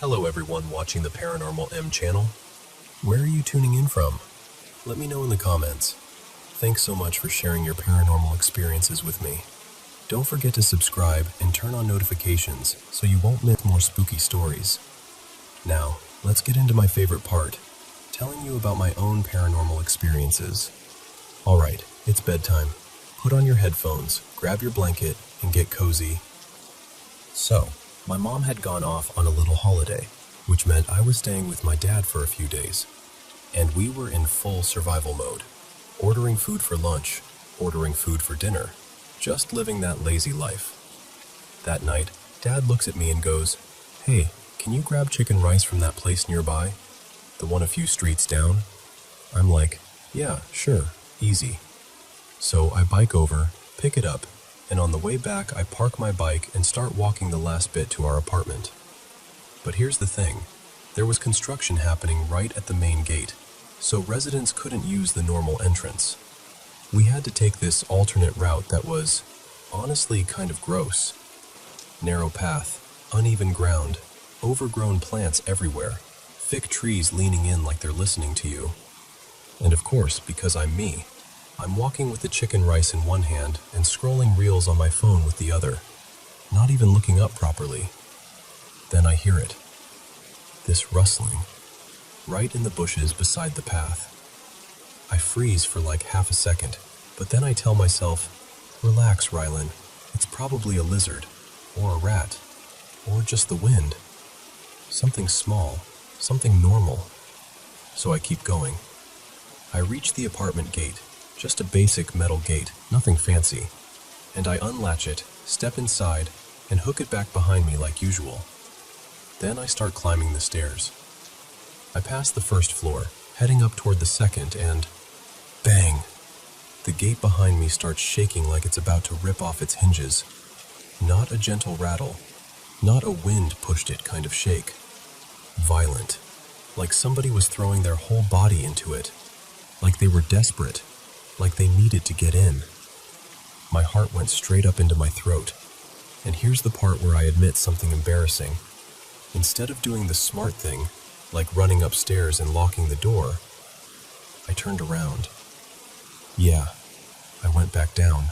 Hello everyone watching the Paranormal M channel. Where are you tuning in from? Let me know in the comments. Thanks so much for sharing your paranormal experiences with me. Don't forget to subscribe and turn on notifications so you won't miss more spooky stories. Now, let's get into my favorite part, telling you about my own paranormal experiences. Alright, it's bedtime. Put on your headphones, grab your blanket, and get cozy. So, my mom had gone off on a little holiday, which meant I was staying with my dad for a few days. And we were in full survival mode. Ordering food for lunch, ordering food for dinner, just living that lazy life. That night, Dad looks at me and goes, "Hey, can you grab chicken rice from that place nearby? The one a few streets down?" I'm like, "Yeah, sure, easy." So I bike over, pick it up, and on the way back I park my bike and start walking the last bit to our apartment. But here's the thing, there was construction happening right at the main gate, so residents couldn't use the normal entrance. We had to take this alternate route that was, honestly, kind of gross. Narrow path, uneven ground, overgrown plants everywhere, thick trees leaning in like they're listening to you. And of course, because I'm me, I'm walking with the chicken rice in one hand and scrolling reels on my phone with the other, not even looking up properly. Then I hear it. This rustling, right in the bushes beside the path. I freeze for like half a second, but then I tell myself, "Relax, Rylan, it's probably a lizard, or a rat, or just the wind. Something small, something normal." So I keep going. I reach the apartment gate. Just a basic metal gate, nothing fancy. And I unlatch it, step inside, and hook it back behind me like usual. Then I start climbing the stairs. I pass the first floor, heading up toward the second, and bang! The gate behind me starts shaking like it's about to rip off its hinges. Not a gentle rattle, not a wind pushed it kind of shake. Violent, like somebody was throwing their whole body into it, like they were desperate. Like they needed to get in. My heart went straight up into my throat. And here's the part where I admit something embarrassing. Instead of doing the smart thing, like running upstairs and locking the door, I turned around. Yeah, I went back down.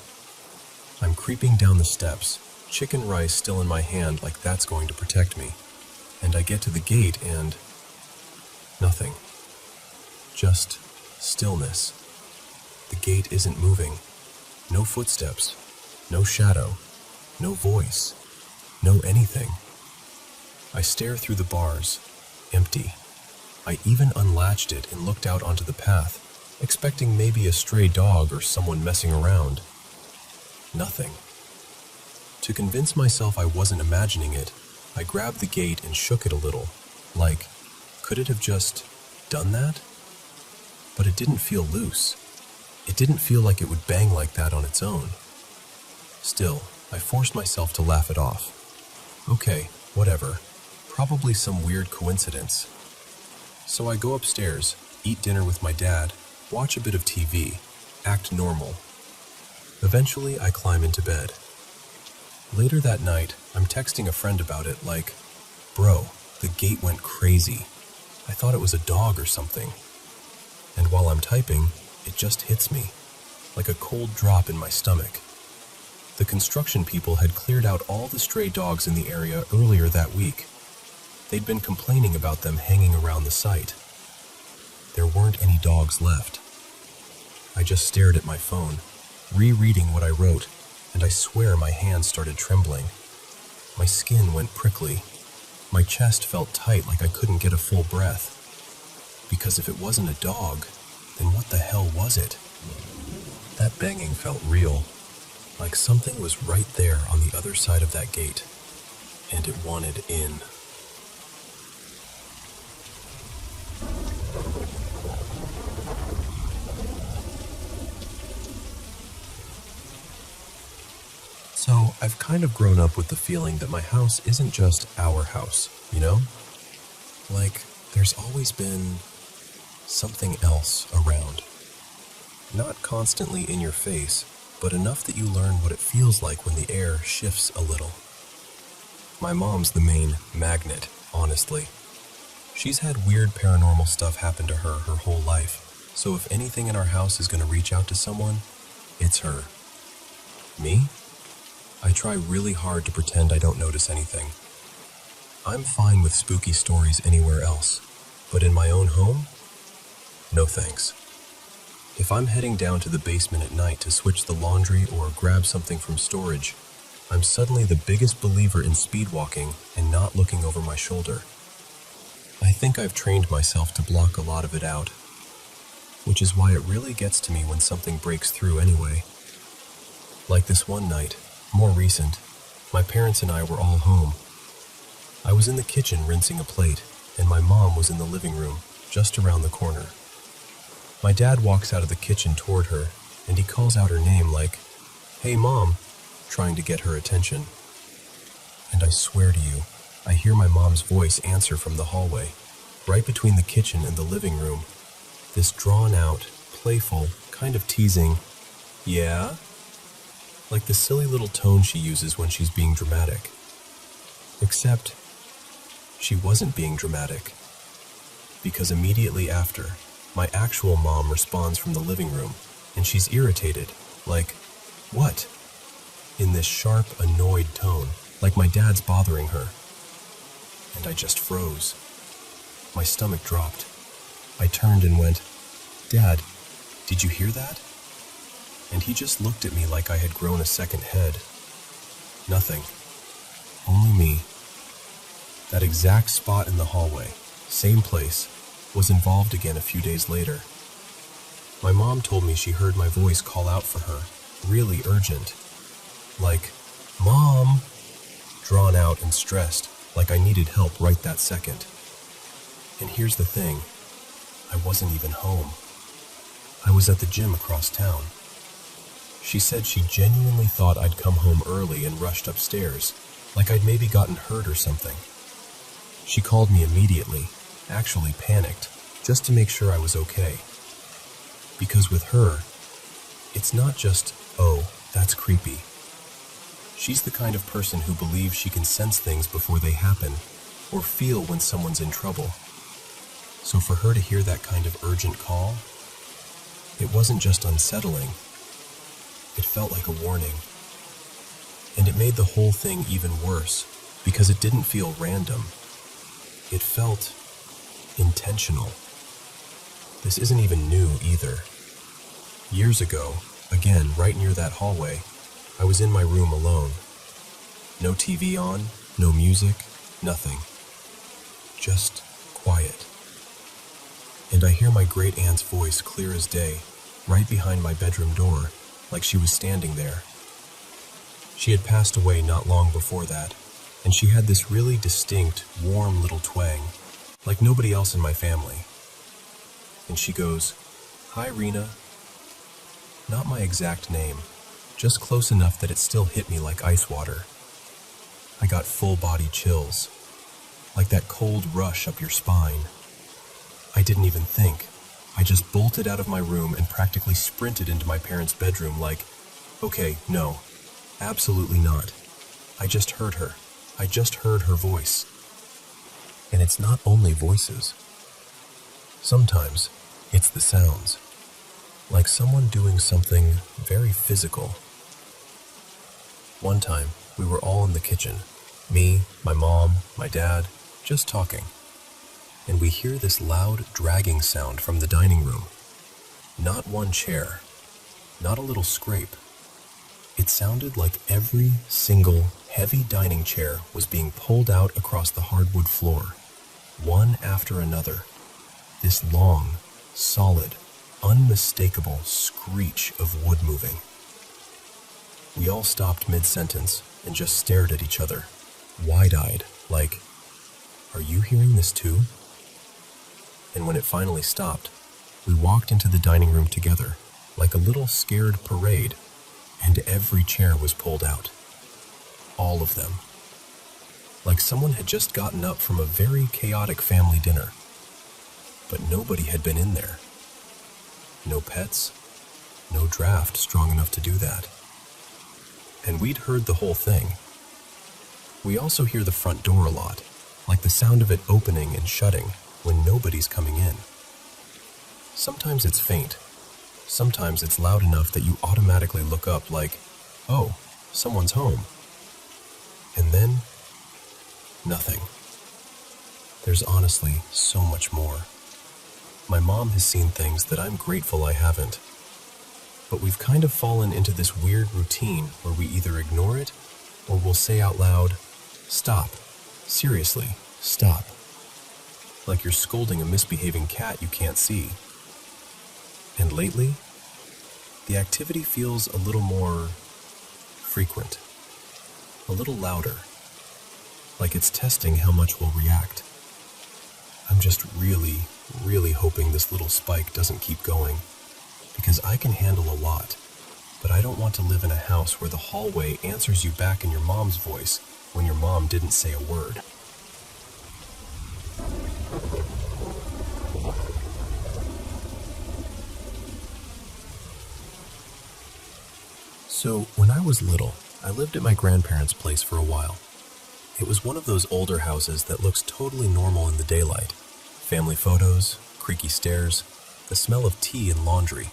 I'm creeping down the steps, chicken rice still in my hand like that's going to protect me. And I get to the gate and nothing. Just stillness. The gate isn't moving. No footsteps. No shadow. No voice. No anything. I stare through the bars. Empty. I even unlatched it and looked out onto the path, expecting maybe a stray dog or someone messing around. Nothing. To convince myself I wasn't imagining it, I grabbed the gate and shook it a little. Like, could it have just done that? But it didn't feel loose. It didn't feel like it would bang like that on its own. Still, I forced myself to laugh it off. Okay, whatever. Probably some weird coincidence. So I go upstairs, eat dinner with my dad, watch a bit of TV, act normal. Eventually, I climb into bed. Later that night, I'm texting a friend about it like, "Bro, the gate went crazy. I thought it was a dog or something." And while I'm typing, it just hits me, like a cold drop in my stomach. The construction people had cleared out all the stray dogs in the area earlier that week. They'd been complaining about them hanging around the site. There weren't any dogs left. I just stared at my phone, rereading what I wrote, and I swear my hands started trembling. My skin went prickly. My chest felt tight like I couldn't get a full breath. Because if it wasn't a dog, then what the hell was it? That banging felt real, like something was right there on the other side of that gate, and it wanted in. So I've kind of grown up with the feeling that my house isn't just our house, you know? Like, there's always been something else around. Not constantly in your face, but enough that you learn what it feels like when the air shifts a little. My mom's the main magnet, honestly. She's had weird paranormal stuff happen to her whole life, so if anything in our house is going to reach out to someone, it's her. Me? I try really hard to pretend I don't notice anything. I'm fine with spooky stories anywhere else, but in my own home? No thanks. If I'm heading down to the basement at night to switch the laundry or grab something from storage, I'm suddenly the biggest believer in speed walking and not looking over my shoulder. I think I've trained myself to block a lot of it out, which is why it really gets to me when something breaks through anyway. Like this one night, more recent, my parents and I were all home. I was in the kitchen rinsing a plate, and my mom was in the living room, just around the corner. My dad walks out of the kitchen toward her, and he calls out her name like, "Hey, Mom," trying to get her attention. And I swear to you, I hear my mom's voice answer from the hallway, right between the kitchen and the living room. This drawn-out, playful, kind of teasing, "Yeah?" Like the silly little tone she uses when she's being dramatic. Except, she wasn't being dramatic. Because immediately after, my actual mom responds from the living room, and she's irritated, like, "What?" in this sharp, annoyed tone, like my dad's bothering her. And I just froze. My stomach dropped. I turned and went, "Dad, did you hear that?" And he just looked at me like I had grown a second head. Nothing. Only me. That exact spot in the hallway, same place, was involved again a few days later. My mom told me she heard my voice call out for her, really urgent. Like, "Mom!" Drawn out and stressed, like I needed help right that second. And here's the thing, I wasn't even home. I was at the gym across town. She said she genuinely thought I'd come home early and rushed upstairs, like I'd maybe gotten hurt or something. She called me immediately, actually panicked, just to make sure I was okay. Because with her, it's not just, "Oh, that's creepy." She's the kind of person who believes she can sense things before they happen, or feel when someone's in trouble. So for her to hear that kind of urgent call, it wasn't just unsettling, it felt like a warning. And it made the whole thing even worse, because it didn't feel random. It felt intentional. This isn't even new either. Years ago, again right near that hallway, I was in my room alone. No TV on, no music, nothing. Just quiet. And I hear my great-aunt's voice clear as day, right behind my bedroom door, like she was standing there. She had passed away not long before that, and she had this really distinct, warm little twang, like nobody else in my family. And she goes, "Hi, Rena." Not my exact name, just close enough that it still hit me like ice water. I got full-body chills, like that cold rush up your spine. I didn't even think. I just bolted out of my room and practically sprinted into my parents' bedroom like, okay, no, absolutely not. I just heard her. I just heard her voice. And it's not only voices. Sometimes it's the sounds, like someone doing something very physical. One time, we were all in the kitchen, me, my mom, my dad, just talking. And we hear this loud dragging sound from the dining room. Not one chair, not a little scrape. It sounded like every single heavy dining chair was being pulled out across the hardwood floor, one after another. This long, solid, unmistakable screech of wood moving. We all stopped mid-sentence and just stared at each other, wide-eyed, like, "Are you hearing this too?" And when it finally stopped, we walked into the dining room together, like a little scared parade, and every chair was pulled out. All of them. Like someone had just gotten up from a very chaotic family dinner. But nobody had been in there. No pets, no draft strong enough to do that. And we'd heard the whole thing. We also hear the front door a lot, like the sound of it opening and shutting when nobody's coming in. Sometimes it's faint. Sometimes it's loud enough that you automatically look up like, oh, someone's home. And then, nothing. There's honestly so much more. My mom has seen things that I'm grateful I haven't. But we've kind of fallen into this weird routine where we either ignore it or we'll say out loud, stop. Seriously, stop. Like you're scolding a misbehaving cat you can't see. And lately, the activity feels a little more frequent, a little louder, like it's testing how much we'll react. I'm just really hoping this little spike doesn't keep going, because I can handle a lot, but I don't want to live in a house where the hallway answers you back in your mom's voice when your mom didn't say a word. So, when I was little, I lived at my grandparents' place for a while. It was one of those older houses that looks totally normal in the daylight. Family photos, creaky stairs, the smell of tea and laundry.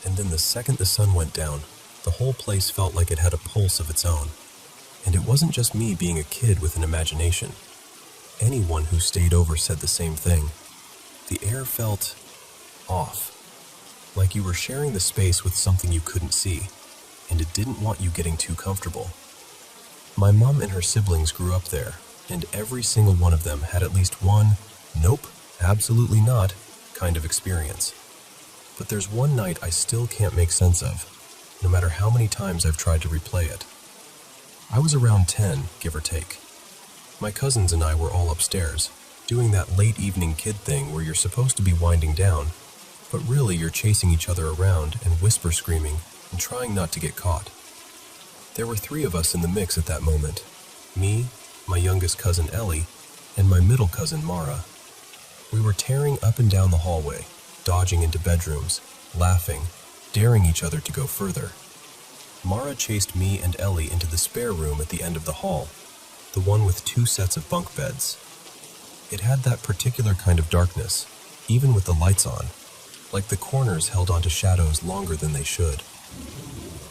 And then the second the sun went down, the whole place felt like it had a pulse of its own. And it wasn't just me being a kid with an imagination. Anyone who stayed over said the same thing. The air felt off, like you were sharing the space with something you couldn't see, and it didn't want you getting too comfortable. My mom and her siblings grew up there, and every single one of them had at least one, nope, absolutely not, kind of experience. But there's one night I still can't make sense of, no matter how many times I've tried to replay it. I was around 10, give or take. My cousins and I were all upstairs, doing that late evening kid thing where you're supposed to be winding down, but really you're chasing each other around and whisper screaming and trying not to get caught. There were 3 of us in the mix at that moment. Me, my youngest cousin Ellie, and my middle cousin Mara. We were tearing up and down the hallway, dodging into bedrooms, laughing, daring each other to go further. Mara chased me and Ellie into the spare room at the end of the hall, the one with 2 sets of bunk beds. It had that particular kind of darkness, even with the lights on, like the corners held onto shadows longer than they should.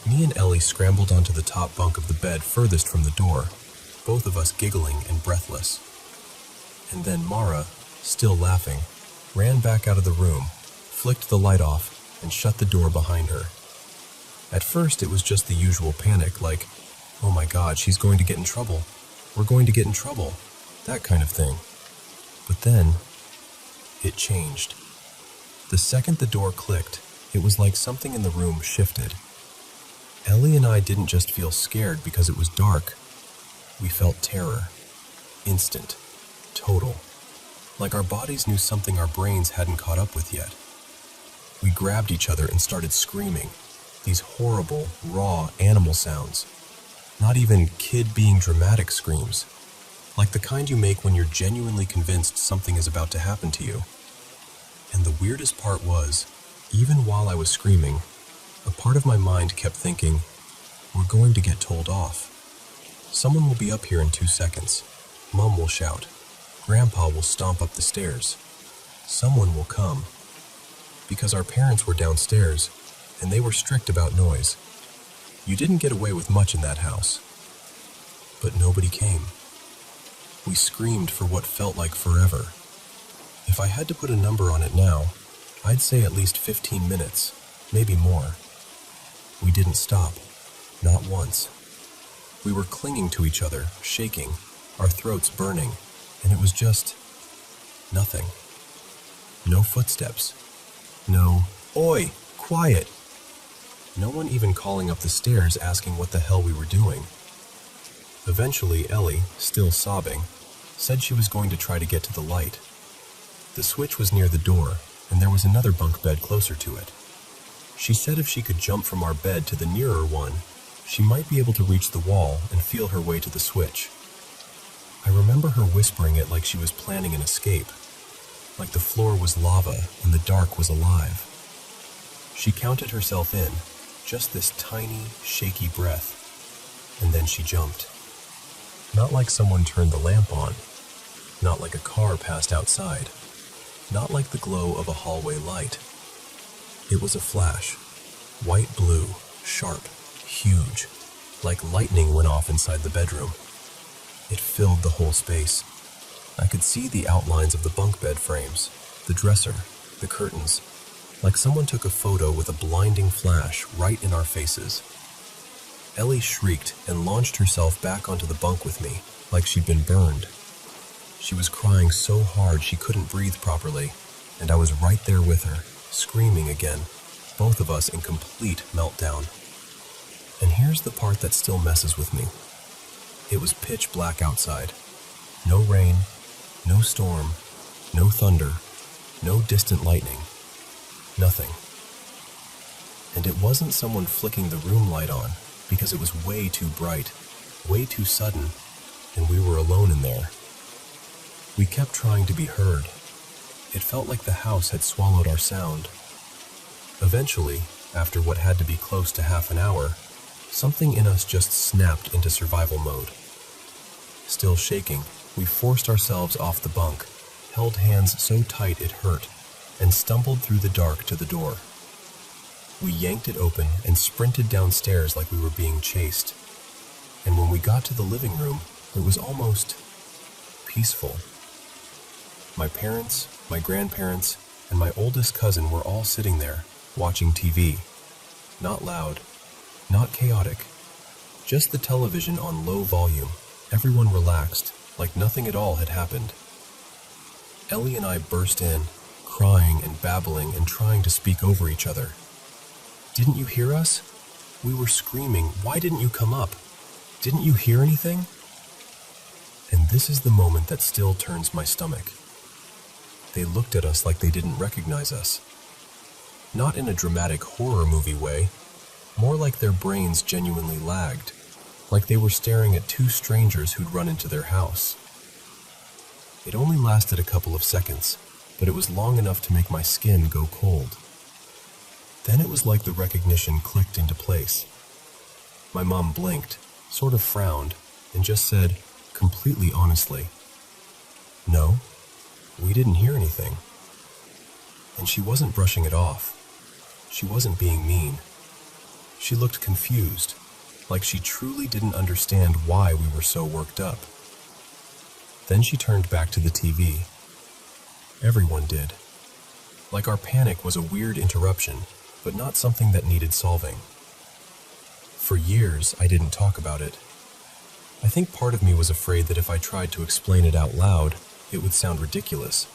Me and Ellie scrambled onto the top bunk of the bed furthest from the door, both of us giggling and breathless. And then Mara, still laughing, ran back out of the room, flicked the light off, and shut the door behind her. At first, it was just the usual panic, like, oh my God, she's going to get in trouble. We're going to get in trouble. That kind of thing. But then, it changed. The second the door clicked, it was like something in the room shifted. Ellie and I didn't just feel scared because it was dark. We felt terror. Instant. Total. Like our bodies knew something our brains hadn't caught up with yet. We grabbed each other and started screaming. These horrible, raw animal sounds. Not even kid being dramatic screams. Like the kind you make when you're genuinely convinced something is about to happen to you. And the weirdest part was, even while I was screaming, a part of my mind kept thinking, we're going to get told off. Someone will be up here in 2 seconds. Mom will shout. Grandpa will stomp up the stairs. Someone will come. Because our parents were downstairs, and they were strict about noise. You didn't get away with much in that house. But nobody came. We screamed for what felt like forever. If I had to put a number on it now, I'd say at least 15 minutes, maybe more. We didn't stop, not once. We were clinging to each other, shaking, our throats burning, and it was just nothing. No footsteps. No, "Oi, quiet!" No one even calling up the stairs asking what the hell we were doing. Eventually, Ellie, still sobbing, said she was going to try to get to the light. The switch was near the door, and there was another bunk bed closer to it. She said if she could jump from our bed to the nearer one, she might be able to reach the wall and feel her way to the switch. I remember her whispering it like she was planning an escape, like the floor was lava and the dark was alive. She counted herself in, just this tiny, shaky breath, and then she jumped. Not like someone turned the lamp on. Not like a car passed outside. Not like the glow of a hallway light. It was a flash. White blue, sharp, huge. Like lightning went off inside the bedroom. It filled the whole space. I could see the outlines of the bunk bed frames, the dresser, the curtains, like someone took a photo with a blinding flash right in our faces. Ellie shrieked and launched herself back onto the bunk with me, like she'd been burned. She was crying so hard she couldn't breathe properly, and I was right there with her, screaming again, both of us in complete meltdown. And here's the part that still messes with me. It was pitch black outside. No rain, no storm, no thunder, no distant lightning. Nothing. And it wasn't someone flicking the room light on, because it was way too bright, way too sudden, and we were alone in there. We kept trying to be heard. It felt like the house had swallowed our sound. Eventually, after what had to be close to half an hour, something in us just snapped into survival mode. Still shaking, we forced ourselves off the bunk, held hands so tight it hurt, and stumbled through the dark to the door. We yanked it open and sprinted downstairs like we were being chased. And when we got to the living room, it was almost peaceful. My parents, my grandparents, and my oldest cousin were all sitting there, watching TV. Not loud, not chaotic, just the television on low volume, everyone relaxed, like nothing at all had happened. Ellie and I burst in, crying and babbling and trying to speak over each other. "Didn't you hear us? We were screaming, why didn't you come up? Didn't you hear anything?" And this is the moment that still turns my stomach. They looked at us like they didn't recognize us. Not in a dramatic horror movie way, more like their brains genuinely lagged, like they were staring at two strangers who'd run into their house. It only lasted a couple of seconds, but it was long enough to make my skin go cold. Then it was like the recognition clicked into place. My mom blinked, sort of frowned, and just said, completely honestly, "No, we didn't hear anything." And she wasn't brushing it off. She wasn't being mean. She looked confused, like she truly didn't understand why we were so worked up. Then she turned back to the TV. Everyone did. Like our panic was a weird interruption, but not something that needed solving. For years, I didn't talk about it. I think part of me was afraid that if I tried to explain it out loud, it would sound ridiculous,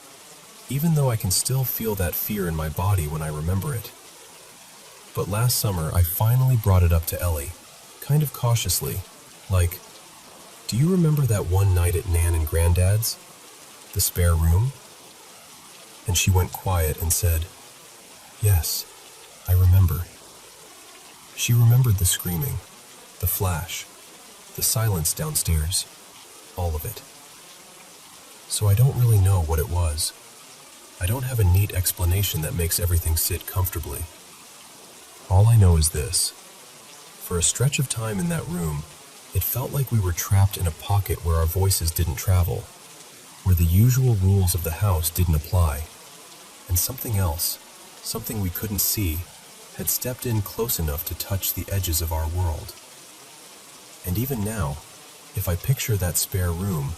even though I can still feel that fear in my body when I remember it. But last summer, I finally brought it up to Ellie, kind of cautiously, like, "Do you remember that one night at Nan and Granddad's? The spare room?" And she went quiet and said, "Yes, I remember." She remembered the screaming, the flash, the silence downstairs, all of it. So I don't really know what it was. I don't have a neat explanation that makes everything sit comfortably. All I know is this. For a stretch of time in that room, it felt like we were trapped in a pocket where our voices didn't travel, where the usual rules of the house didn't apply, and something else, something we couldn't see, had stepped in close enough to touch the edges of our world. And even now, if I picture that spare room,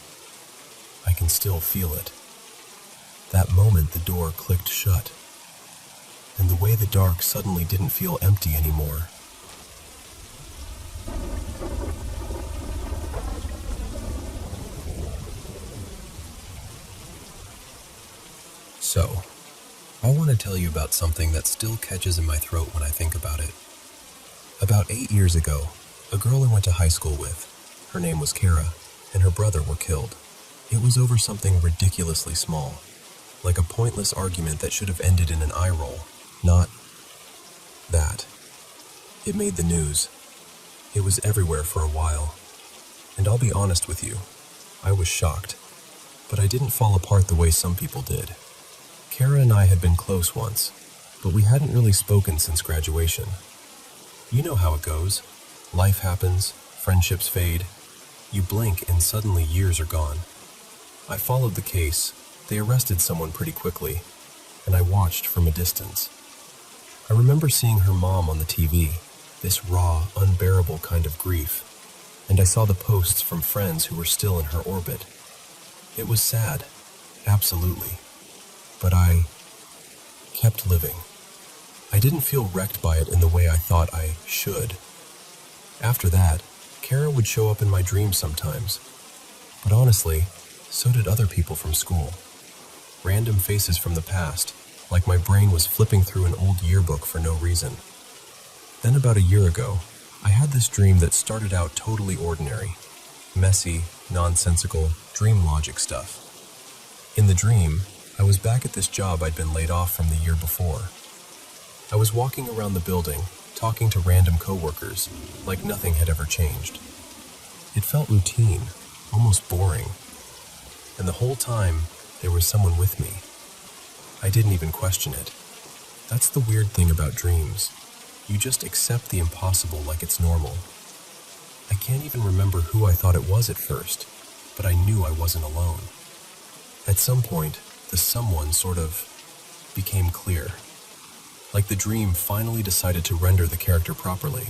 I can still feel it. That moment the door clicked shut, and the way the dark suddenly didn't feel empty anymore. So, I want to tell you about something that still catches in my throat when I think about it. About 8 years ago, a girl I went to high school with, her name was Kara, and her brother were killed. It was over something ridiculously small, like a pointless argument that should have ended in an eye roll, not that. It made the news. It was everywhere for a while. And I'll be honest with you, I was shocked, but I didn't fall apart the way some people did. Kara and I had been close once, but we hadn't really spoken since graduation. You know how it goes. Life happens, friendships fade, You blink and suddenly years are gone. I followed the case. They arrested someone pretty quickly, and I watched from a distance. I remember seeing her mom on the TV, this raw, unbearable kind of grief, and I saw the posts from friends who were still in her orbit. It was sad, absolutely, but I kept living. I didn't feel wrecked by it in the way I thought I should. After that, Kara would show up in my dreams sometimes, but honestly, so did other people from school. Random faces from the past, like my brain was flipping through an old yearbook for no reason. Then about a year ago, I had this dream that started out totally ordinary, messy, nonsensical, dream logic stuff. In the dream, I was back at this job I'd been laid off from the year before. I was walking around the building, talking to random coworkers, like nothing had ever changed. It felt routine, almost boring. And the whole time, there was someone with me. I didn't even question it. That's the weird thing about dreams. You just accept the impossible like it's normal. I can't even remember who I thought it was at first, but I knew I wasn't alone. At some point, the someone sort of became clear. Like the dream finally decided to render the character properly.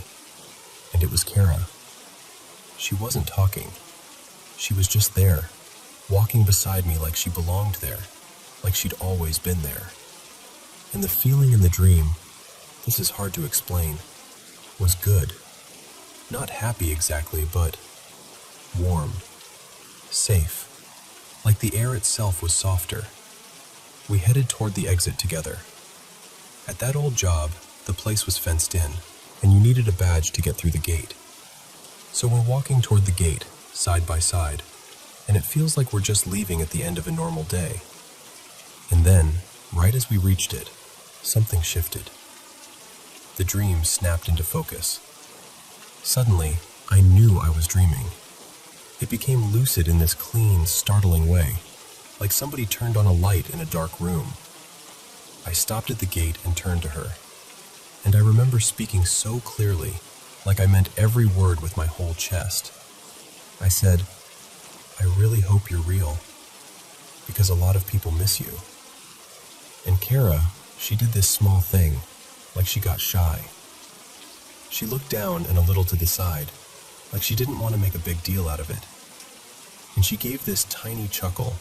And it was Kara. She wasn't talking. She was just there, walking beside me like she belonged there, like she'd always been there. And the feeling in the dream, this is hard to explain, was good. Not happy exactly, but warm, safe. Like the air itself was softer. We headed toward the exit together. At that old job, the place was fenced in, and you needed a badge to get through the gate. So we're walking toward the gate, side by side, and it feels like we're just leaving at the end of a normal day. And then, right as we reached it, something shifted. The dream snapped into focus. Suddenly, I knew I was dreaming. It became lucid in this clean, startling way, like somebody turned on a light in a dark room. I stopped at the gate and turned to her, and I remember speaking so clearly, like I meant every word with my whole chest. I said, "I really hope you're real, because a lot of people miss you." And Kara, she did this small thing, like she got shy. She looked down and a little to the side, like she didn't want to make a big deal out of it. And she gave this tiny chuckle,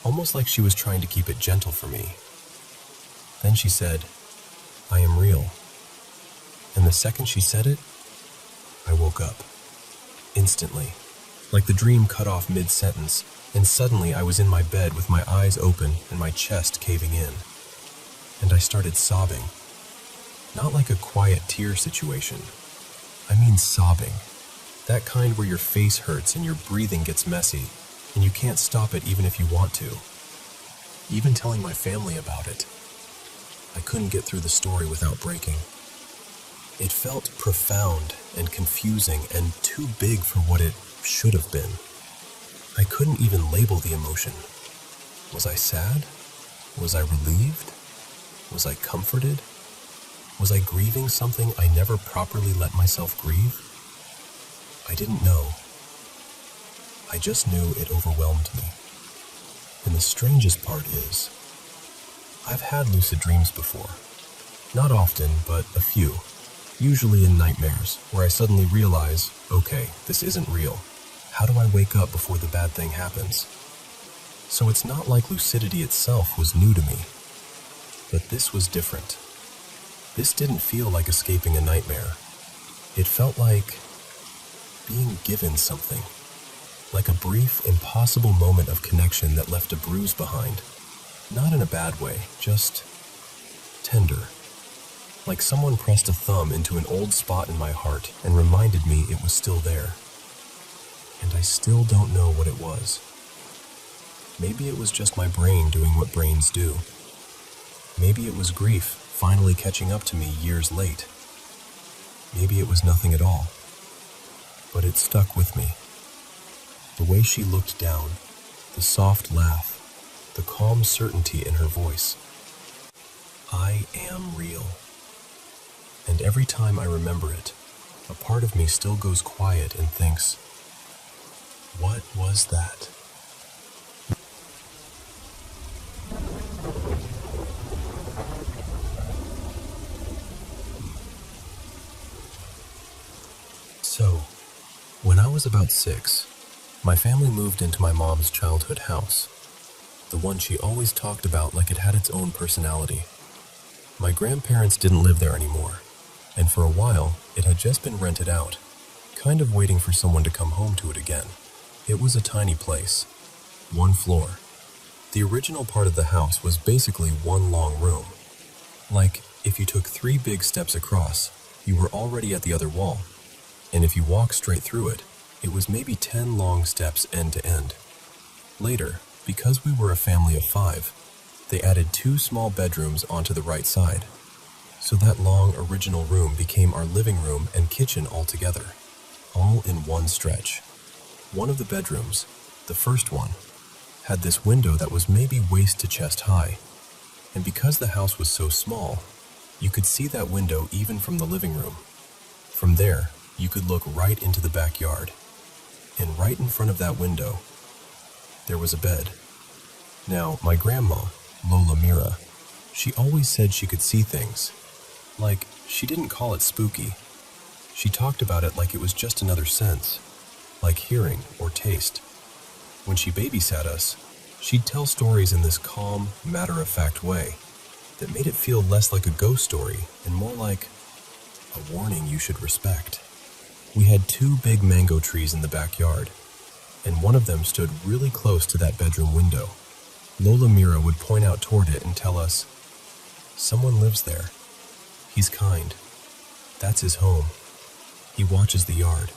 almost like she was trying to keep it gentle for me. Then she said, "I am real." And the second she said it, I woke up. Instantly, like the dream cut off mid-sentence, and suddenly I was in my bed with my eyes open and my chest caving in. And I started sobbing. Not like a quiet tear situation. I mean sobbing. That kind where your face hurts and your breathing gets messy, and you can't stop it even if you want to. Even telling my family about it, I couldn't get through the story without breaking. It felt profound and confusing and too big for what it should have been. I couldn't even label the emotion. Was I sad? Was I relieved? Was I comforted? Was I grieving something I never properly let myself grieve? I didn't know. I just knew it overwhelmed me. And the strangest part is, I've had lucid dreams before. Not often, but a few. Usually in nightmares, where I suddenly realize, okay, this isn't real. How do I wake up before the bad thing happens? So it's not like lucidity itself was new to me. But this was different. This didn't feel like escaping a nightmare. It felt like being given something. Like a brief, impossible moment of connection that left a bruise behind. Not in a bad way, just tender. Like someone pressed a thumb into an old spot in my heart and reminded me it was still there. And I still don't know what it was. Maybe it was just my brain doing what brains do. Maybe it was grief finally catching up to me years late. Maybe it was nothing at all. But it stuck with me. The way she looked down, the soft laugh, the calm certainty in her voice. I am real. And every time I remember it, a part of me still goes quiet and thinks, What was that? So, when I was about 6, my family moved into my mom's childhood house, the one she always talked about like it had its own personality. My grandparents didn't live there anymore, and for a while, it had just been rented out, kind of waiting for someone to come home to it again. It was a tiny place, 1 floor. The original part of the house was basically one long room. Like, if you took 3 big steps across, you were already at the other wall, and if you walked straight through it, it was maybe 10 long steps end to end. Later, because we were a family of 5, they added 2 small bedrooms onto the right side. So that long original room became our living room and kitchen all together, all in one stretch. One of the bedrooms, the first one, had this window that was maybe waist to chest high. And because the house was so small, you could see that window even from the living room. From there, you could look right into the backyard. And right in front of that window, there was a bed. Now, my grandma, Lola Mira, she always said she could see things. Like, she didn't call it spooky. She talked about it like it was just another sense, like hearing or taste. When she babysat us, she'd tell stories in this calm, matter-of-fact way that made it feel less like a ghost story and more like a warning you should respect. We had 2 big mango trees in the backyard, and one of them stood really close to that bedroom window. Lola Mira would point out toward it and tell us, "Someone lives there. He's kind. That's his home. He watches the yard.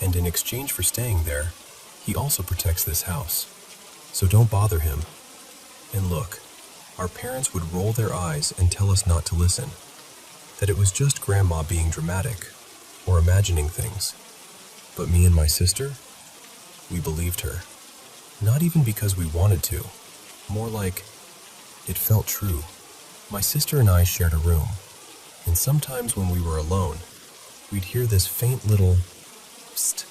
And in exchange for staying there, he also protects this house. So don't bother him." And look, our parents would roll their eyes and tell us not to listen, that it was just Grandma being dramatic or imagining things. But me and my sister, we believed her. Not even because we wanted to, more like it felt true. My sister and I shared a room, and sometimes when we were alone, we'd hear this faint little psst,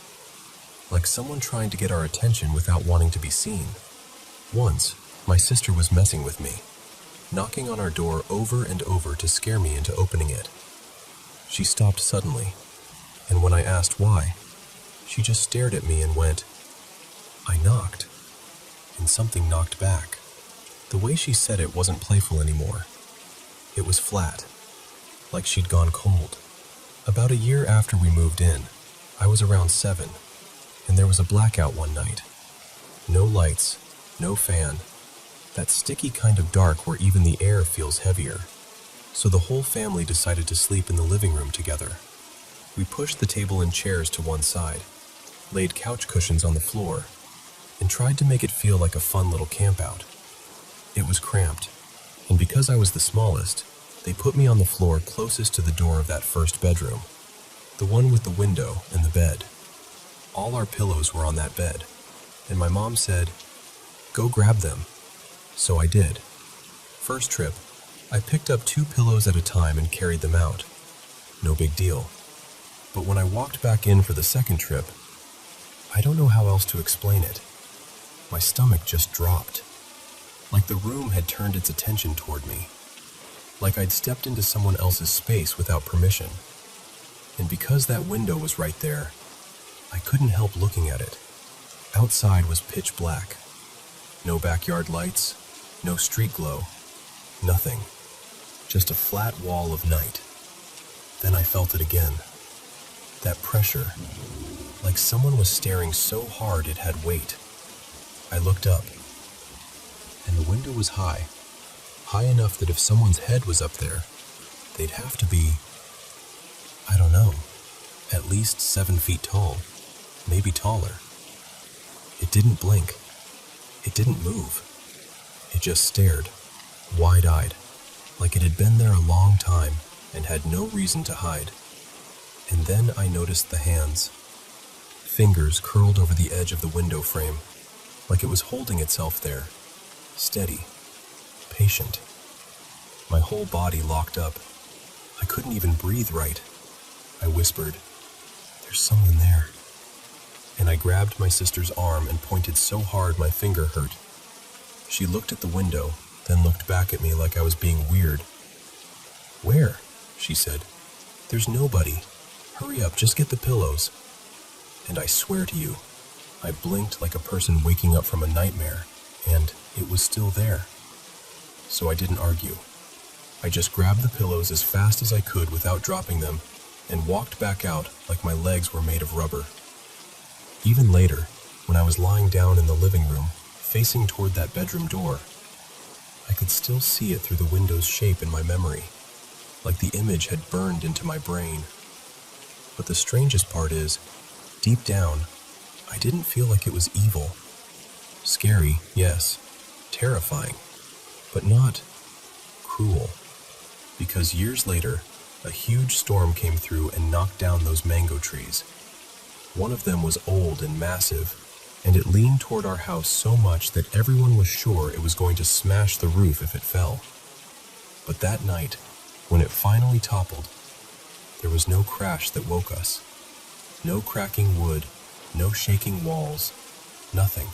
like someone trying to get our attention without wanting to be seen. Once, my sister was messing with me, knocking on our door over and over to scare me into opening it. She stopped suddenly, and when I asked why, she just stared at me and went, "I knocked," and something knocked back. The way she said it wasn't playful anymore. It was flat, like she'd gone cold. About a year after we moved in, I was around 7, and there was a blackout one night. No lights, no fan, that sticky kind of dark where even the air feels heavier. So the whole family decided to sleep in the living room together. We pushed the table and chairs to one side, laid couch cushions on the floor, and tried to make it feel like a fun little campout. It was cramped, and because I was the smallest, they put me on the floor closest to the door of that first bedroom, the one with the window and the bed. All our pillows were on that bed, and my mom said, "Go grab them." So I did. First trip, I picked up 2 pillows at a time and carried them out. No big deal. But when I walked back in for the second trip, I don't know how else to explain it. My stomach just dropped. Like the room had turned its attention toward me. Like I'd stepped into someone else's space without permission. And because that window was right there, I couldn't help looking at it. Outside was pitch black. No backyard lights, no street glow, nothing. Just a flat wall of night. Then I felt it again. That pressure, like someone was staring so hard it had weight. I looked up, and the window was high enough that if someone's head was up there, they'd have to be, I don't know, at least 7 feet tall, maybe taller. It didn't blink. It didn't move. It just stared, wide-eyed, like it had been there a long time and had no reason to hide. And then I noticed the hands. Fingers curled over the edge of the window frame, like it was holding itself there, steady, patient. My whole body locked up. I couldn't even breathe right. I whispered, "There's someone there." And I grabbed my sister's arm and pointed so hard my finger hurt. She looked at the window, then looked back at me like I was being weird. "Where?" she said. "There's nobody. Hurry up, just get the pillows." And I swear to you, I blinked like a person waking up from a nightmare, and it was still there. So I didn't argue. I just grabbed the pillows as fast as I could without dropping them, and walked back out like my legs were made of rubber. Even later, when I was lying down in the living room, facing toward that bedroom door, I could still see it through the window's shape in my memory, like the image had burned into my brain. But the strangest part is, deep down, I didn't feel like it was evil. Scary, yes, terrifying, but not cruel. Because years later, a huge storm came through and knocked down those mango trees. One of them was old and massive, and it leaned toward our house so much that everyone was sure it was going to smash the roof if it fell. But that night, when it finally toppled, there was no crash that woke us. No cracking wood, no shaking walls, nothing.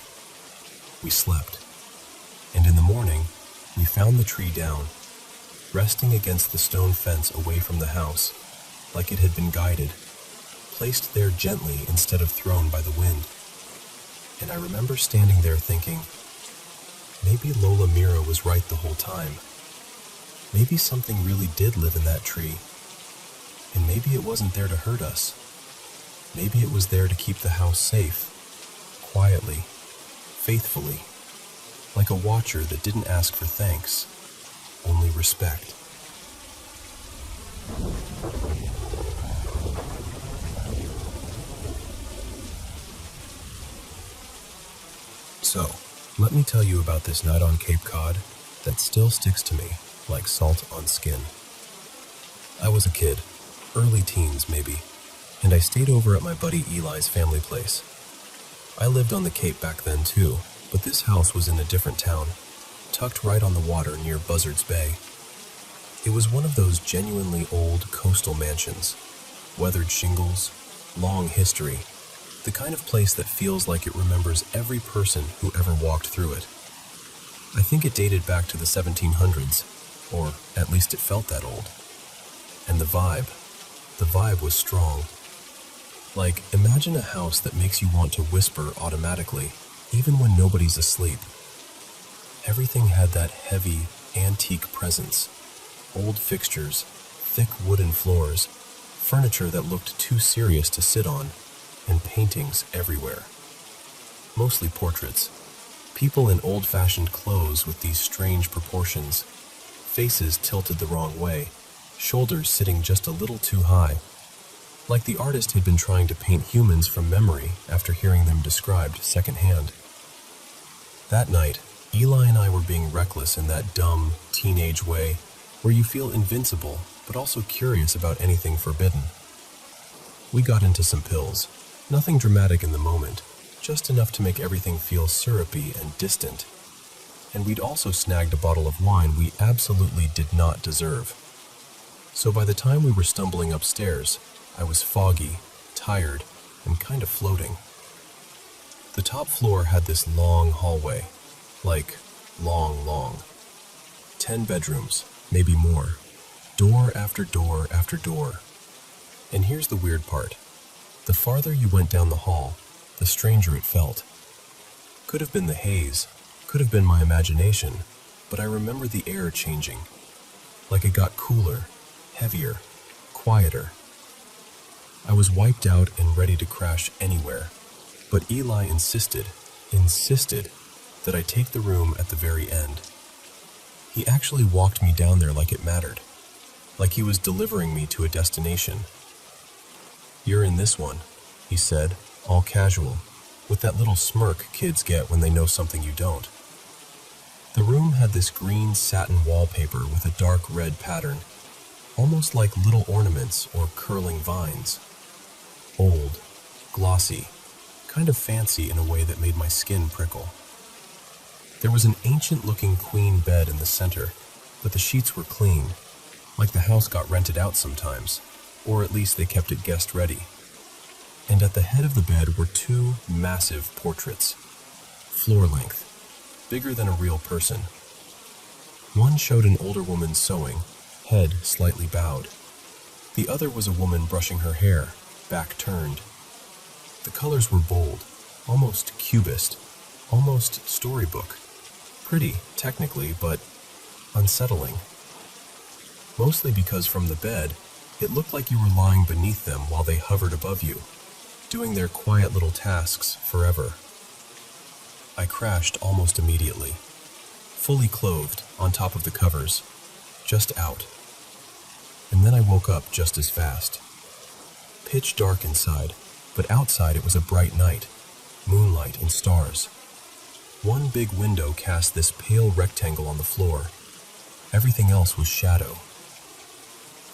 We slept. And in the morning, we found the tree down, resting against the stone fence away from the house, like it had been guided, placed there gently instead of thrown by the wind. And I remember standing there thinking, maybe Lola Mira was right the whole time. Maybe something really did live in that tree, and maybe it wasn't there to hurt us. Maybe it was there to keep the house safe, quietly, faithfully, like a watcher that didn't ask for thanks, only respect. So, let me tell you about this night on Cape Cod that still sticks to me like salt on skin. I was a kid, early teens maybe, and I stayed over at my buddy Eli's family place. I lived on the Cape back then too, but this house was in a different town, tucked right on the water near Buzzards Bay. It was one of those genuinely old coastal mansions, weathered shingles, long history, the kind of place that feels like it remembers every person who ever walked through it. I think it dated back to the 1700s, or at least it felt that old. And the vibe was strong. Like, imagine a house that makes you want to whisper automatically, even when nobody's asleep. Everything had that heavy, antique presence. Old fixtures, thick wooden floors, furniture that looked too serious to sit on, and paintings everywhere. Mostly portraits. People in old-fashioned clothes with these strange proportions. Faces tilted the wrong way, shoulders sitting just a little too high. Like the artist had been trying to paint humans from memory after hearing them described secondhand. That night, Eli and I were being reckless in that dumb, teenage way where you feel invincible but also curious about anything forbidden. We got into some pills. Nothing dramatic in the moment, just enough to make everything feel syrupy and distant. And we'd also snagged a bottle of wine we absolutely did not deserve. So by the time we were stumbling upstairs, I was foggy, tired, and kind of floating. The top floor had this long hallway, like long. 10 bedrooms, maybe more, door after door after door. And here's the weird part. The farther you went down the hall, the stranger it felt. Could have been the haze, could have been my imagination, but I remember the air changing. Like it got cooler, heavier, quieter. I was wiped out and ready to crash anywhere, but Eli insisted that I take the room at the very end. He actually walked me down there like it mattered, like he was delivering me to a destination. "You're in this one," he said, all casual, with that little smirk kids get when they know something you don't. The room had this green satin wallpaper with a dark red pattern, almost like little ornaments or curling vines. Old, glossy, kind of fancy in a way that made my skin prickle. There was an ancient-looking queen bed in the center, but the sheets were clean, like the house got rented out sometimes, or at least they kept it guest-ready. And at the head of the bed were two massive portraits, floor length, bigger than a real person. One showed an older woman sewing, head slightly bowed. The other was a woman brushing her hair, back turned. The colors were bold, almost cubist, almost storybook. Pretty, technically, but unsettling. Mostly because from the bed, it looked like you were lying beneath them while they hovered above you, doing their quiet little tasks forever. I crashed almost immediately, fully clothed on top of the covers, just out. And then I woke up just as fast. Pitch dark inside, but outside it was a bright night, moonlight and stars. One big window cast this pale rectangle on the floor. Everything else was shadow.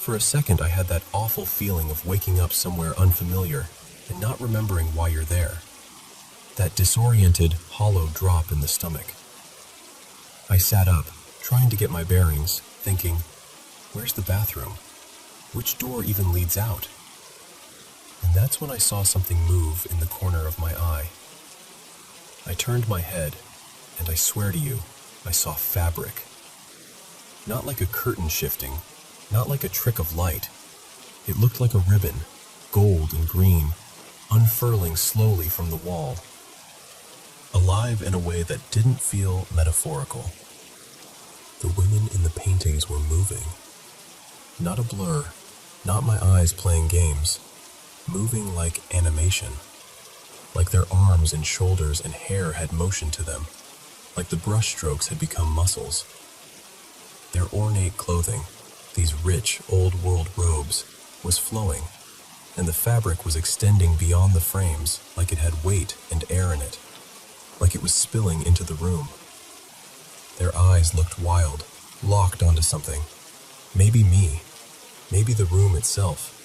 For a second I had that awful feeling of waking up somewhere unfamiliar and not remembering why you're there. That disoriented, hollow drop in the stomach. I sat up, trying to get my bearings, thinking, where's the bathroom? Which door even leads out? And that's when I saw something move in the corner of my eye. I turned my head, and I swear to you, I saw fabric. Not like a curtain shifting, not like a trick of light. It looked like a ribbon, gold and green, unfurling slowly from the wall. Alive in a way that didn't feel metaphorical. The women in the paintings were moving. Not a blur, not my eyes playing games. Moving like animation. Like their arms and shoulders and hair had motion to them. Like the brush strokes had become muscles. Their ornate clothing, these rich, old-world robes, was flowing, and the fabric was extending beyond the frames like it had weight and air in it, like it was spilling into the room. Their eyes looked wild, locked onto something. Maybe me, maybe the room itself.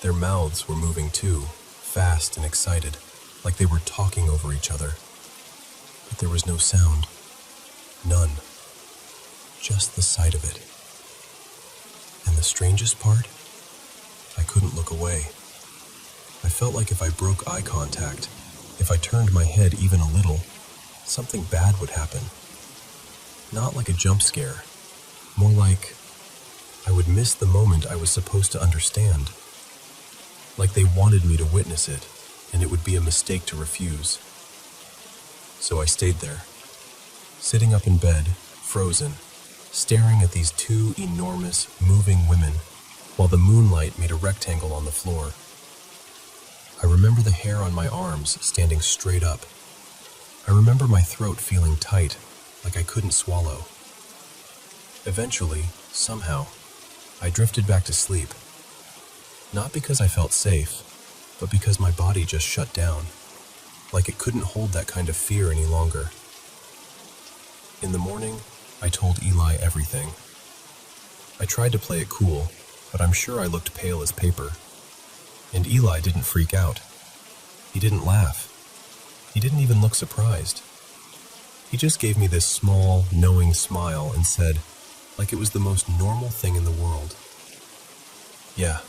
Their mouths were moving too, fast and excited, like they were talking over each other. But there was no sound. None. Just the sight of it. And the strangest part? I couldn't look away. I felt like if I broke eye contact, if I turned my head even a little, something bad would happen. Not like a jump scare. More like I would miss the moment I was supposed to understand. Like they wanted me to witness it, and it would be a mistake to refuse. So I stayed there, sitting up in bed, frozen, staring at these two enormous, moving women, while the moonlight made a rectangle on the floor. I remember the hair on my arms standing straight up. I remember my throat feeling tight, like I couldn't swallow. Eventually, somehow, I drifted back to sleep. Not because I felt safe, but because my body just shut down, like it couldn't hold that kind of fear any longer. In the morning, I told Eli everything. I tried to play it cool, but I'm sure I looked pale as paper. And Eli didn't freak out. He didn't laugh. He didn't even look surprised. He just gave me this small, knowing smile and said, like it was the most normal thing in the world, "Yeah,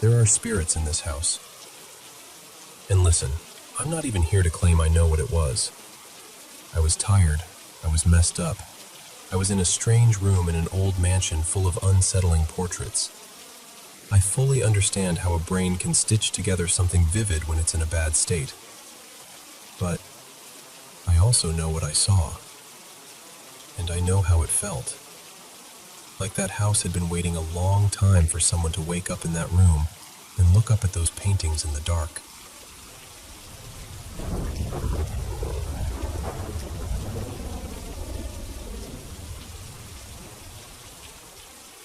there are spirits in this house. And listen, I'm not even here to claim I know what it was. I was tired. I was messed up. I was in a strange room in an old mansion full of unsettling portraits. I fully understand how a brain can stitch together something vivid when it's in a bad state. But I also know what I saw. And I know how it felt. Like that house had been waiting a long time for someone to wake up in that room and look up at those paintings in the dark.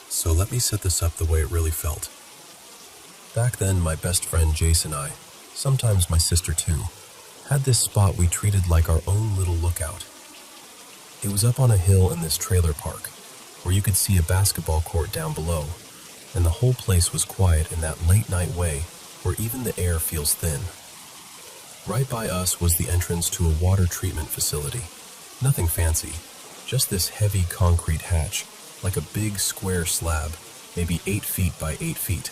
So let me set this up the way it really felt. Back then, my best friend Jace and I, sometimes my sister too, had this spot we treated like our own little lookout. It was up on a hill in this trailer park, where you could see a basketball court down below, and the whole place was quiet in that late-night way where even the air feels thin. Right by us was the entrance to a water treatment facility. Nothing fancy, just this heavy concrete hatch, like a big square slab, maybe 8 feet by 8 feet.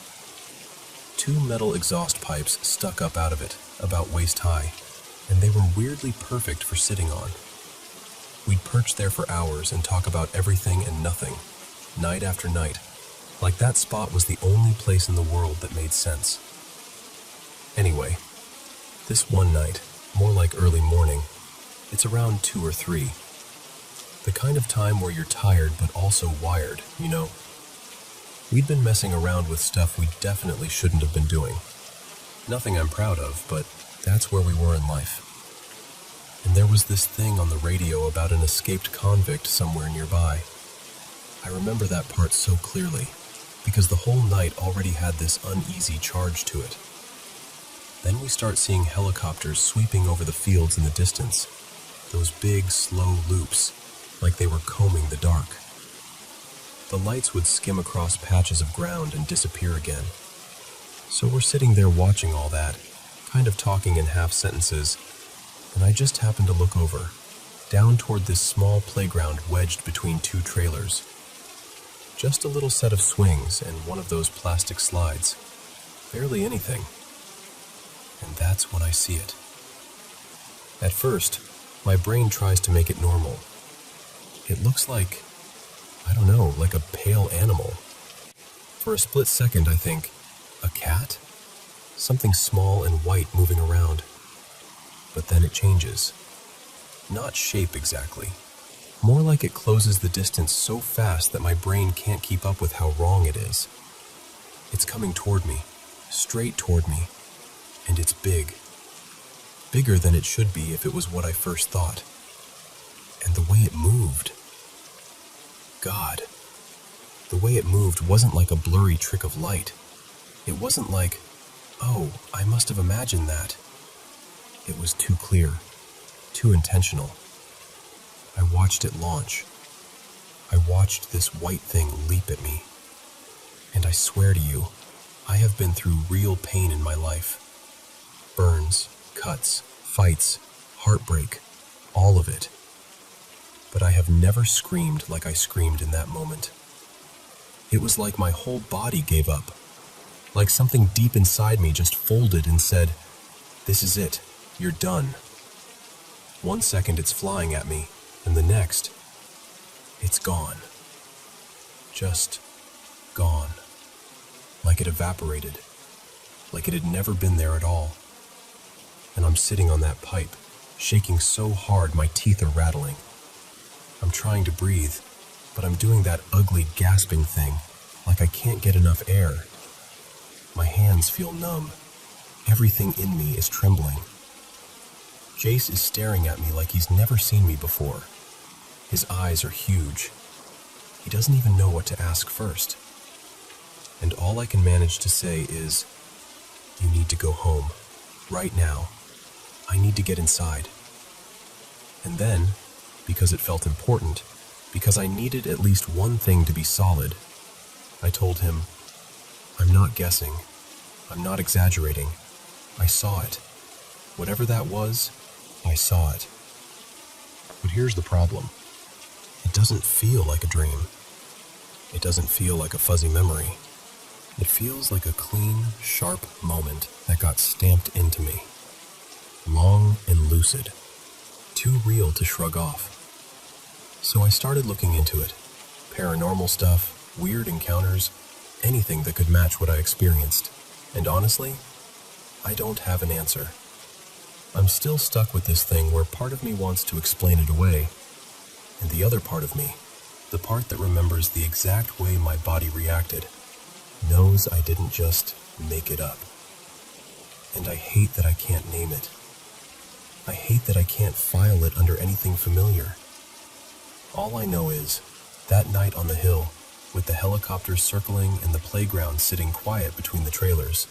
Two metal exhaust pipes stuck up out of it, about waist high, and they were weirdly perfect for sitting on. We'd perch there for hours and talk about everything and nothing, night after night, like that spot was the only place in the world that made sense. Anyway, this one night, more like early morning, it's around 2 or 3. The kind of time where you're tired but also wired, you know? We'd been messing around with stuff we definitely shouldn't have been doing. Nothing I'm proud of, but that's where we were in life. And there was this thing on the radio about an escaped convict somewhere nearby. I remember that part so clearly, because the whole night already had this uneasy charge to it. Then we start seeing helicopters sweeping over the fields in the distance, those big, slow loops, like they were combing the dark. The lights would skim across patches of ground and disappear again. So we're sitting there watching all that, kind of talking in half sentences, and I just happened to look over, down toward this small playground wedged between 2 trailers. Just a little set of swings and one of those plastic slides. Barely anything. And that's when I see it. At first, my brain tries to make it normal. It looks like, I don't know, like a pale animal. For a split second, I think, a cat? Something small and white moving around. But then it changes. Not shape exactly. More like it closes the distance so fast that my brain can't keep up with how wrong it is. It's coming toward me, straight toward me, and it's big. Bigger than it should be if it was what I first thought. And the way it moved. God. The way it moved wasn't like a blurry trick of light. It wasn't like, oh, I must have imagined that. It was too clear, too intentional. I watched it launch. I watched this white thing leap at me. And I swear to you, I have been through real pain in my life. Burns, cuts, fights, heartbreak, all of it. But I have never screamed like I screamed in that moment. It was like my whole body gave up. Like something deep inside me just folded and said, "This is it, you're done." 1 second it's flying at me, and the next, it's gone. Just gone. Like it evaporated. Like it had never been there at all. And I'm sitting on that pipe, shaking so hard my teeth are rattling. I'm trying to breathe, but I'm doing that ugly gasping thing, like I can't get enough air. My hands feel numb. Everything in me is trembling. Jace is staring at me like he's never seen me before. His eyes are huge. He doesn't even know what to ask first. And all I can manage to say is, "You need to go home. Right now. I need to get inside." And then, because it felt important, because I needed at least one thing to be solid, I told him, "I'm not guessing. I'm not exaggerating. I saw it. Whatever that was, I saw it." But here's the problem. It doesn't feel like a dream. It doesn't feel like a fuzzy memory. It feels like a clean, sharp moment that got stamped into me. Long and lucid. Too real to shrug off. So I started looking into it. Paranormal stuff, weird encounters, anything that could match what I experienced. And honestly, I don't have an answer. I'm still stuck with this thing where part of me wants to explain it away, and the other part of me, the part that remembers the exact way my body reacted, knows I didn't just make it up. And I hate that I can't name it. I hate that I can't file it under anything familiar. All I know is, that night on the hill, with the helicopters circling and the playground sitting quiet between the trailers,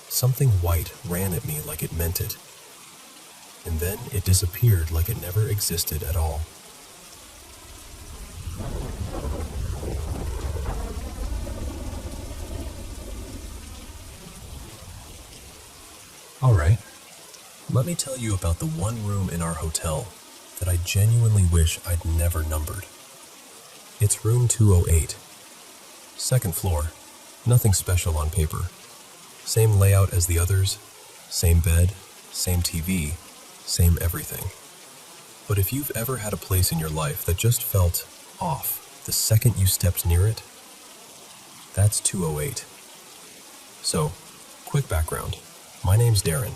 something white ran at me like it meant it. And then it disappeared like it never existed at all. Alright, let me tell you about the one room in our hotel that I genuinely wish I'd never numbered. It's room 208. Second floor, nothing special on paper. Same layout as the others, same bed, same TV, same everything. But if you've ever had a place in your life that just felt off the second you stepped near it, that's 208. So, quick background. My name's Darren.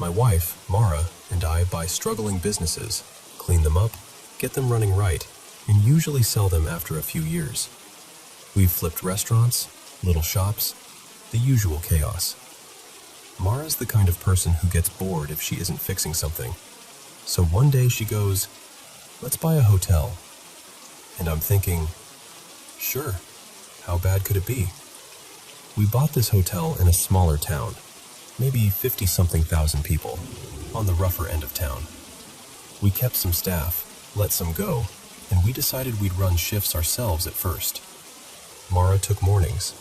My wife, Mara, and I buy struggling businesses, clean them up, get them running right, and usually sell them after a few years. We've flipped restaurants, little shops, the usual chaos. Mara's the kind of person who gets bored if she isn't fixing something. So one day she goes, "Let's buy a hotel." And I'm thinking, sure, how bad could it be? We bought this hotel in a smaller town, maybe 50-something thousand people, on the rougher end of town. We kept some staff, let some go, and we decided we'd run shifts ourselves at first. Mara took mornings,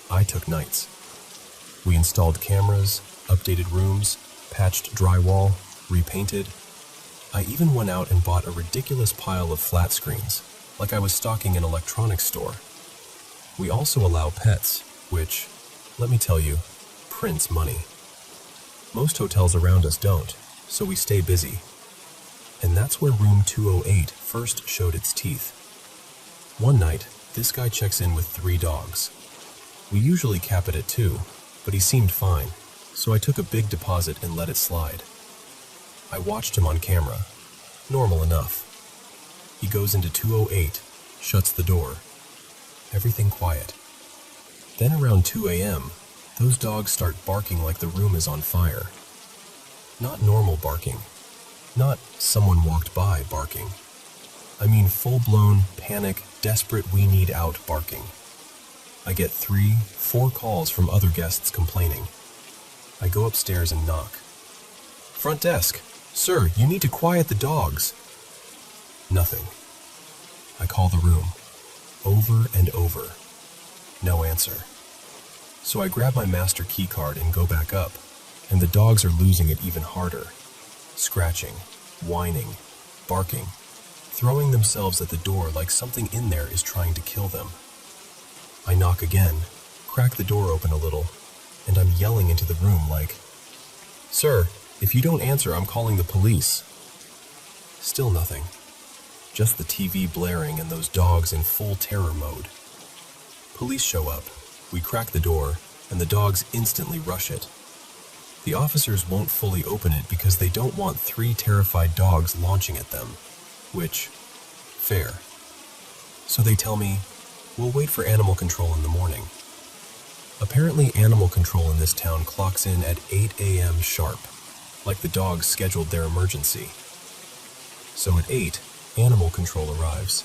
I took nights. We installed cameras, updated rooms, patched drywall, repainted. I even went out and bought a ridiculous pile of flat screens, like I was stocking an electronics store. We also allow pets, which, let me tell you, prints money. Most hotels around us don't, so we stay busy. And that's where room 208 first showed its teeth. One night, this guy checks in with 3 dogs. We usually cap it at 2, but he seemed fine, so I took a big deposit and let it slide. I watched him on camera. Normal enough. He goes into 208, shuts the door. Everything quiet. Then around 2 a.m., those dogs start barking like the room is on fire. Not normal barking. Not someone walked by barking. I mean full-blown, panic, desperate we need out barking. I get 3, 4 calls from other guests complaining. I go upstairs and knock. "Front desk. Sir, you need to quiet the dogs." Nothing. I call the room. Over and over. No answer. So I grab my master key card and go back up, and the dogs are losing it even harder. Scratching, whining, barking, throwing themselves at the door like something in there is trying to kill them. I knock again, crack the door open a little, and I'm yelling into the room like, "Sir, if you don't answer, I'm calling the police." Still nothing. Just the TV blaring and those dogs in full terror mode. Police show up. We crack the door, and the dogs instantly rush it. The officers won't fully open it because they don't want 3 terrified dogs launching at them, which, fair. So they tell me, "We'll wait for animal control in the morning." Apparently animal control in this town clocks in at 8 a.m. sharp, like the dogs scheduled their emergency. So at 8, animal control arrives.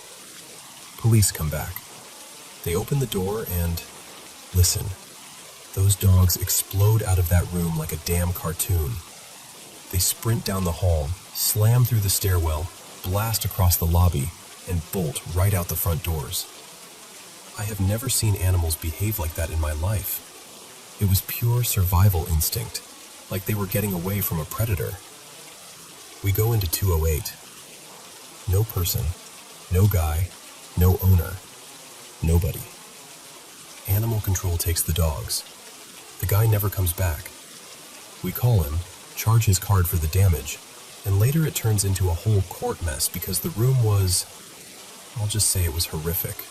Police come back. They open the door and, listen, those dogs explode out of that room like a damn cartoon. They sprint down the hall, slam through the stairwell, blast across the lobby, and bolt right out the front doors. I have never seen animals behave like that in my life. It was pure survival instinct, like they were getting away from a predator. We go into 208. No person, no guy, no owner, nobody. Animal control takes the dogs. The guy never comes back. We call him, charge his card for the damage, and later it turns into a whole court mess because the room was, I'll just say it was horrific.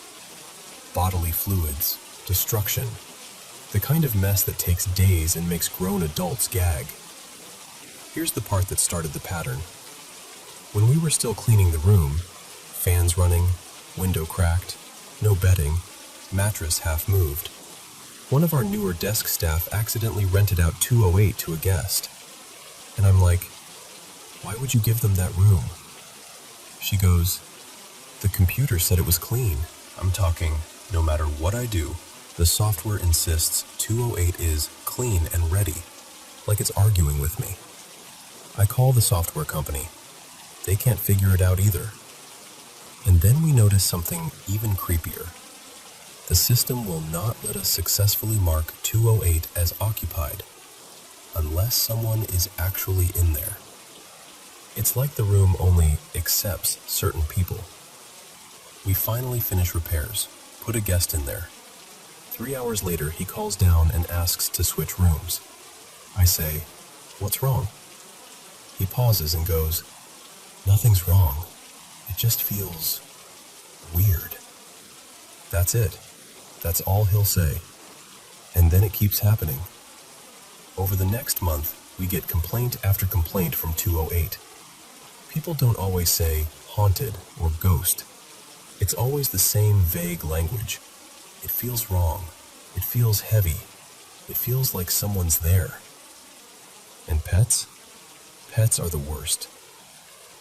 Bodily fluids, destruction, the kind of mess that takes days and makes grown adults gag. Here's the part that started the pattern. When we were still cleaning the room, fans running, window cracked, no bedding, mattress half moved, one of our newer desk staff accidentally rented out 208 to a guest. And I'm like, "Why would you give them that room?" She goes, "The computer said it was clean." I'm talking, no matter what I do, the software insists 208 is clean and ready, like it's arguing with me. I call the software company. They can't figure it out either. And then we notice something even creepier. The system will not let us successfully mark 208 as occupied unless someone is actually in there. It's like the room only accepts certain people. We finally finish repairs, put a guest in there. 3 hours later, he calls down and asks to switch rooms. I say, "What's wrong?" He pauses and goes, "Nothing's wrong. It just feels weird." That's it. That's all he'll say. And then it keeps happening. Over the next month, we get complaint after complaint from 208. People don't always say haunted or ghost. It's always the same vague language. It feels wrong. It feels heavy. It feels like someone's there. And pets? Pets are the worst.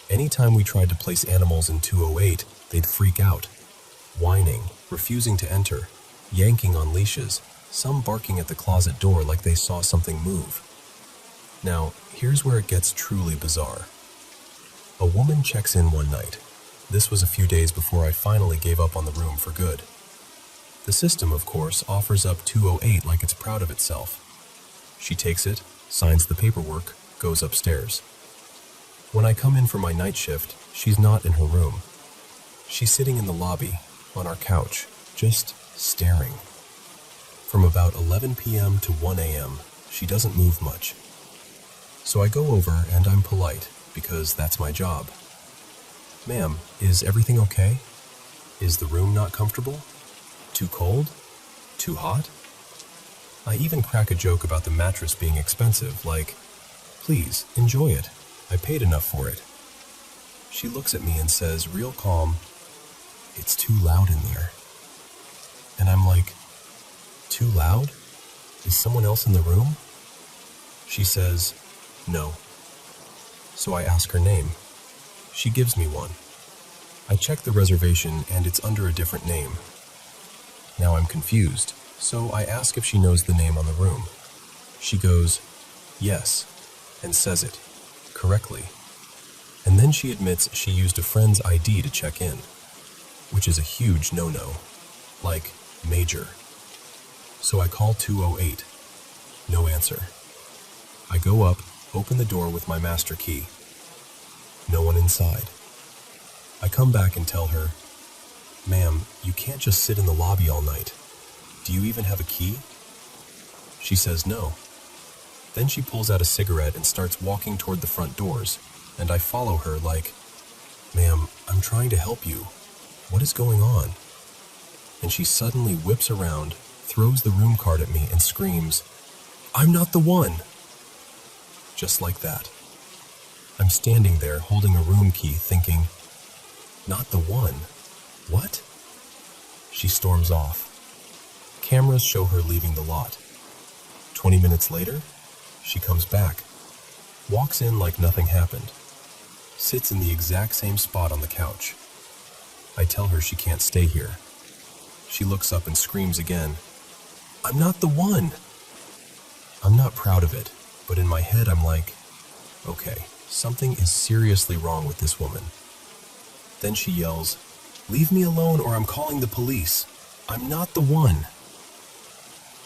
Anytime we tried to place animals in 208, they'd freak out, whining, refusing to enter, yanking on leashes, some barking at the closet door like they saw something move. Now, here's where it gets truly bizarre. A woman checks in one night. This was a few days before I finally gave up on the room for good. The system, of course, offers up 208 like it's proud of itself. She takes it, signs the paperwork, goes upstairs. When I come in for my night shift, she's not in her room. She's sitting in the lobby, on our couch, just staring. From about 11 p.m. to 1 a.m., she doesn't move much. So I go over and I'm polite, because that's my job. "Ma'am, is everything okay? Is the room not comfortable? Too cold? Too hot?" I even crack a joke about the mattress being expensive, like, "Please, enjoy it. I paid enough for it." She looks at me and says, real calm, "It's too loud in there." And I'm like, "Too loud? Is someone else in the room?" She says, "No." So I ask her name. She gives me one. I check the reservation and it's under a different name. Now I'm confused, so I ask if she knows the name on the room. She goes, "Yes," and says it, correctly. And then she admits she used a friend's ID to check in, which is a huge no-no, like major. So I call 208. No answer. I go up, open the door with my master key. No one inside. I come back and tell her, "Ma'am, you can't just sit in the lobby all night. Do you even have a key?" She says no. Then she pulls out a cigarette and starts walking toward the front doors, and I follow her like, "Ma'am, I'm trying to help you. What is going on?" And she suddenly whips around, throws the room card at me and screams, "I'm not the one!" Just like that. I'm standing there holding a room key thinking, "Not the one? What?" She storms off. Cameras show her leaving the lot. 20 minutes later, she comes back, walks in like nothing happened, sits in the exact same spot on the couch. I tell her she can't stay here. She looks up and screams again, "I'm not the one!" I'm not proud of it, but in my head I'm like, okay, something is seriously wrong with this woman. Then she yells, "Leave me alone or I'm calling the police. I'm not the one."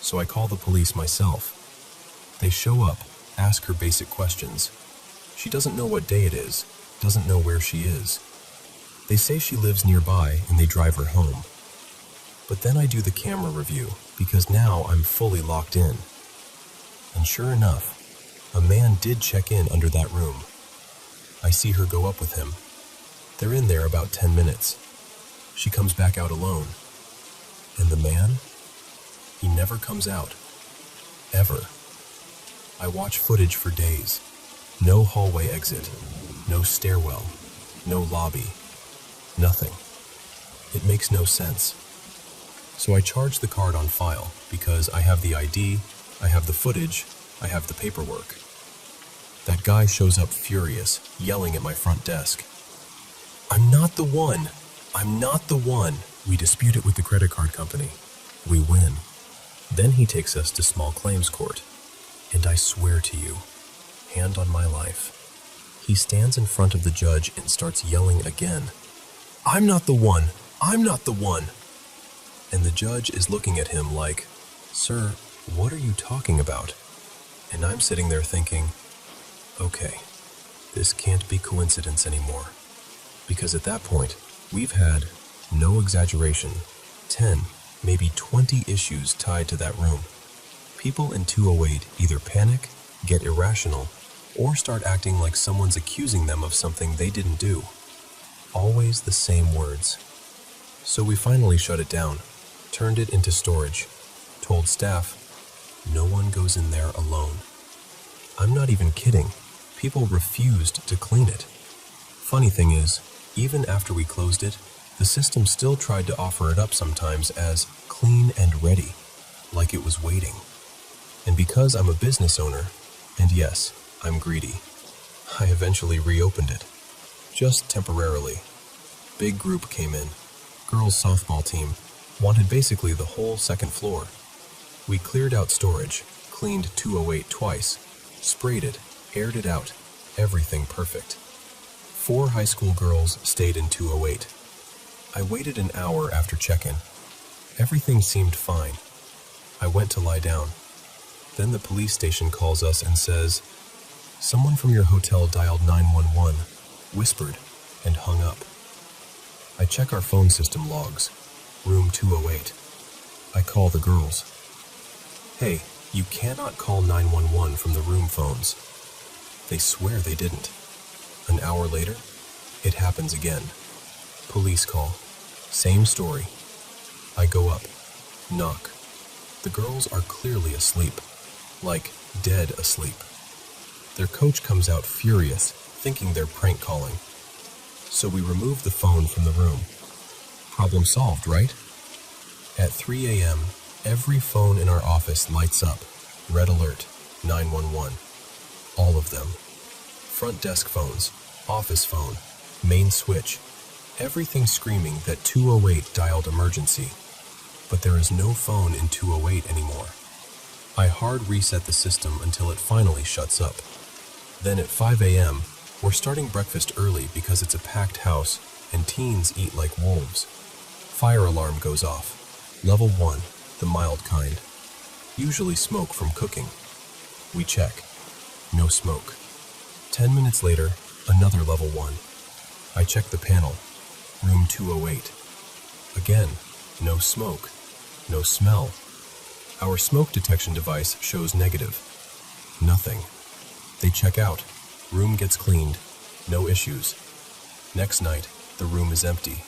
So I call the police myself. They show up, ask her basic questions. She doesn't know what day it is, doesn't know where she is. They say she lives nearby and they drive her home. But then I do the camera review, because now I'm fully locked in. And sure enough, a man did check in under that room. I see her go up with him. They're in there about 10 minutes. She comes back out alone. And the man? He never comes out. Ever. I watch footage for days. No hallway exit. No stairwell. No lobby. Nothing. It makes no sense. So I charge the card on file because I have the ID, I have the footage, I have the paperwork. That guy shows up furious, yelling at my front desk. "I'm not the one! I'm not the one!" We dispute it with the credit card company. We win. Then he takes us to small claims court. And I swear to you, hand on my life, he stands in front of the judge and starts yelling again. "I'm not the one! I'm not the one!" And the judge is looking at him like, "Sir, what are you talking about?" And I'm sitting there thinking, okay, this can't be coincidence anymore. Because at that point, we've had, no exaggeration, 10, maybe 20 issues tied to that room. People in 208 either panic, get irrational, or start acting like someone's accusing them of something they didn't do. Always the same words. So we finally shut it down, turned it into storage, told staff, no one goes in there alone. I'm not even kidding. People refused to clean it. Funny thing is, even after we closed it, the system still tried to offer it up sometimes as clean and ready, like it was waiting. And because I'm a business owner, and yes, I'm greedy, I eventually reopened it. Just temporarily. Big group came in. Girls' softball team wanted basically the whole second floor. We cleared out storage, cleaned 208 twice, sprayed it, aired it out, everything perfect. 4 high school girls stayed in 208. I waited an hour after check-in. Everything seemed fine. I went to lie down. Then the police station calls us and says, someone from your hotel dialed 911, whispered, and hung up. I check our phone system logs. Room 208. I call the girls. Hey, you cannot call 911 from the room phones. They swear they didn't. An hour later, it happens again. Police call. Same story. I go up. Knock. The girls are clearly asleep. Like, dead asleep. Their coach comes out furious, thinking they're prank calling. So we remove the phone from the room. Problem solved, right? At 3 a.m., every phone in our office lights up. Red alert, 911. All of them. Front desk phones, office phone, main switch. Everything screaming that 208 dialed emergency. But there is no phone in 208 anymore. I hard reset the system until it finally shuts up. Then at 5 a.m., we're starting breakfast early because it's a packed house and teens eat like wolves. Fire alarm goes off. Level 1, the mild kind. Usually smoke from cooking. We check. No smoke. 10 minutes later, another level 1. I check the panel. Room 208. Again, no smoke. No smell. Our smoke detection device shows negative. Nothing. They check out. Room gets cleaned. No issues. Next night, the room is empty.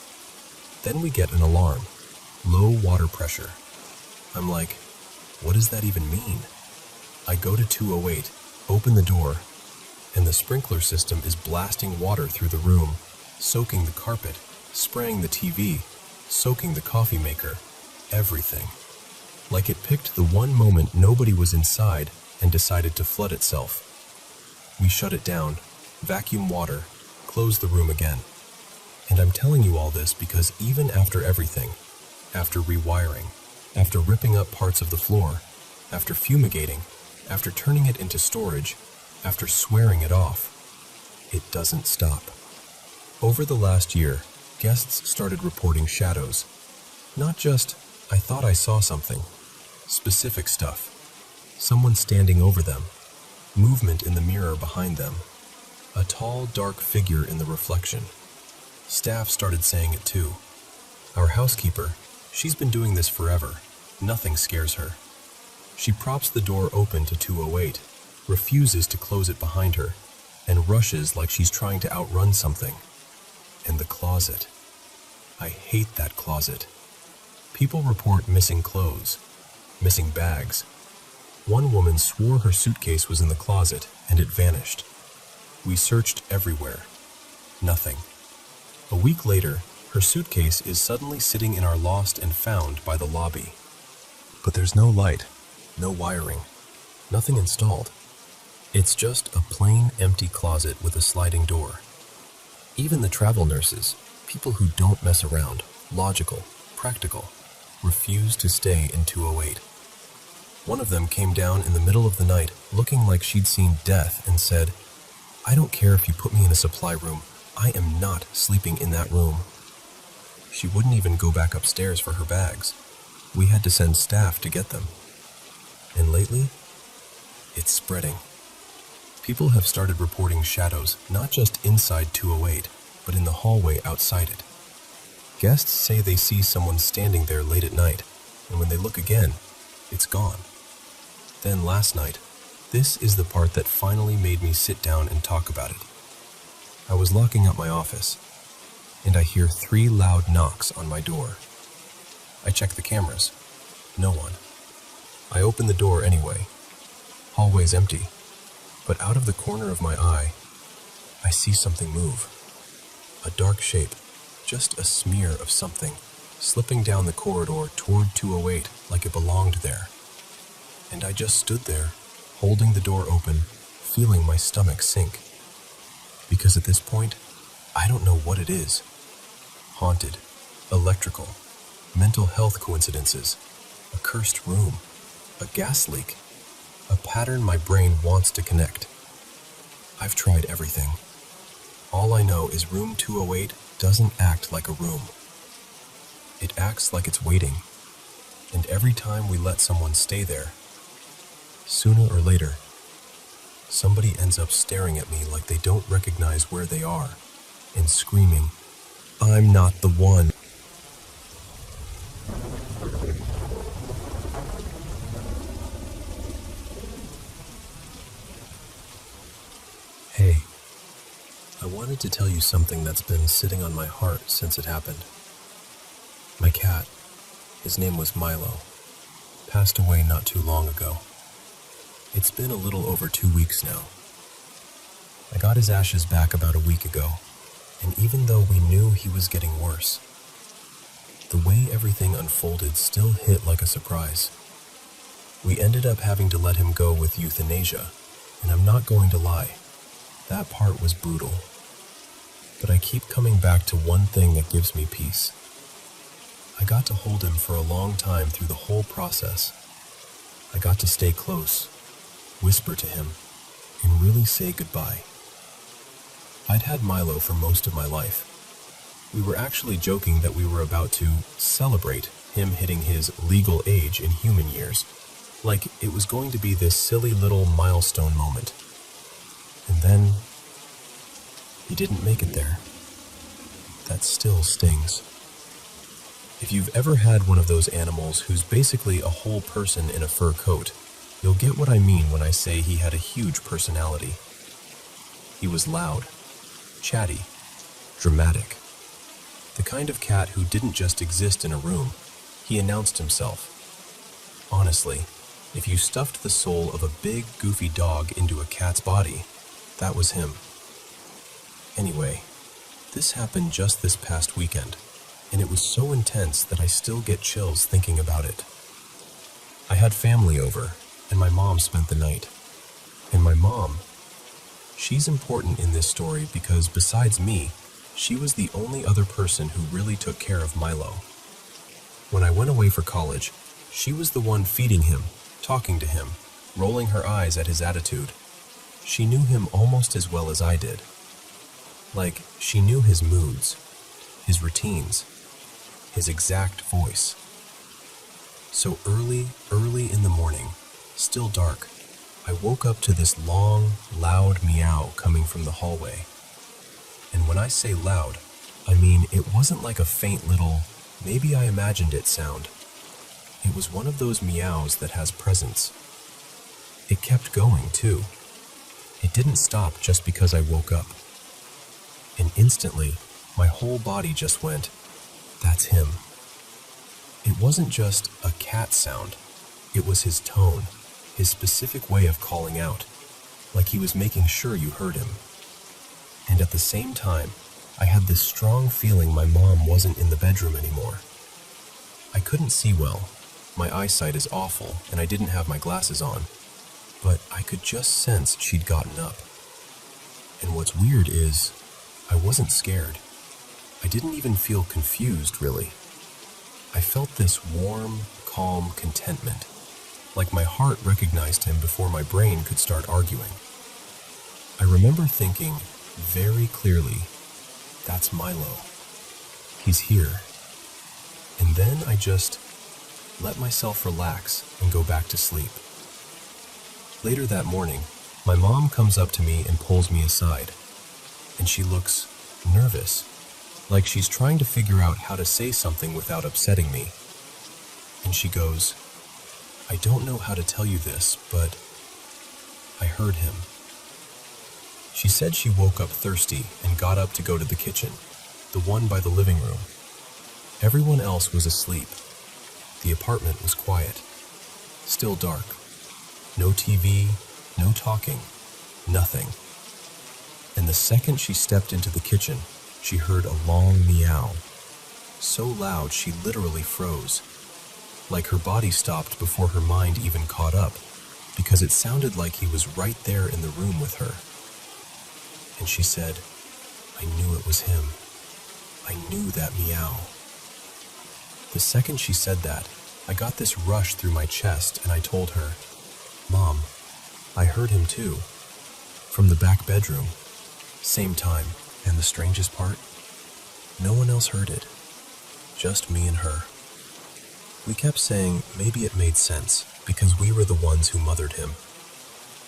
Then we get an alarm. Low water pressure. I'm like, what does that even mean? I go to 208, open the door, and the sprinkler system is blasting water through the room, soaking the carpet, spraying the TV, soaking the coffee maker, everything. Like it picked the one moment nobody was inside and decided to flood itself. We shut it down, vacuum water, close the room again. And I'm telling you all this because even after everything, after rewiring, after ripping up parts of the floor, after fumigating, after turning it into storage, after swearing it off, it doesn't stop. Over the last year, guests started reporting shadows. Not just, I thought I saw something. Specific stuff. Someone standing over them. Movement in the mirror behind them. A tall, dark figure in the reflection. Staff started saying it too. Our housekeeper, she's been doing this forever. Nothing scares her. She props the door open to 208, refuses to close it behind her, and rushes like she's trying to outrun something. And the closet. I hate that closet. People report missing clothes, missing bags. One woman swore her suitcase was in the closet and it vanished. We searched everywhere. Nothing. A week later, her suitcase is suddenly sitting in our lost and found by the lobby. But there's no light, no wiring, nothing installed. It's just a plain, empty closet with a sliding door. Even the travel nurses, people who don't mess around, logical, practical, refuse to stay in 208. One of them came down in the middle of the night looking like she'd seen death and said, I don't care if you put me in a supply room, I am not sleeping in that room. She wouldn't even go back upstairs for her bags. We had to send staff to get them. And lately, it's spreading. People have started reporting shadows not just inside 208, but in the hallway outside it. Guests say they see someone standing there late at night, and when they look again, it's gone. Then last night, this is the part that finally made me sit down and talk about it. I was locking up my office, and I hear 3 loud knocks on my door. I check the cameras. No one. I open the door anyway. Hallway's empty, but out of the corner of my eye, I see something move. A dark shape, just a smear of something, slipping down the corridor toward 208 like it belonged there. And I just stood there, holding the door open, feeling my stomach sink. Because at this point, I don't know what it is. Haunted, electrical, mental health coincidences, a cursed room, a gas leak, a pattern my brain wants to connect. I've tried everything. All I know is room 208 doesn't act like a room. It acts like it's waiting, and every time we let someone stay there, sooner or later, somebody ends up staring at me like they don't recognize where they are and screaming, "I'm not the one." Hey, I wanted to tell you something that's been sitting on my heart since it happened. My cat, his name was Milo, passed away not too long ago. It's been a little over 2 weeks now. I got his ashes back about a week ago, and even though we knew he was getting worse, the way everything unfolded still hit like a surprise. We ended up having to let him go with euthanasia, and I'm not going to lie, that part was brutal. But I keep coming back to one thing that gives me peace. I got to hold him for a long time through the whole process. I got to stay close, whisper to him, and really say goodbye. I'd had Milo for most of my life. We were actually joking that we were about to celebrate him hitting his legal age in human years, like it was going to be this silly little milestone moment. And then, he didn't make it there. That still stings. If you've ever had one of those animals who's basically a whole person in a fur coat, you'll get what I mean when I say he had a huge personality. He was loud, chatty, dramatic. The kind of cat who didn't just exist in a room, he announced himself. Honestly, if you stuffed the soul of a big, goofy dog into a cat's body, that was him. Anyway, this happened just this past weekend, and it was so intense that I still get chills thinking about it. I had family over, and my mom spent the night. And my mom, she's important in this story because besides me, she was the only other person who really took care of Milo. When I went away for college, she was the one feeding him, talking to him, rolling her eyes at his attitude. She knew him almost as well as I did. Like, she knew his moods, his routines, his exact voice. So early in the morning, still dark, I woke up to this long, loud meow coming from the hallway. And when I say loud, I mean it wasn't like a faint little, maybe I imagined it sound. It was one of those meows that has presence. It kept going, too. It didn't stop just because I woke up. And instantly, my whole body just went, "That's him." It wasn't just a cat sound. It was his tone, his specific way of calling out, like he was making sure you heard him. And at the same time, I had this strong feeling my mom wasn't in the bedroom anymore. I couldn't see well. My eyesight is awful, and I didn't have my glasses on. But I could just sense she'd gotten up. And what's weird is, I wasn't scared. I didn't even feel confused, really. I felt this warm, calm contentment, like my heart recognized him before my brain could start arguing. I remember thinking very clearly, that's Milo. He's here. And then I just let myself relax and go back to sleep. Later that morning, my mom comes up to me and pulls me aside, and she looks nervous, like she's trying to figure out how to say something without upsetting me. and she goes, "I don't know how to tell you this, but I heard him." She said she woke up thirsty and got up to go to the kitchen, the one by the living room. Everyone else was asleep. The apartment was quiet, still dark. No TV, no talking, nothing. And the second she stepped into the kitchen, she heard a long meow. So loud she literally froze. Like her body stopped before her mind even caught up, because it sounded like he was right there in the room with her. And she said, "I knew it was him. I knew that meow." The second she said that, I got this rush through my chest and I told her, "Mom, I heard him too. From the back bedroom. Same time, and the strangest part? No one else heard it. Just me and her." We kept saying maybe it made sense because we were the ones who mothered him.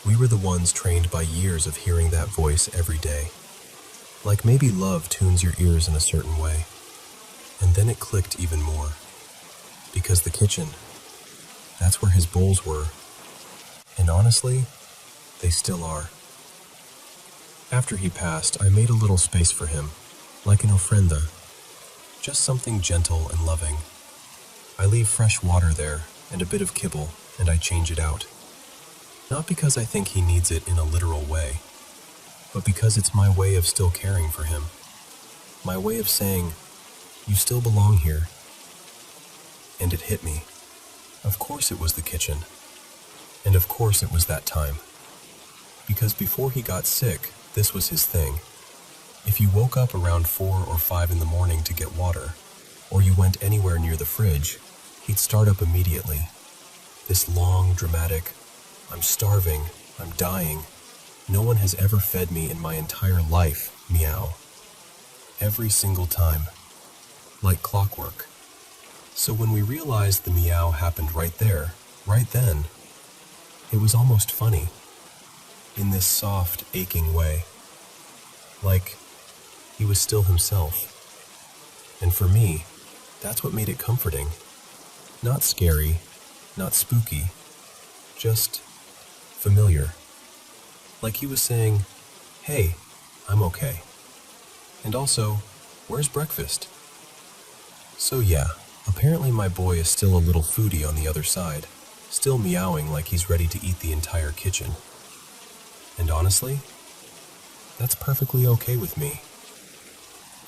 We were the ones trained by years of hearing that voice every day. Like maybe love tunes your ears in a certain way. And then it clicked even more. Because the kitchen, that's where his bowls were. And honestly, they still are. After he passed, I made a little space for him, like an ofrenda. Just something gentle and loving. I leave fresh water there, and a bit of kibble, and I change it out. Not because I think he needs it in a literal way, but because it's my way of still caring for him. My way of saying, "You still belong here." And it hit me. Of course it was the kitchen. And of course it was that time. Because before he got sick, this was his thing. If you woke up around 4 or 5 in the morning to get water, or you went anywhere near the fridge, he'd start up immediately. This long, dramatic, "I'm starving, I'm dying, no one has ever fed me in my entire life," meow. Every single time. Like clockwork. So when we realized the meow happened right there, right then, it was almost funny. In this soft, aching way. Like he was still himself. And for me, that's what made it comforting. Not scary, not spooky, just familiar. Like he was saying, "Hey, I'm okay. And also, where's breakfast?" So yeah, apparently my boy is still a little foodie on the other side, still meowing like he's ready to eat the entire kitchen. And honestly, that's perfectly okay with me.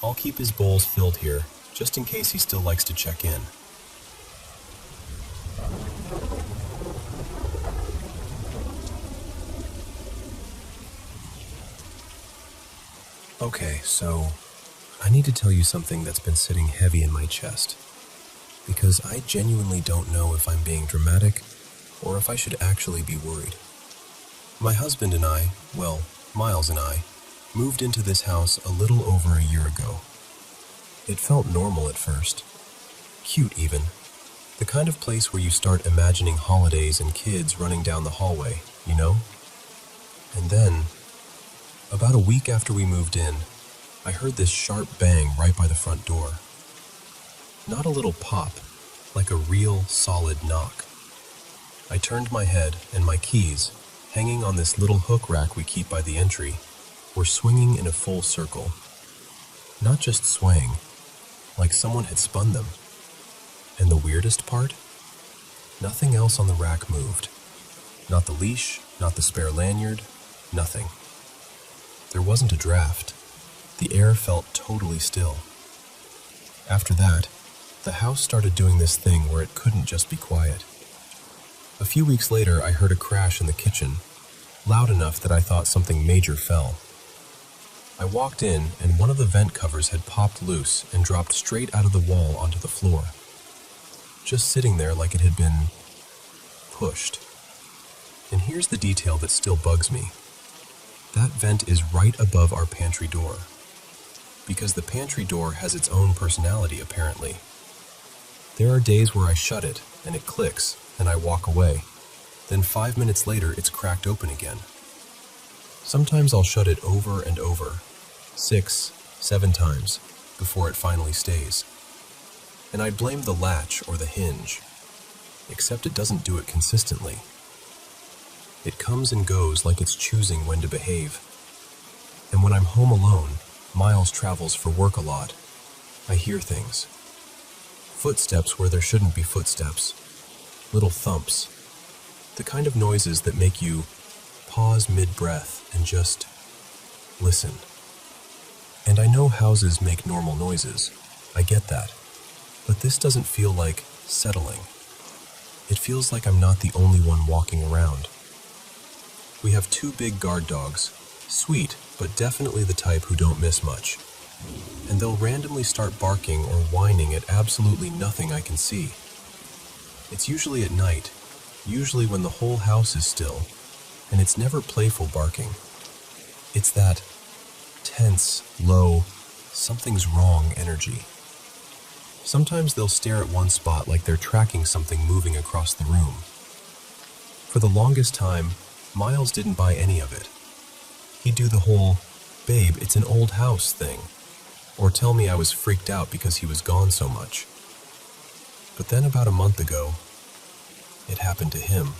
I'll keep his bowls filled here, just in case he still likes to check in. Okay, so I need to tell you something that's been sitting heavy in my chest, because I genuinely don't know if I'm being dramatic or if I should actually be worried. My husband and I, well, Miles and I, moved into this house a little over a year ago. It felt normal at first. Cute even. The kind of place where you start imagining holidays and kids running down the hallway, you know? And then, about a week after we moved in, I heard this sharp bang right by the front door. Not a little pop, like a real, solid knock. I turned my head, and my keys, hanging on this little hook rack we keep by the entry, were swinging in a full circle. Not just swaying, like someone had spun them. And the weirdest part? Nothing else on the rack moved. Not the leash, not the spare lanyard, nothing. There wasn't a draft. The air felt totally still. After that, the house started doing this thing where it couldn't just be quiet. A few weeks later, I heard a crash in the kitchen, loud enough that I thought something major fell. I walked in, and one of the vent covers had popped loose and dropped straight out of the wall onto the floor. Just sitting there like it had been pushed. And here's the detail that still bugs me. That vent is right above our pantry door. Because the pantry door has its own personality, apparently. There are days where I shut it, and it clicks, and I walk away. Then 5 minutes later, it's cracked open again. Sometimes I'll shut it over and over, 6, 7 times, before it finally stays. And I'd blame the latch or the hinge, except it doesn't do it consistently. It comes and goes like it's choosing when to behave. And when I'm home alone, Miles travels for work a lot. I hear things. Footsteps where there shouldn't be footsteps. Little thumps. The kind of noises that make you pause mid-breath and just listen. And I know houses make normal noises. I get that. But this doesn't feel like settling. It feels like I'm not the only one walking around. We have 2 big guard dogs. Sweet, but definitely the type who don't miss much. And they'll randomly start barking or whining at absolutely nothing I can see. It's usually at night, usually when the whole house is still, and it's never playful barking. It's that tense, low, something's wrong energy. Sometimes they'll stare at one spot like they're tracking something moving across the room. For the longest time, Miles didn't buy any of it. He'd do the whole, "Babe, it's an old house" thing, or tell me I was freaked out because he was gone so much. But then about a month ago, it happened to him.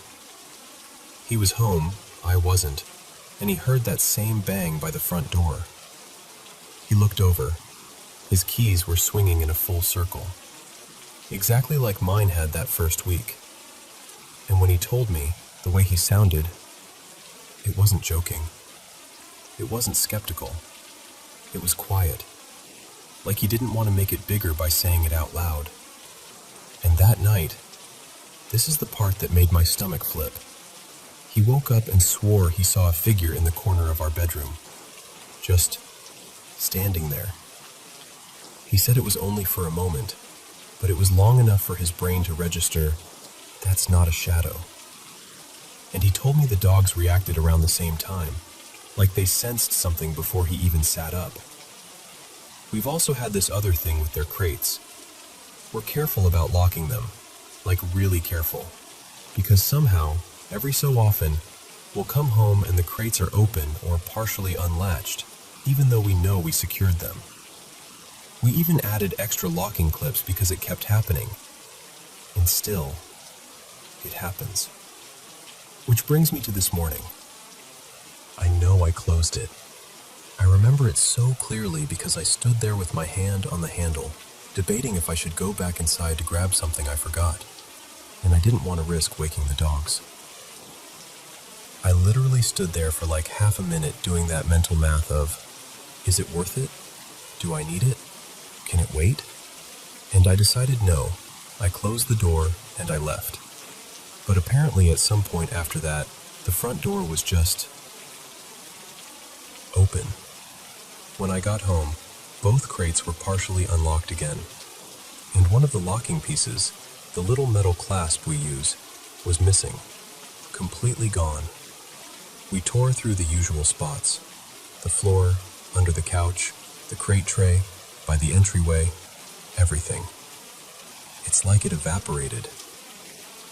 He was home, I wasn't, and he heard that same bang by the front door. He looked over. His keys were swinging in a full circle, exactly like mine had that first week. And when he told me, the way he sounded, it wasn't joking. It wasn't skeptical. It was quiet, like he didn't want to make it bigger by saying it out loud. And that night, this is the part that made my stomach flip. He woke up and swore he saw a figure in the corner of our bedroom, just standing there. He said it was only for a moment, but it was long enough for his brain to register, that's not a shadow. And he told me the dogs reacted around the same time, like they sensed something before he even sat up. We've also had this other thing with their crates. We're careful about locking them, like really careful, because somehow, every so often, we'll come home and the crates are open or partially unlatched, even though we know we secured them. We even added extra locking clips because it kept happening. And still, it happens. Which brings me to this morning. I know I closed it. I remember it so clearly because I stood there with my hand on the handle, debating if I should go back inside to grab something I forgot. And I didn't want to risk waking the dogs. I literally stood there for like half a minute doing that mental math of, is it worth it? Do I need it? Can it wait? And I decided no. I closed the door and I left. But apparently at some point after that, the front door was just open. When I got home, both crates were partially unlocked again. And one of the locking pieces, the little metal clasp we use, was missing. Completely gone. We tore through the usual spots. The floor, under the couch, the crate tray, by the entryway, everything. It's like it evaporated.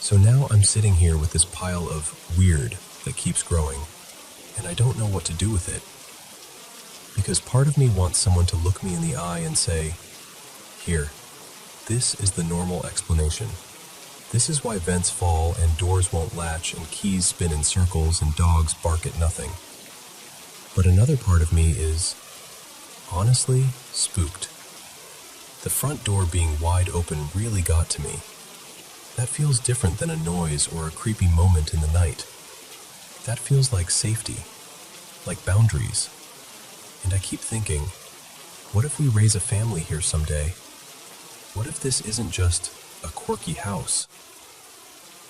So now I'm sitting here with this pile of weird that keeps growing, and I don't know what to do with it. Because part of me wants someone to look me in the eye and say, here, this is the normal explanation. This is why vents fall and doors won't latch and keys spin in circles and dogs bark at nothing. But another part of me is, honestly, spooked. The front door being wide open really got to me. That feels different than a noise or a creepy moment in the night. That feels like safety, like boundaries. And I keep thinking, what if we raise a family here someday? What if this isn't just a quirky house?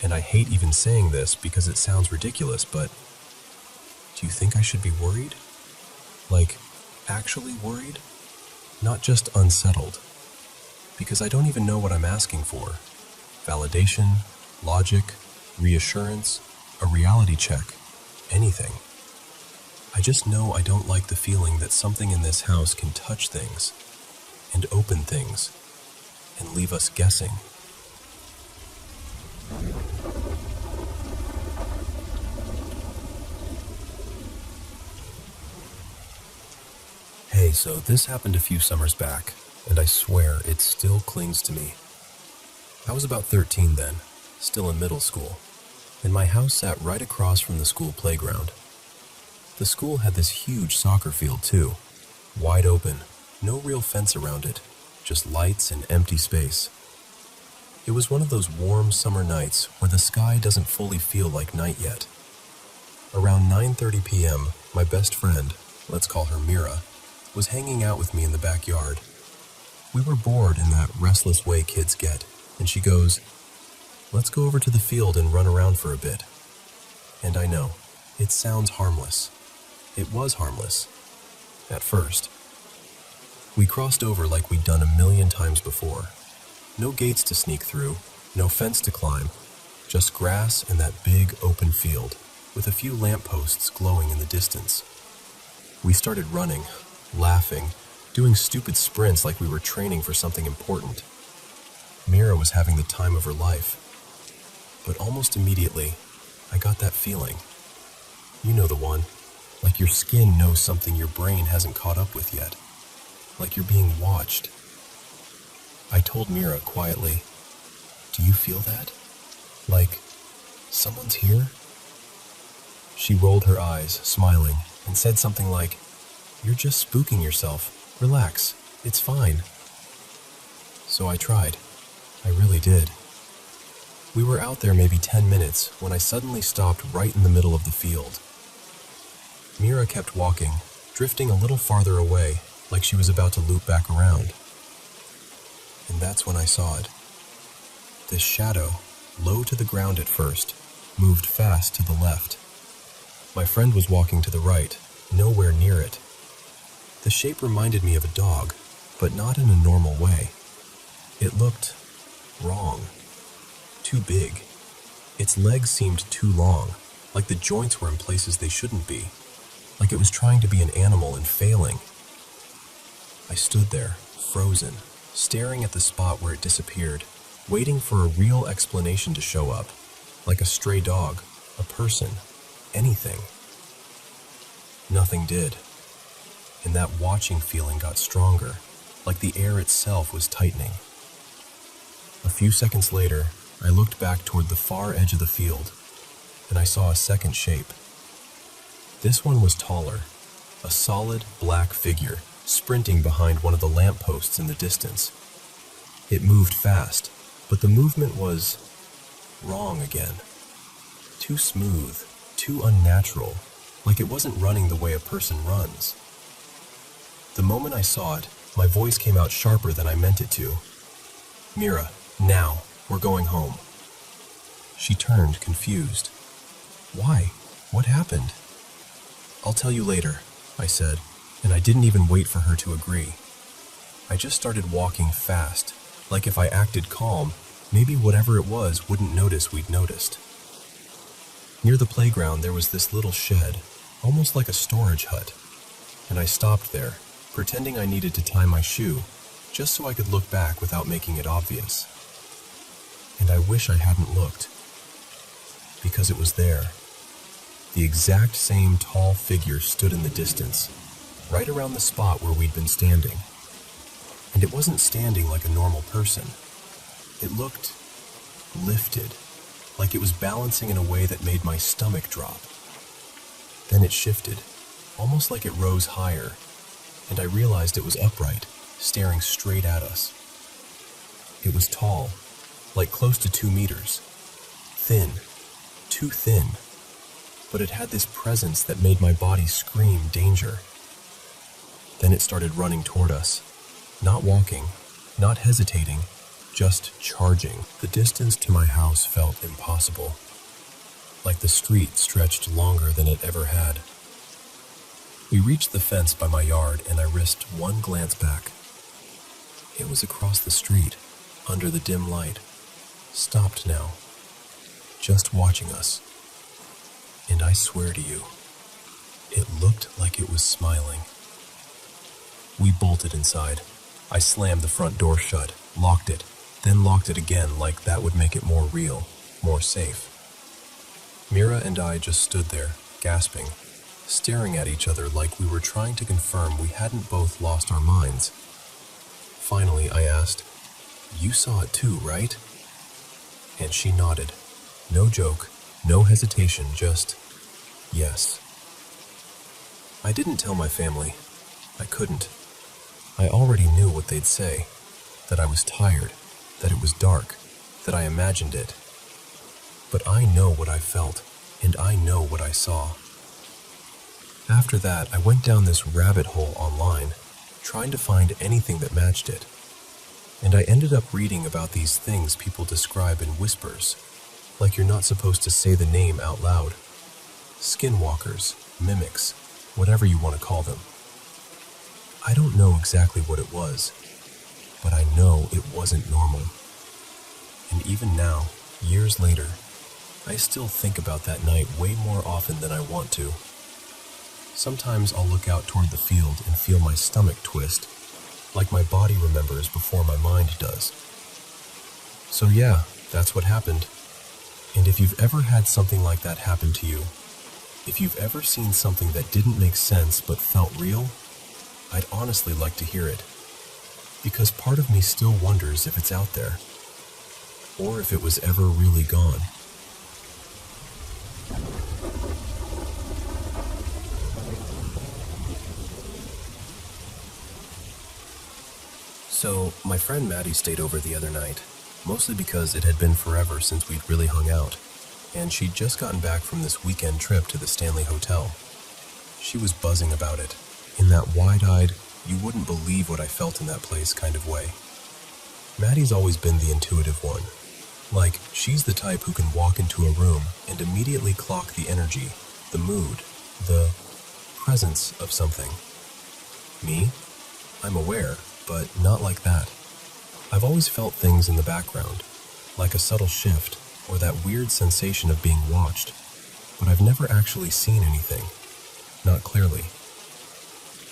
And I hate even saying this because it sounds ridiculous, but do you think I should be worried? Like, actually worried? Not just unsettled. Because I don't even know what I'm asking for. Validation, logic, reassurance, a reality check, anything. I just know I don't like the feeling that something in this house can touch things, and open things, and leave us guessing. Hey, so this happened a few summers back, and I swear it still clings to me. I was about 13 then, still in middle school, and my house sat right across from the school playground. The school had this huge soccer field too, wide open, no real fence around it, just lights and empty space. It was one of those warm summer nights where the sky doesn't fully feel like night yet. Around 9:30 p.m., my best friend, let's call her Mira, was hanging out with me in the backyard. We were bored in that restless way kids get, and she goes, "Let's go over to the field and run around for a bit." And I know, it sounds harmless. It was harmless. At first. We crossed over like we'd done a million times before. No gates to sneak through, no fence to climb, just grass and that big open field, with a few lampposts glowing in the distance. We started running, laughing, doing stupid sprints like we were training for something important. Mira was having the time of her life. But almost immediately, I got that feeling. You know the one, like your skin knows something your brain hasn't caught up with yet, like you're being watched. I told Mira quietly, "Do you feel that? Like, someone's here?" She rolled her eyes, smiling, and said something like, "You're just spooking yourself. Relax, it's fine." So I tried. I really did. We were out there maybe 10 minutes when I suddenly stopped right in the middle of the field. Mira kept walking, drifting a little farther away, like she was about to loop back around. And that's when I saw it. This shadow, low to the ground at first, moved fast to the left. My friend was walking to the right, nowhere near it. The shape reminded me of a dog, but not in a normal way. It looked wrong. Too big. Its legs seemed too long, like the joints were in places they shouldn't be, like it was trying to be an animal and failing. I stood there, frozen, staring at the spot where it disappeared, waiting for a real explanation to show up, like a stray dog, a person, anything. Nothing did, and that watching feeling got stronger, like the air itself was tightening. A few seconds later, I looked back toward the far edge of the field, and I saw a second shape. This one was taller, a solid black figure, sprinting behind one of the lampposts in the distance. It moved fast, but the movement was wrong again. Too smooth, too unnatural, like it wasn't running the way a person runs. The moment I saw it, my voice came out sharper than I meant it to. "Mira, now, we're going home." She turned, confused. "Why? What happened?" "I'll tell you later," I said, and I didn't even wait for her to agree. I just started walking fast, like if I acted calm, maybe whatever it was wouldn't notice we'd noticed. Near the playground there was this little shed, almost like a storage hut, and I stopped there, pretending I needed to tie my shoe, just so I could look back without making it obvious. And I wish I hadn't looked, because it was there. The exact same tall figure stood in the distance, right around the spot where we'd been standing. And it wasn't standing like a normal person. It looked lifted, like it was balancing in a way that made my stomach drop. Then it shifted, almost like it rose higher, and I realized it was upright, staring straight at us. It was tall, like close to 2 meters. Thin, too thin, but it had this presence that made my body scream danger. Then it started running toward us, not walking, not hesitating, just charging. The distance to my house felt impossible, like the street stretched longer than it ever had. We reached the fence by my yard, and I risked one glance back. It was across the street, under the dim light, stopped now, just watching us. And I swear to you, it looked like it was smiling. We bolted inside. I slammed the front door shut, locked it, then locked it again like that would make it more real, more safe. Mira and I just stood there, gasping, staring at each other like we were trying to confirm we hadn't both lost our minds. Finally, I asked, "You saw it too, right?" And she nodded. No joke, no hesitation, just yes. I didn't tell my family. I couldn't. I already knew what they'd say, that I was tired, that it was dark, that I imagined it. But I know what I felt, and I know what I saw. After that, I went down this rabbit hole online, trying to find anything that matched it. And I ended up reading about these things people describe in whispers, like you're not supposed to say the name out loud. Skinwalkers, mimics, whatever you want to call them. I don't know exactly what it was, but I know it wasn't normal. And even now, years later, I still think about that night way more often than I want to. Sometimes I'll look out toward the field and feel my stomach twist, like my body remembers before my mind does. So yeah, that's what happened. And if you've ever had something like that happen to you, if you've ever seen something that didn't make sense but felt real, I'd honestly like to hear it. Because part of me still wonders if it's out there, or if it was ever really gone. So, my friend Maddie stayed over the other night, mostly because it had been forever since we'd really hung out, and she'd just gotten back from this weekend trip to the Stanley Hotel. She was buzzing about it, in that wide-eyed, you wouldn't believe what I felt in that place kind of way. Maddie's always been the intuitive one. Like, she's the type who can walk into a room and immediately clock the energy, the mood, the presence of something. Me? I'm aware, but not like that. I've always felt things in the background, like a subtle shift or that weird sensation of being watched, but I've never actually seen anything, not clearly.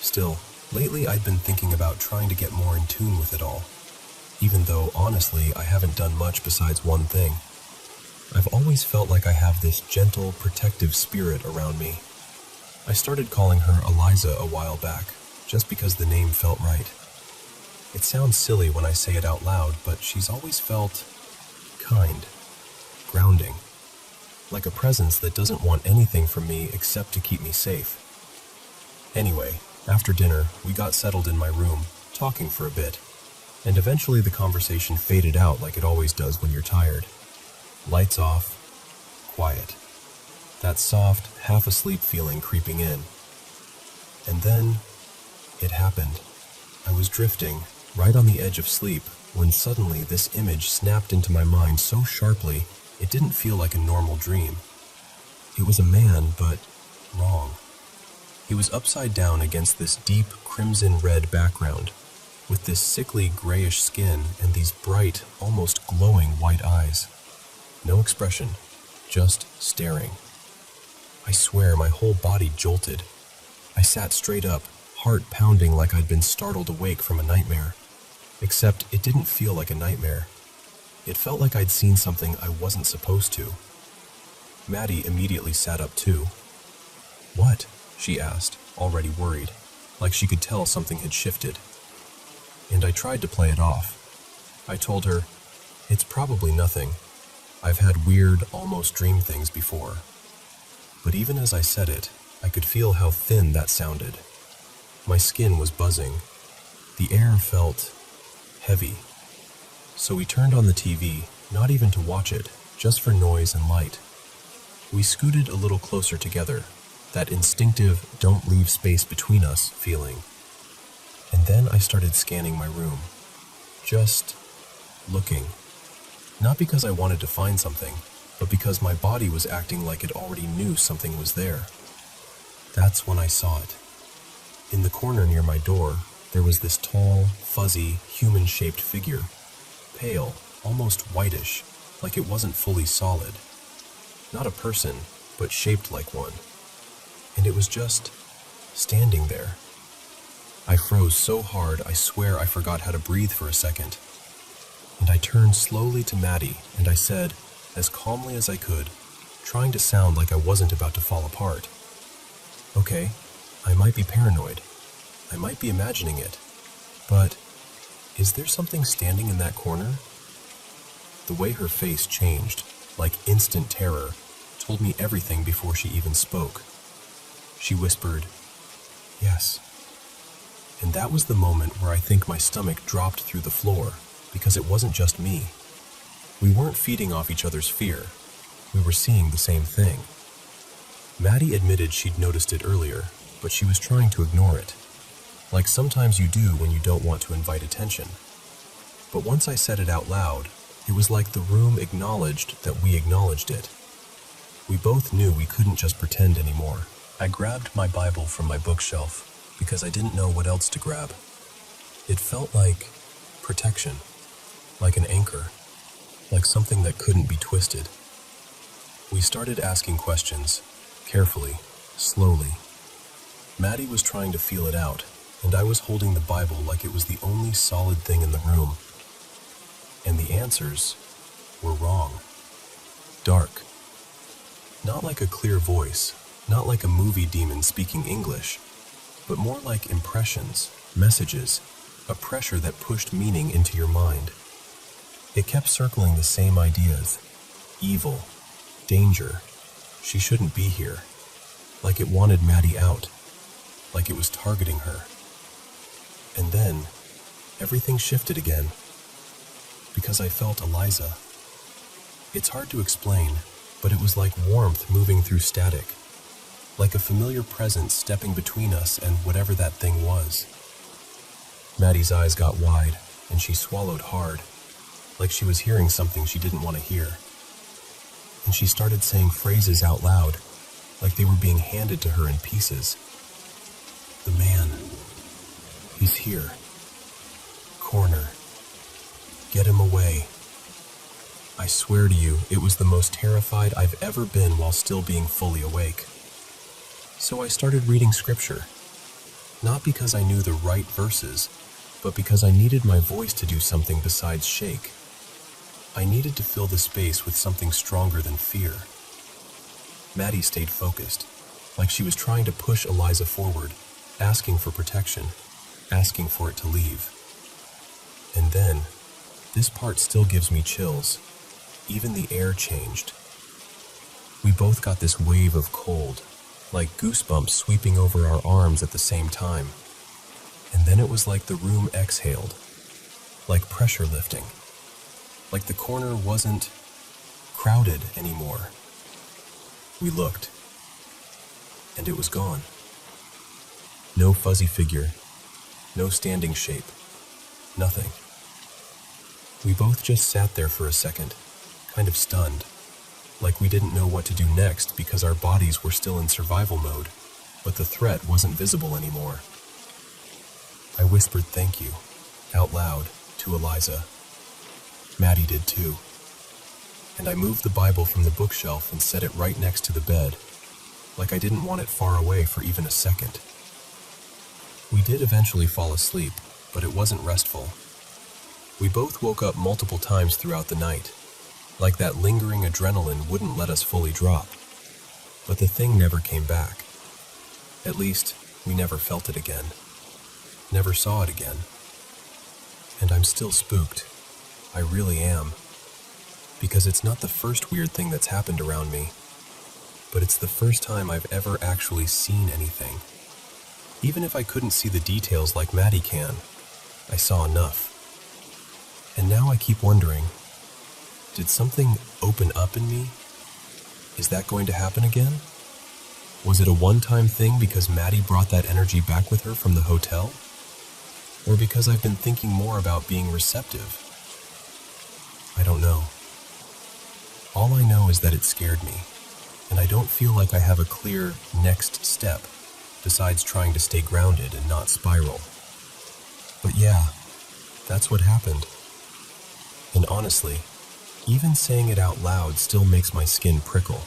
Still, lately I'd been thinking about trying to get more in tune with it all, even though honestly I haven't done much besides one thing. I've always felt like I have this gentle, protective spirit around me. I started calling her Eliza a while back, just because the name felt right. It sounds silly when I say it out loud, but she's always felt kind, grounding, like a presence that doesn't want anything from me except to keep me safe. Anyway, after dinner, we got settled in my room, talking for a bit, and eventually the conversation faded out like it always does when you're tired. Lights off, quiet. That soft, half-asleep feeling creeping in. And then, it happened. I was drifting, right on the edge of sleep, when suddenly this image snapped into my mind so sharply, it didn't feel like a normal dream. It was a man, but wrong. He was upside down against this deep crimson-red background, with this sickly grayish skin and these bright, almost glowing white eyes. No expression, just staring. I swear my whole body jolted. I sat straight up, heart pounding like I'd been startled awake from a nightmare. Except it didn't feel like a nightmare. It felt like I'd seen something I wasn't supposed to. Maddie immediately sat up too. "What?" she asked, already worried, like she could tell something had shifted. And I tried to play it off. I told her, "It's probably nothing. I've had weird, almost dream things before." But even as I said it, I could feel how thin that sounded. My skin was buzzing. The air felt heavy. So we turned on the TV, not even to watch it, just for noise and light. We scooted a little closer together, that instinctive don't leave space between us feeling. And then I started scanning my room. Just looking. Not because I wanted to find something, but because my body was acting like it already knew something was there. That's when I saw it. In the corner near my door, there was this tall, fuzzy, human-shaped figure. Pale, almost whitish, like it wasn't fully solid. Not a person, but shaped like one. And it was just standing there. I froze so hard I swear I forgot how to breathe for a second. And I turned slowly to Maddie and I said, as calmly as I could, trying to sound like I wasn't about to fall apart, "Okay, I might be paranoid. I might be imagining it. But is there something standing in that corner?" The way her face changed, like instant terror, told me everything before she even spoke. She whispered, "Yes." And that was the moment where I think my stomach dropped through the floor, because it wasn't just me. We weren't feeding off each other's fear. We were seeing the same thing. Maddie admitted she'd noticed it earlier, but she was trying to ignore it, like sometimes you do when you don't want to invite attention. But once I said it out loud, it was like the room acknowledged that we acknowledged it. We both knew we couldn't just pretend anymore. I grabbed my Bible from my bookshelf because I didn't know what else to grab. It felt like protection, like an anchor, like something that couldn't be twisted. We started asking questions, carefully, slowly. Maddie was trying to feel it out, and I was holding the Bible like it was the only solid thing in the room. And the answers were wrong. Dark. Not like a clear voice, not like a movie demon speaking English, but more like impressions, messages, a pressure that pushed meaning into your mind. It kept circling the same ideas: evil, danger, she shouldn't be here, like it wanted Maddie out, like it was targeting her. And then, everything shifted again, because I felt Eliza. It's hard to explain, but it was like warmth moving through static, like a familiar presence stepping between us and whatever that thing was. Maddie's eyes got wide, and she swallowed hard, like she was hearing something she didn't want to hear. And she started saying phrases out loud, like they were being handed to her in pieces. "The man. He's here. Corner. Get him away." I swear to you, it was the most terrified I've ever been while still being fully awake. So I started reading scripture, not because I knew the right verses, but because I needed my voice to do something besides shake. I needed to fill the space with something stronger than fear. Maddie stayed focused, like she was trying to push Eliza forward, asking for protection, asking for it to leave. And then, this part still gives me chills. Even the air changed. We both got this wave of cold, like goosebumps sweeping over our arms at the same time. And then it was like the room exhaled, like pressure lifting, like the corner wasn't crowded anymore. We looked, and it was gone. No fuzzy figure, no standing shape, nothing. We both just sat there for a second, kind of stunned, like we didn't know what to do next because our bodies were still in survival mode, but the threat wasn't visible anymore. I whispered thank you, out loud, to Eliza. Maddie did too. And I moved the Bible from the bookshelf and set it right next to the bed, like I didn't want it far away for even a second. We did eventually fall asleep, but it wasn't restful. We both woke up multiple times throughout the night, like that lingering adrenaline wouldn't let us fully drop. But the thing never came back. At least, we never felt it again. Never saw it again. And I'm still spooked. I really am. Because it's not the first weird thing that's happened around me, but it's the first time I've ever actually seen anything. Even if I couldn't see the details like Maddie can, I saw enough. And now I keep wondering, did something open up in me? Is that going to happen again? Was it a one-time thing because Maddie brought that energy back with her from the hotel? Or because I've been thinking more about being receptive? I don't know. All I know is that it scared me, and I don't feel like I have a clear next step besides trying to stay grounded and not spiral. But yeah, that's what happened. And honestly, even saying it out loud still makes my skin prickle.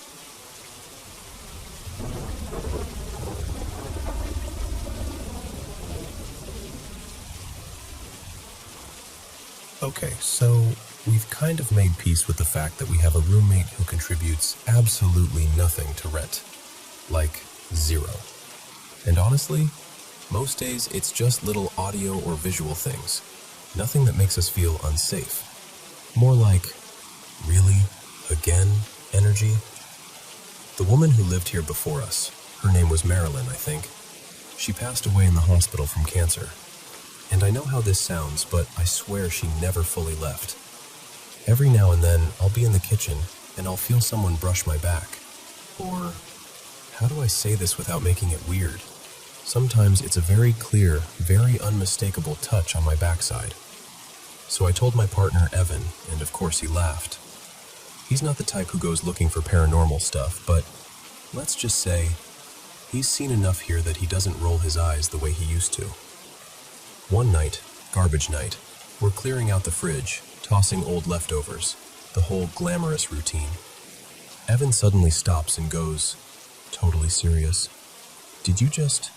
Okay, so we've kind of made peace with the fact that we have a roommate who contributes absolutely nothing to rent. Like, zero. And honestly, most days it's just little audio or visual things. Nothing that makes us feel unsafe. More like really, again, energy. The woman who lived here before us, her name was Marilyn, I think. She passed away in the hospital from cancer. And I know how this sounds, but I swear she never fully left. Every now and then, I'll be in the kitchen, and I'll feel someone brush my back. Or, how do I say this without making it weird? Sometimes it's a very clear, very unmistakable touch on my backside. So I told my partner, Evan, and of course he laughed. He's not the type who goes looking for paranormal stuff, but let's just say he's seen enough here that he doesn't roll his eyes the way he used to. One night, garbage night, we're clearing out the fridge, tossing old leftovers, the whole glamorous routine. Evan suddenly stops and goes, totally serious, "Did you just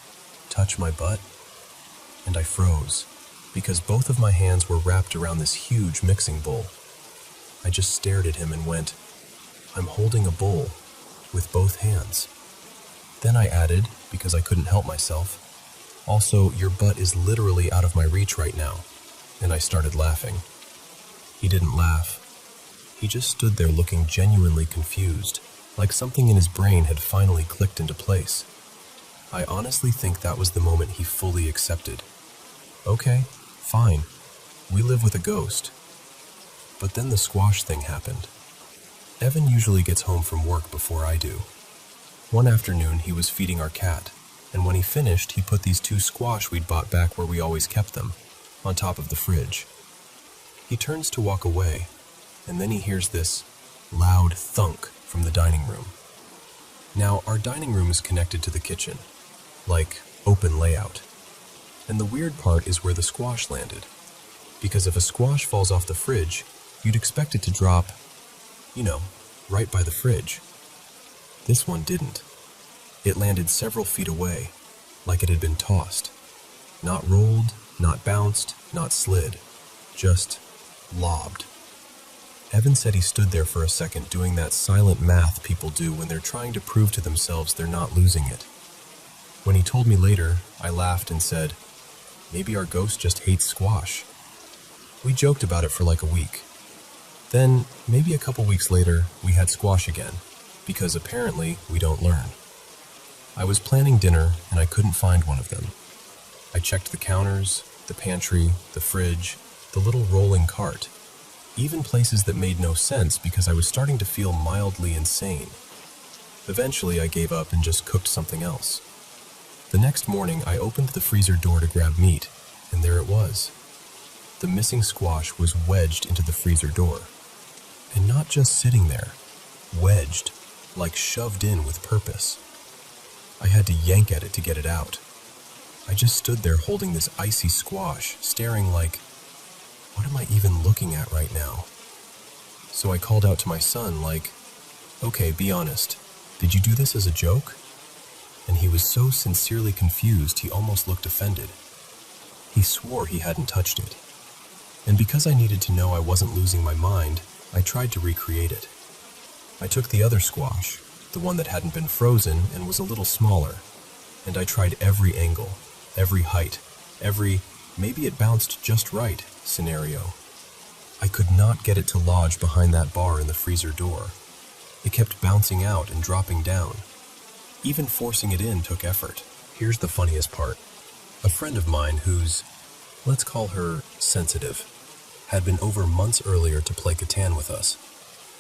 touch my butt?" And I froze, because both of my hands were wrapped around this huge mixing bowl. I just stared at him and went, "I'm holding a bowl with both hands." Then I added, because I couldn't help myself, "Also, your butt is literally out of my reach right now." And I started laughing. He didn't laugh. He just stood there looking genuinely confused, like something in his brain had finally clicked into place. I honestly think that was the moment he fully accepted. Okay, fine. We live with a ghost. But then the squash thing happened. Evan usually gets home from work before I do. One afternoon, he was feeding our cat, and when he finished, he put these 2 squash we'd bought back where we always kept them, on top of the fridge. He turns to walk away, and then he hears this loud thunk from the dining room. Now, our dining room is connected to the kitchen, like open layout. And the weird part is where the squash landed, because if a squash falls off the fridge, you'd expect it to drop, right by the fridge. This one didn't. It landed several feet away, like it had been tossed. Not rolled, not bounced, not slid, just lobbed. Evan said he stood there for a second doing that silent math people do when they're trying to prove to themselves they're not losing it. When he told me later, I laughed and said, "Maybe our ghost just hates squash." We joked about it for like a week. Then, maybe a couple weeks later, we had squash again, because apparently we don't learn. I was planning dinner and I couldn't find one of them. I checked the counters, the pantry, the fridge, the little rolling cart, even places that made no sense because I was starting to feel mildly insane. Eventually, I gave up and just cooked something else. The next morning, I opened the freezer door to grab meat, and there it was. The missing squash was wedged into the freezer door. And not just sitting there, wedged, like shoved in with purpose. I had to yank at it to get it out. I just stood there holding this icy squash, staring like, what am I even looking at right now? So I called out to my son like, "Okay, be honest, did you do this as a joke?" And he was so sincerely confused he almost looked offended. He swore he hadn't touched it. And because I needed to know I wasn't losing my mind, I tried to recreate it. I took the other squash, the one that hadn't been frozen and was a little smaller, and I tried every angle, every height, every "maybe it bounced just right" scenario. I could not get it to lodge behind that bar in the freezer door. It kept bouncing out and dropping down. Even forcing it in took effort. Here's the funniest part. A friend of mine who's, let's call her sensitive, had been over months earlier to play Catan with us.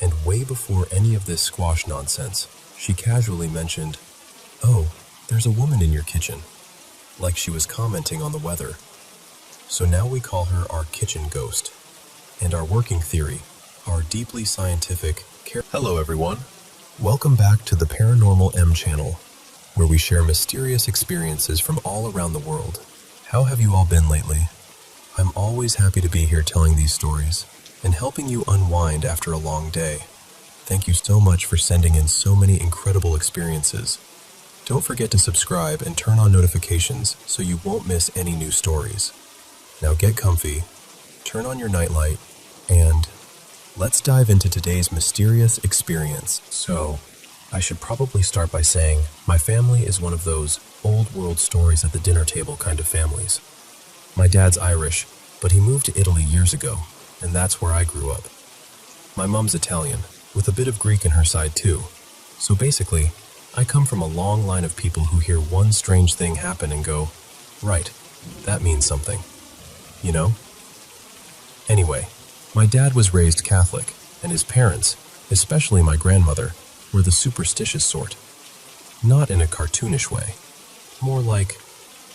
And way before any of this squash nonsense, she casually mentioned, "Oh, there's a woman in your kitchen," like she was commenting on the weather. So now we call her our kitchen ghost. And our working theory, our deeply scientific Hello everyone. Welcome back to the Paranormal M channel, where we share mysterious experiences from all around the world. How have you all been lately? I'm always happy to be here telling these stories and helping you unwind after a long day. Thank you so much for sending in so many incredible experiences. Don't forget to subscribe and turn on notifications so you won't miss any new stories. Now get comfy, turn on your nightlight, and let's dive into today's mysterious experience. So, I should probably start by saying my family is one of those old world stories at the dinner table kind of families. My dad's Irish, but he moved to Italy years ago, and that's where I grew up. My mom's Italian, with a bit of Greek in her side too. So basically, I come from a long line of people who hear one strange thing happen and go, right, that means something. You know? Anyway, my dad was raised Catholic, and his parents, especially my grandmother, were the superstitious sort. Not in a cartoonish way, more like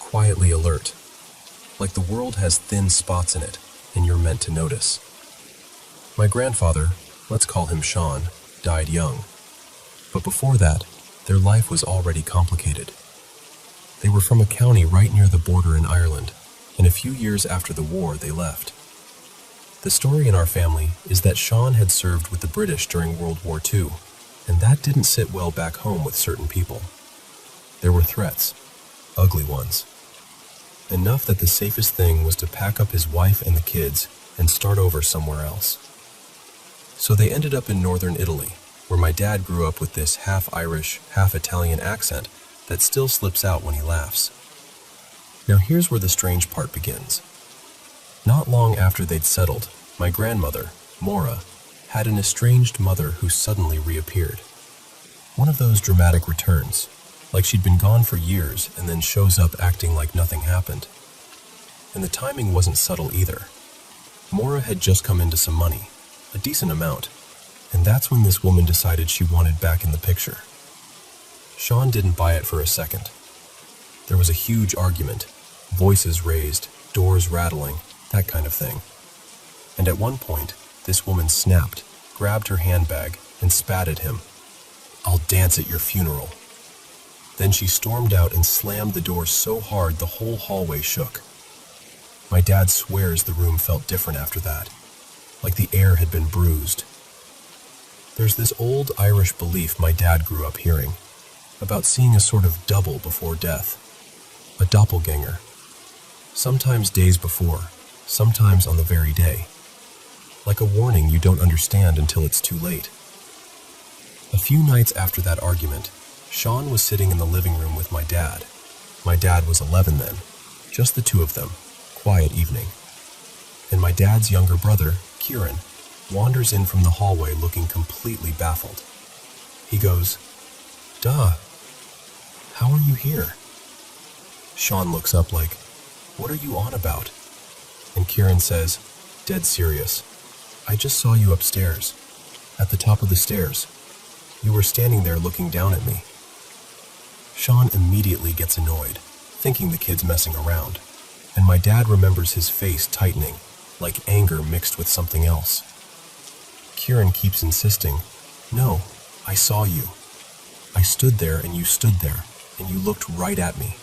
quietly alert. Like the world has thin spots in it, and you're meant to notice. My grandfather, let's call him Sean, died young. But before that, their life was already complicated. They were from a county right near the border in Ireland, and a few years after the war they left. The story in our family is that Sean had served with the British during World War II, and that didn't sit well back home with certain people. There were threats, ugly ones. Enough that the safest thing was to pack up his wife and the kids and start over somewhere else. So they ended up in northern Italy, where my dad grew up with this half-Irish, half-Italian accent that still slips out when he laughs. Now here's where the strange part begins. Not long after they'd settled, my grandmother, Maura, had an estranged mother who suddenly reappeared. One of those dramatic returns, like she'd been gone for years and then shows up acting like nothing happened. And the timing wasn't subtle either. Maura had just come into some money, a decent amount, and that's when this woman decided she wanted back in the picture. Sean didn't buy it for a second. There was a huge argument, voices raised, doors rattling, that kind of thing. And at one point, this woman snapped, grabbed her handbag, and spat at him. "I'll dance at your funeral." Then she stormed out and slammed the door so hard the whole hallway shook. My dad swears the room felt different after that, like the air had been bruised. There's this old Irish belief my dad grew up hearing, about seeing a sort of double before death, a doppelganger. Sometimes days before, sometimes on the very day. Like a warning you don't understand until it's too late. A few nights after that argument, Sean was sitting in the living room with my dad. My dad was 11 then, just the two of them, quiet evening. And my dad's younger brother, Kieran, wanders in from the hallway looking completely baffled. He goes, "Duh, how are you here?" Sean looks up like, "What are you on about?" And Kieran says, dead serious, "I just saw you upstairs, at the top of the stairs. You were standing there looking down at me." Sean immediately gets annoyed, thinking the kid's messing around, and my dad remembers his face tightening, like anger mixed with something else. Kieran keeps insisting, "No, I saw you. I stood there and you stood there, and you looked right at me."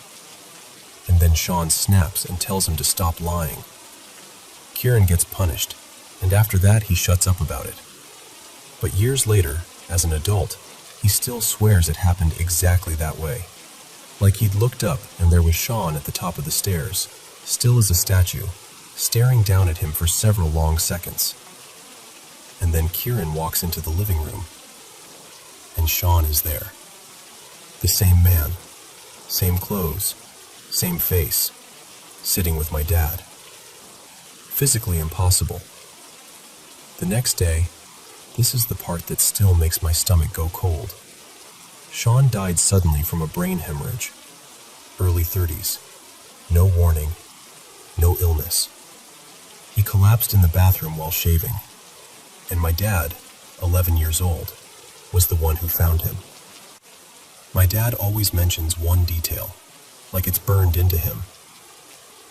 And then Sean snaps and tells him to stop lying. Kieran gets punished, and after that he shuts up about it. But years later, as an adult, he still swears it happened exactly that way. Like he'd looked up and there was Sean at the top of the stairs, still as a statue, staring down at him for several long seconds. And then Kieran walks into the living room, and Sean is there. The same man, same clothes, same face, sitting with my dad. Physically impossible. The next day, this is the part that still makes my stomach go cold. Sean died suddenly from a brain hemorrhage. Early 30s. No warning. No illness. He collapsed in the bathroom while shaving. And my dad, 11 years old, was the one who found him. My dad always mentions one detail, like it's burned into him.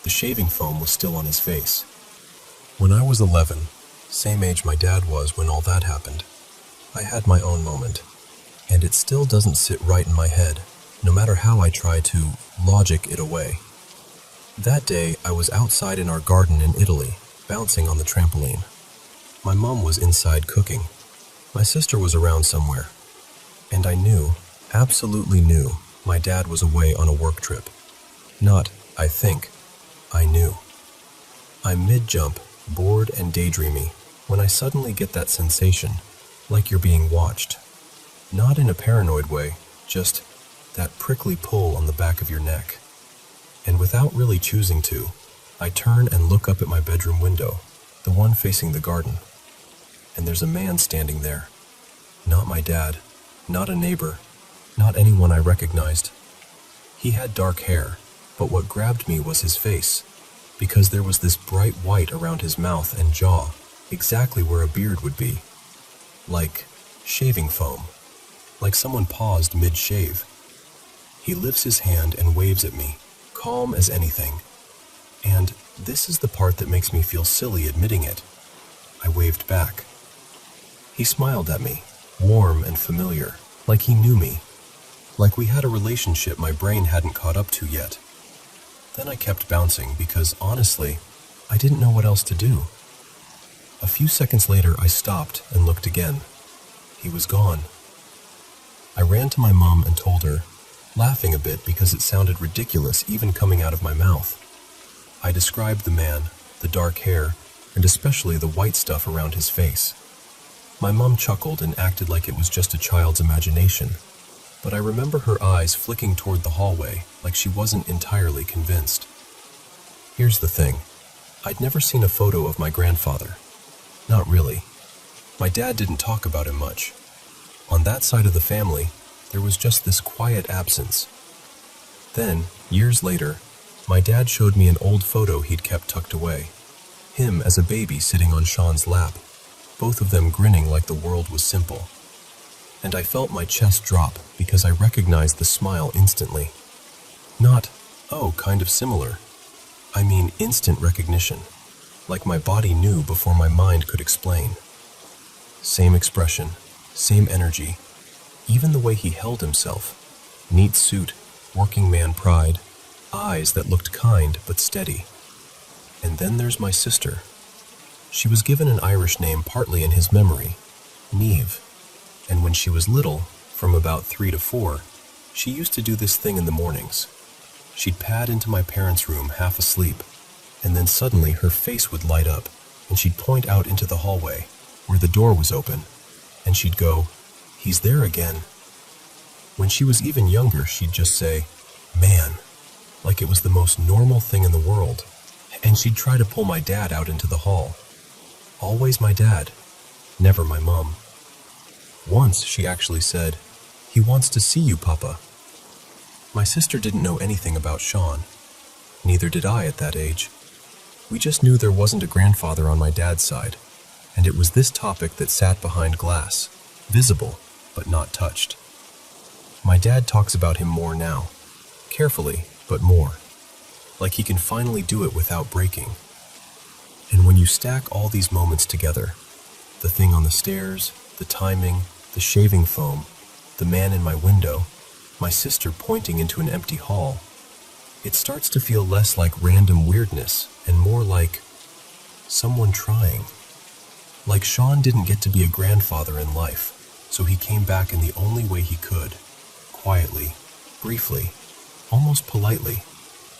The shaving foam was still on his face. When I was 11, same age my dad was when all that happened, I had my own moment, and it still doesn't sit right in my head, no matter how I try to logic it away. That day, I was outside in our garden in Italy, bouncing on the trampoline. My mom was inside cooking. My sister was around somewhere, and I knew, absolutely knew, my dad was away on a work trip. Not, I think, I knew. I'm mid-jump, bored and daydreamy, when I suddenly get that sensation, like you're being watched. Not in a paranoid way, just that prickly pull on the back of your neck. And without really choosing to, I turn and look up at my bedroom window, the one facing the garden. and there's a man standing there. Not my dad, not a neighbor, not anyone I recognized. He had dark hair, but what grabbed me was his face, because there was this bright white around his mouth and jaw, exactly where a beard would be. Like shaving foam, like someone paused mid-shave. He lifts his hand and waves at me, calm as anything. And this is the part that makes me feel silly admitting it. I waved back. He smiled at me, warm and familiar, like he knew me, like we had a relationship my brain hadn't caught up to yet. Then I kept bouncing because, honestly, I didn't know what else to do. A few seconds later, I stopped and looked again. He was gone. I ran to my mom and told her, laughing a bit because it sounded ridiculous even coming out of my mouth. I described the man, the dark hair, and especially the white stuff around his face. My mom chuckled and acted like it was just a child's imagination, but I remember her eyes flicking toward the hallway like she wasn't entirely convinced. Here's the thing. I'd never seen a photo of my grandfather. Not really. My dad didn't talk about him much. On that side of the family, there was just this quiet absence. Then, years later, my dad showed me an old photo he'd kept tucked away. Him as a baby sitting on Sean's lap, both of them grinning like the world was simple. And I felt my chest drop because I recognized the smile instantly. Not, oh, kind of similar. I mean instant recognition, like my body knew before my mind could explain. Same expression, same energy, even the way he held himself. Neat suit, working man pride, eyes that looked kind but steady. And then there's my sister. She was given an Irish name partly in his memory, Niamh. And when she was little, from about 3 to 4, she used to do this thing in the mornings. She'd pad into my parents' room half asleep, and then suddenly her face would light up, and she'd point out into the hallway, where the door was open, and she'd go, "He's there again." When she was even younger, she'd just say, "Man," like it was the most normal thing in the world, and she'd try to pull my dad out into the hall. Always my dad, never my mom. Once she actually said, "He wants to see you, Papa." My sister didn't know anything about Sean. Neither did I at that age. We just knew there wasn't a grandfather on my dad's side, and it was this topic that sat behind glass, visible but not touched. My dad talks about him more now, carefully but more, like he can finally do it without breaking. And when you stack all these moments together, the thing on the stairs, the timing, the shaving foam, the man in my window, my sister pointing into an empty hall, it starts to feel less like random weirdness and more like someone trying. Like Sean didn't get to be a grandfather in life, so he came back in the only way he could, quietly, briefly, almost politely,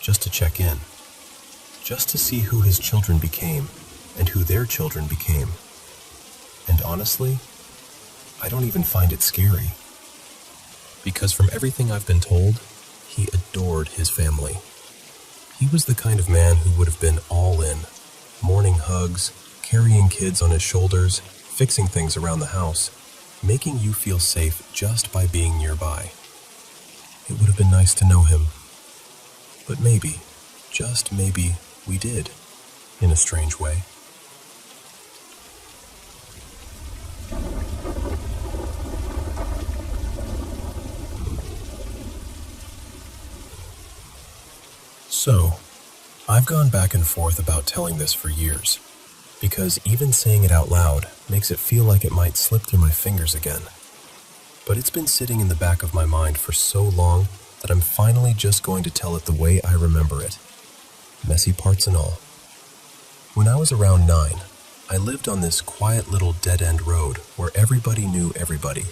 just to check in, just to see who his children became and who their children became. And honestly, I don't even find it scary. Because from everything I've been told, he adored his family. He was the kind of man who would have been all in, morning hugs, carrying kids on his shoulders, fixing things around the house, making you feel safe just by being nearby. It would have been nice to know him. But maybe, just maybe, we did, in a strange way. So, I've gone back and forth about telling this for years, because even saying it out loud makes it feel like it might slip through my fingers again. But it's been sitting in the back of my mind for so long that I'm finally just going to tell it the way I remember it, messy parts and all. When I was around 9, I lived on this quiet little dead-end road where everybody knew everybody.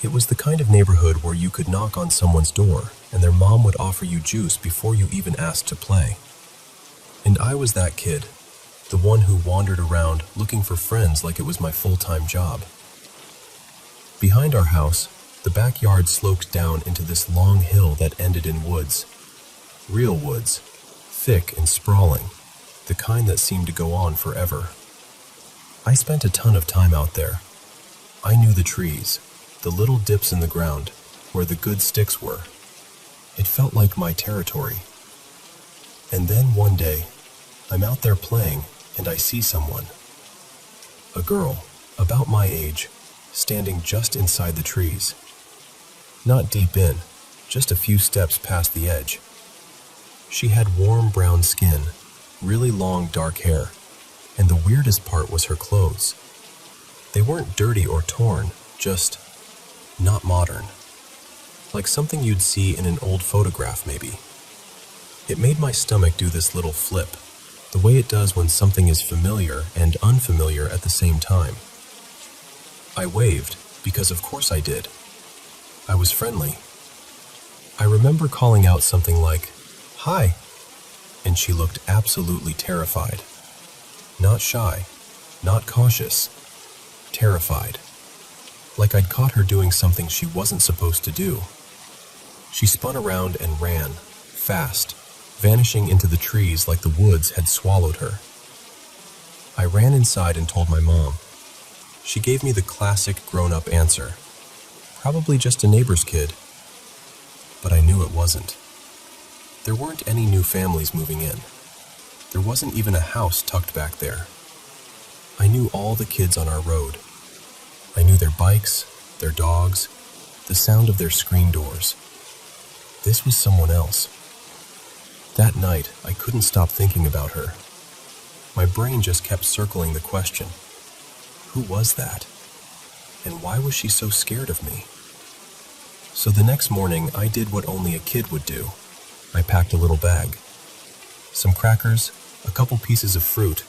It was the kind of neighborhood where you could knock on someone's door and their mom would offer you juice before you even asked to play. And I was that kid, the one who wandered around looking for friends like it was my full-time job. Behind our house, the backyard sloped down into this long hill that ended in woods. Real woods, thick and sprawling, the kind that seemed to go on forever. I spent a ton of time out there. I knew the trees, the little dips in the ground, where the good sticks were. It felt like my territory. And then one day, I'm out there playing, and I see someone. A girl, about my age, standing just inside the trees. Not deep in, just a few steps past the edge. She had warm brown skin, really long dark hair, and the weirdest part was her clothes. They weren't dirty or torn, just not modern. Like something you'd see in an old photograph, maybe. It made my stomach do this little flip, the way it does when something is familiar and unfamiliar at the same time. I waved, because of course I did. I was friendly. I remember calling out something like, "Hi," and she looked absolutely terrified. Not shy, not cautious, terrified. Like I'd caught her doing something she wasn't supposed to do. She spun around and ran, fast, vanishing into the trees like the woods had swallowed her. I ran inside and told my mom. She gave me the classic grown-up answer. Probably just a neighbor's kid. But I knew it wasn't. There weren't any new families moving in. There wasn't even a house tucked back there. I knew all the kids on our road. I knew their bikes, their dogs, the sound of their screen doors. This was someone else. That night, I couldn't stop thinking about her. My brain just kept circling the question, who was that? And why was she so scared of me? So the next morning, I did what only a kid would do. I packed a little bag. Some crackers, a couple pieces of fruit,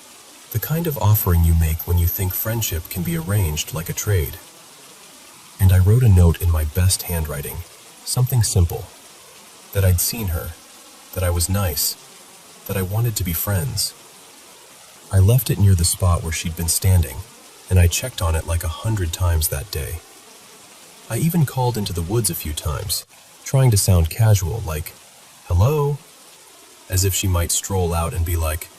the kind of offering you make when you think friendship can be arranged like a trade. And I wrote a note in my best handwriting, something simple, that I'd seen her, that I was nice, that I wanted to be friends. I left it near the spot where she'd been standing, and I checked on it like 100 times that day. I even called into the woods a few times, trying to sound casual, like, "Hello?" as if she might stroll out and be like,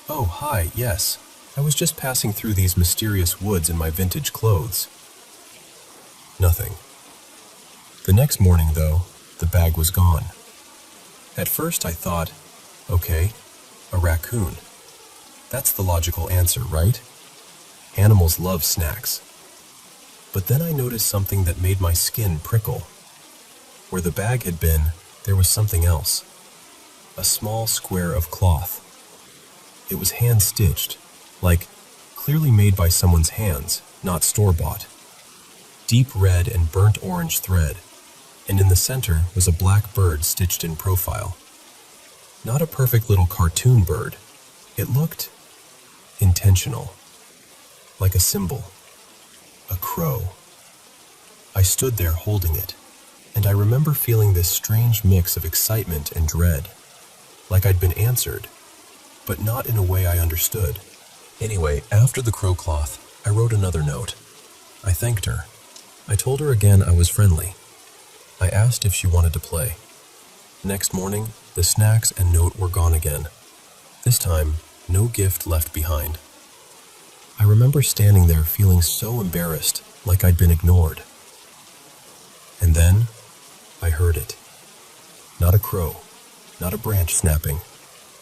"Oh, hi, yes, I was just passing through these mysterious woods in my vintage clothes." Nothing. The next morning, though, the bag was gone. At first I thought, okay, a raccoon. That's the logical answer, right? Animals love snacks. But then I noticed something that made my skin prickle. Where the bag had been, there was something else. A small square of cloth. It was hand-stitched, like clearly made by someone's hands, not store-bought. Deep red and burnt orange thread, and in the center was a black bird stitched in profile. Not a perfect little cartoon bird. It looked intentional, like a symbol, a crow. I stood there holding it, and I remember feeling this strange mix of excitement and dread, like I'd been answered, but not in a way I understood. Anyway, after the crow cloth, I wrote another note. I thanked her. I told her again I was friendly. I asked if she wanted to play. Next morning, the snacks and note were gone again. This time, no gift left behind. I remember standing there feeling so embarrassed, like I'd been ignored. And then, I heard it. Not a crow, not a branch snapping,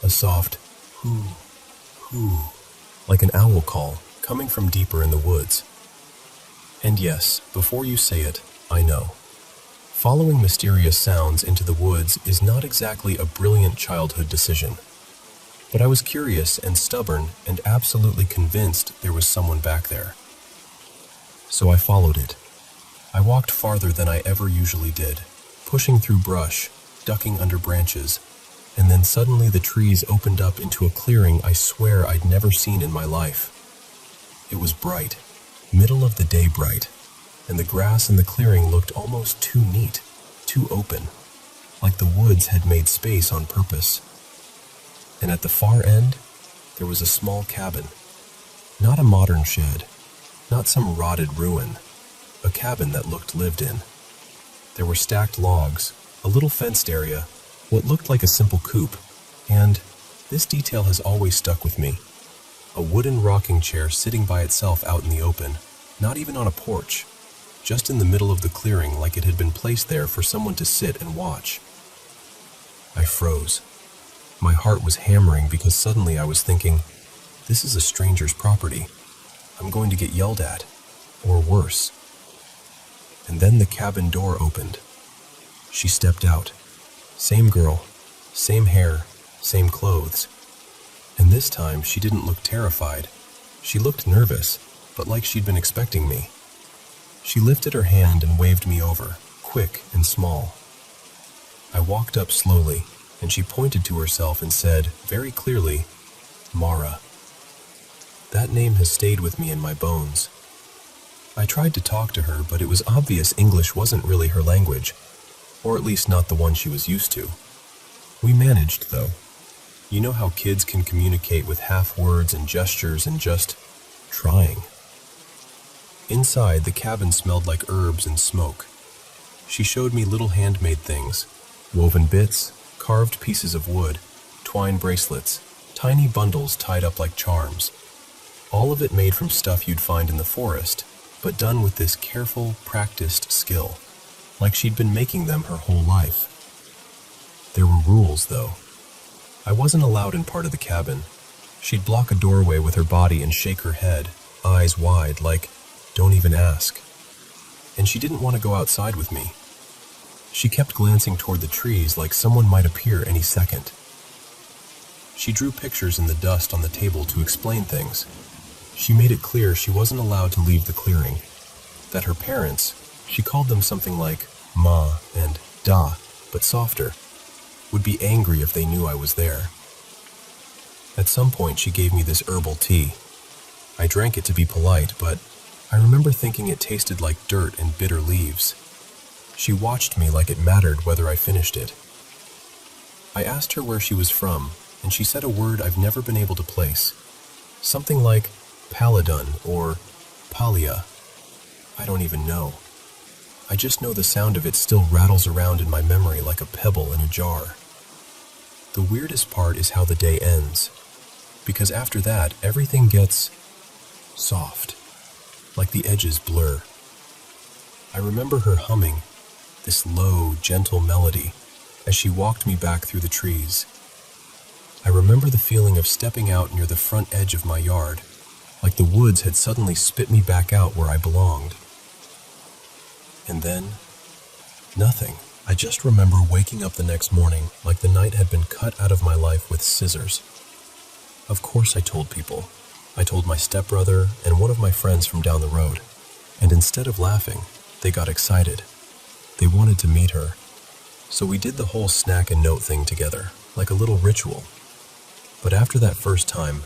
a soft hoo, hoo, like an owl call coming from deeper in the woods. And yes, before you say it, I know. Following mysterious sounds into the woods is not exactly a brilliant childhood decision. But I was curious and stubborn and absolutely convinced there was someone back there. So I followed it. I walked farther than I ever usually did, pushing through brush, ducking under branches, and then suddenly the trees opened up into a clearing I swear I'd never seen in my life. It was bright, middle of the day bright, and the grass in the clearing looked almost too neat, too open, like the woods had made space on purpose. And at the far end, there was a small cabin. Not a modern shed, not some rotted ruin, a cabin that looked lived in. There were stacked logs, a little fenced area, what looked like a simple coop, and this detail has always stuck with me. A wooden rocking chair sitting by itself out in the open, not even on a porch, just in the middle of the clearing like it had been placed there for someone to sit and watch. I froze. My heart was hammering because suddenly I was thinking, this is a stranger's property. I'm going to get yelled at, or worse. And then the cabin door opened. She stepped out. Same girl, same hair, same clothes. And this time she didn't look terrified. She looked nervous, but like she'd been expecting me. She lifted her hand and waved me over, quick and small. I walked up slowly, and she pointed to herself and said, very clearly, Mara. That name has stayed with me in my bones. I tried to talk to her, but it was obvious English wasn't really her language, or at least not the one she was used to. We managed, though. You know how kids can communicate with half words and gestures and just trying. Inside, the cabin smelled like herbs and smoke. She showed me little handmade things, woven bits, carved pieces of wood, twine bracelets, tiny bundles tied up like charms. All of it made from stuff you'd find in the forest, but done with this careful, practiced skill, like she'd been making them her whole life. There were rules, though. I wasn't allowed in part of the cabin. She'd block a doorway with her body and shake her head, eyes wide, like, don't even ask. And she didn't want to go outside with me. She kept glancing toward the trees like someone might appear any second. She drew pictures in the dust on the table to explain things. She made it clear she wasn't allowed to leave the clearing, that her parents, she called them something like Ma and Da, but softer, would be angry if they knew I was there. At some point she gave me this herbal tea. I drank it to be polite, but I remember thinking it tasted like dirt and bitter leaves. She watched me like it mattered whether I finished it. I asked her where she was from, and she said a word I've never been able to place. Something like Paladun or Palia. I don't even know. I just know the sound of it still rattles around in my memory like a pebble in a jar. The weirdest part is how the day ends, because after that, everything gets soft, like the edges blur. I remember her humming this low, gentle melody as she walked me back through the trees. I remember the feeling of stepping out near the front edge of my yard, like the woods had suddenly spit me back out where I belonged. And then, nothing. I just remember waking up the next morning like the night had been cut out of my life with scissors. Of course I told people. I told my stepbrother and one of my friends from down the road, and instead of laughing, they got excited. They wanted to meet her. So we did the whole snack and note thing together, like a little ritual. But after that first time,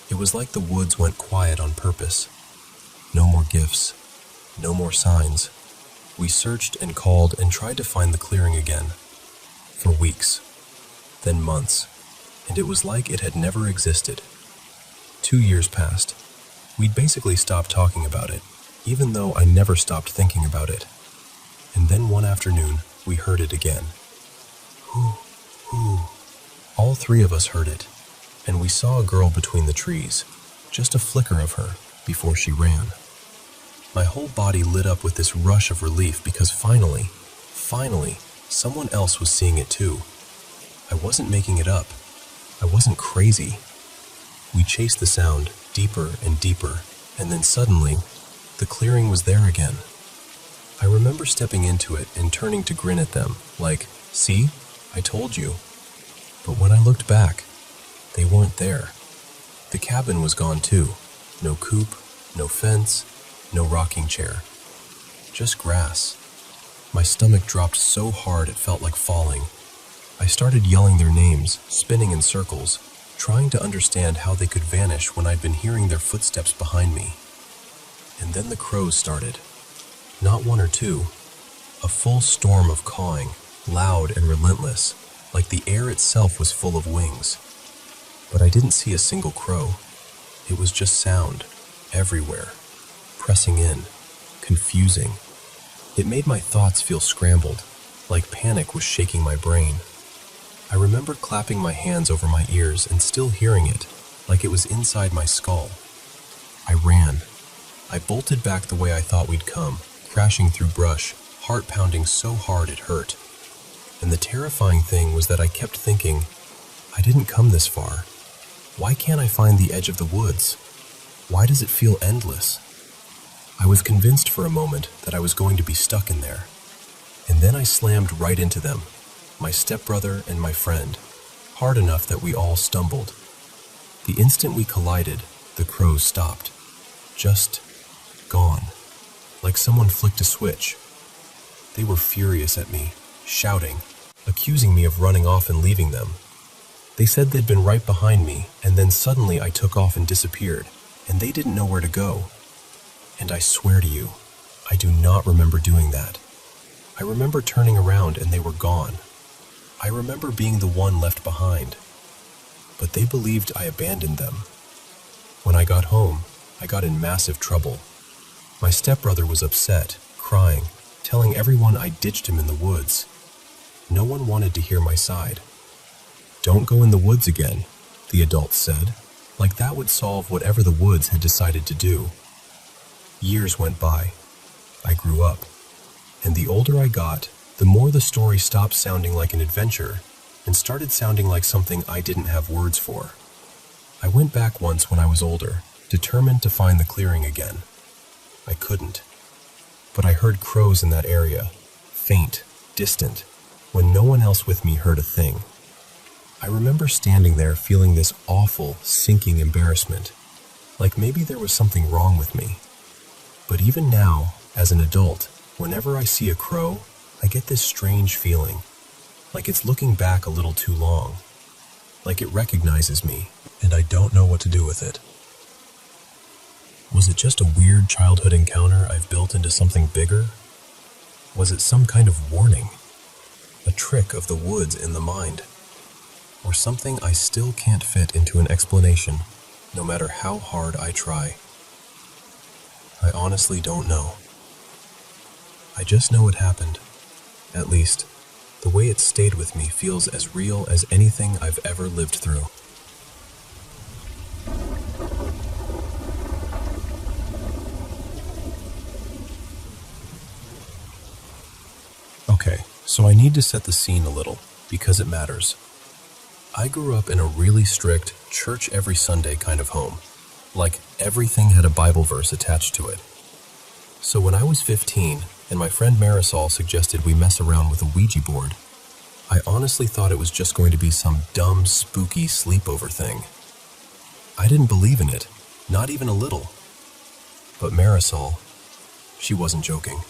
it was like the woods went quiet on purpose. No more gifts, no more signs. We searched and called and tried to find the clearing again. For weeks, then months, and it was like it had never existed. 2 years passed. We'd basically stopped talking about it, even though I never stopped thinking about it. And then one afternoon, we heard it again. Hoo, hoo. All three of us heard it, and we saw a girl between the trees, just a flicker of her before she ran. My whole body lit up with this rush of relief because finally, someone else was seeing it too. I wasn't making it up. I wasn't crazy. We chased the sound deeper and deeper, and then suddenly, the clearing was there again. I remember stepping into it and turning to grin at them, like, see, I told you. But when I looked back, they weren't there. The cabin was gone too. No coop, no fence, no rocking chair. Just grass. My stomach dropped so hard it felt like falling. I started yelling their names, spinning in circles, trying to understand how they could vanish when I'd been hearing their footsteps behind me. And then the crows started. Not one or two. A full storm of cawing, loud and relentless, like the air itself was full of wings. But I didn't see a single crow. It was just sound, everywhere, pressing in, confusing. It made my thoughts feel scrambled, like panic was shaking my brain. I remember clapping my hands over my ears and still hearing it, like it was inside my skull. I ran. I bolted back the way I thought we'd come, crashing through brush, heart pounding so hard it hurt. And the terrifying thing was that I kept thinking, I didn't come this far. Why can't I find the edge of the woods? Why does it feel endless? I was convinced for a moment that I was going to be stuck in there. And then I slammed right into them, my stepbrother and my friend, hard enough that we all stumbled. The instant we collided, the crows stopped. Just gone. Like someone flicked a switch. They were furious at me, shouting, accusing me of running off and leaving them. They said they'd been right behind me, and then suddenly I took off and disappeared, and they didn't know where to go. And I swear to you, I do not remember doing that. I remember turning around and they were gone. I remember being the one left behind. But they believed I abandoned them. When I got home, I got in massive trouble. My stepbrother was upset, crying, telling everyone I ditched him in the woods. No one wanted to hear my side. Don't go in the woods again, the adults said, like that would solve whatever the woods had decided to do. Years went by. I grew up. And the older I got, the more the story stopped sounding like an adventure and started sounding like something I didn't have words for. I went back once when I was older, determined to find the clearing again. I couldn't. But I heard crows in that area, faint, distant, when no one else with me heard a thing. I remember standing there feeling this awful, sinking embarrassment, like maybe there was something wrong with me. But even now, as an adult, whenever I see a crow, I get this strange feeling, like it's looking back a little too long, like it recognizes me, and I don't know what to do with it. Was it just a weird childhood encounter I've built into something bigger? Was it some kind of warning? A trick of the woods in the mind? Or something I still can't fit into an explanation, no matter how hard I try? I honestly don't know. I just know it happened. At least, the way it stayed with me feels as real as anything I've ever lived through. Okay, so I need to set the scene a little, because it matters. I grew up in a really strict, church every Sunday kind of home. Like everything had a Bible verse attached to it. So when I was 15, and my friend Marisol suggested we mess around with a Ouija board, I honestly thought it was just going to be some dumb, spooky sleepover thing. I didn't believe in it, not even a little. But Marisol, she wasn't joking.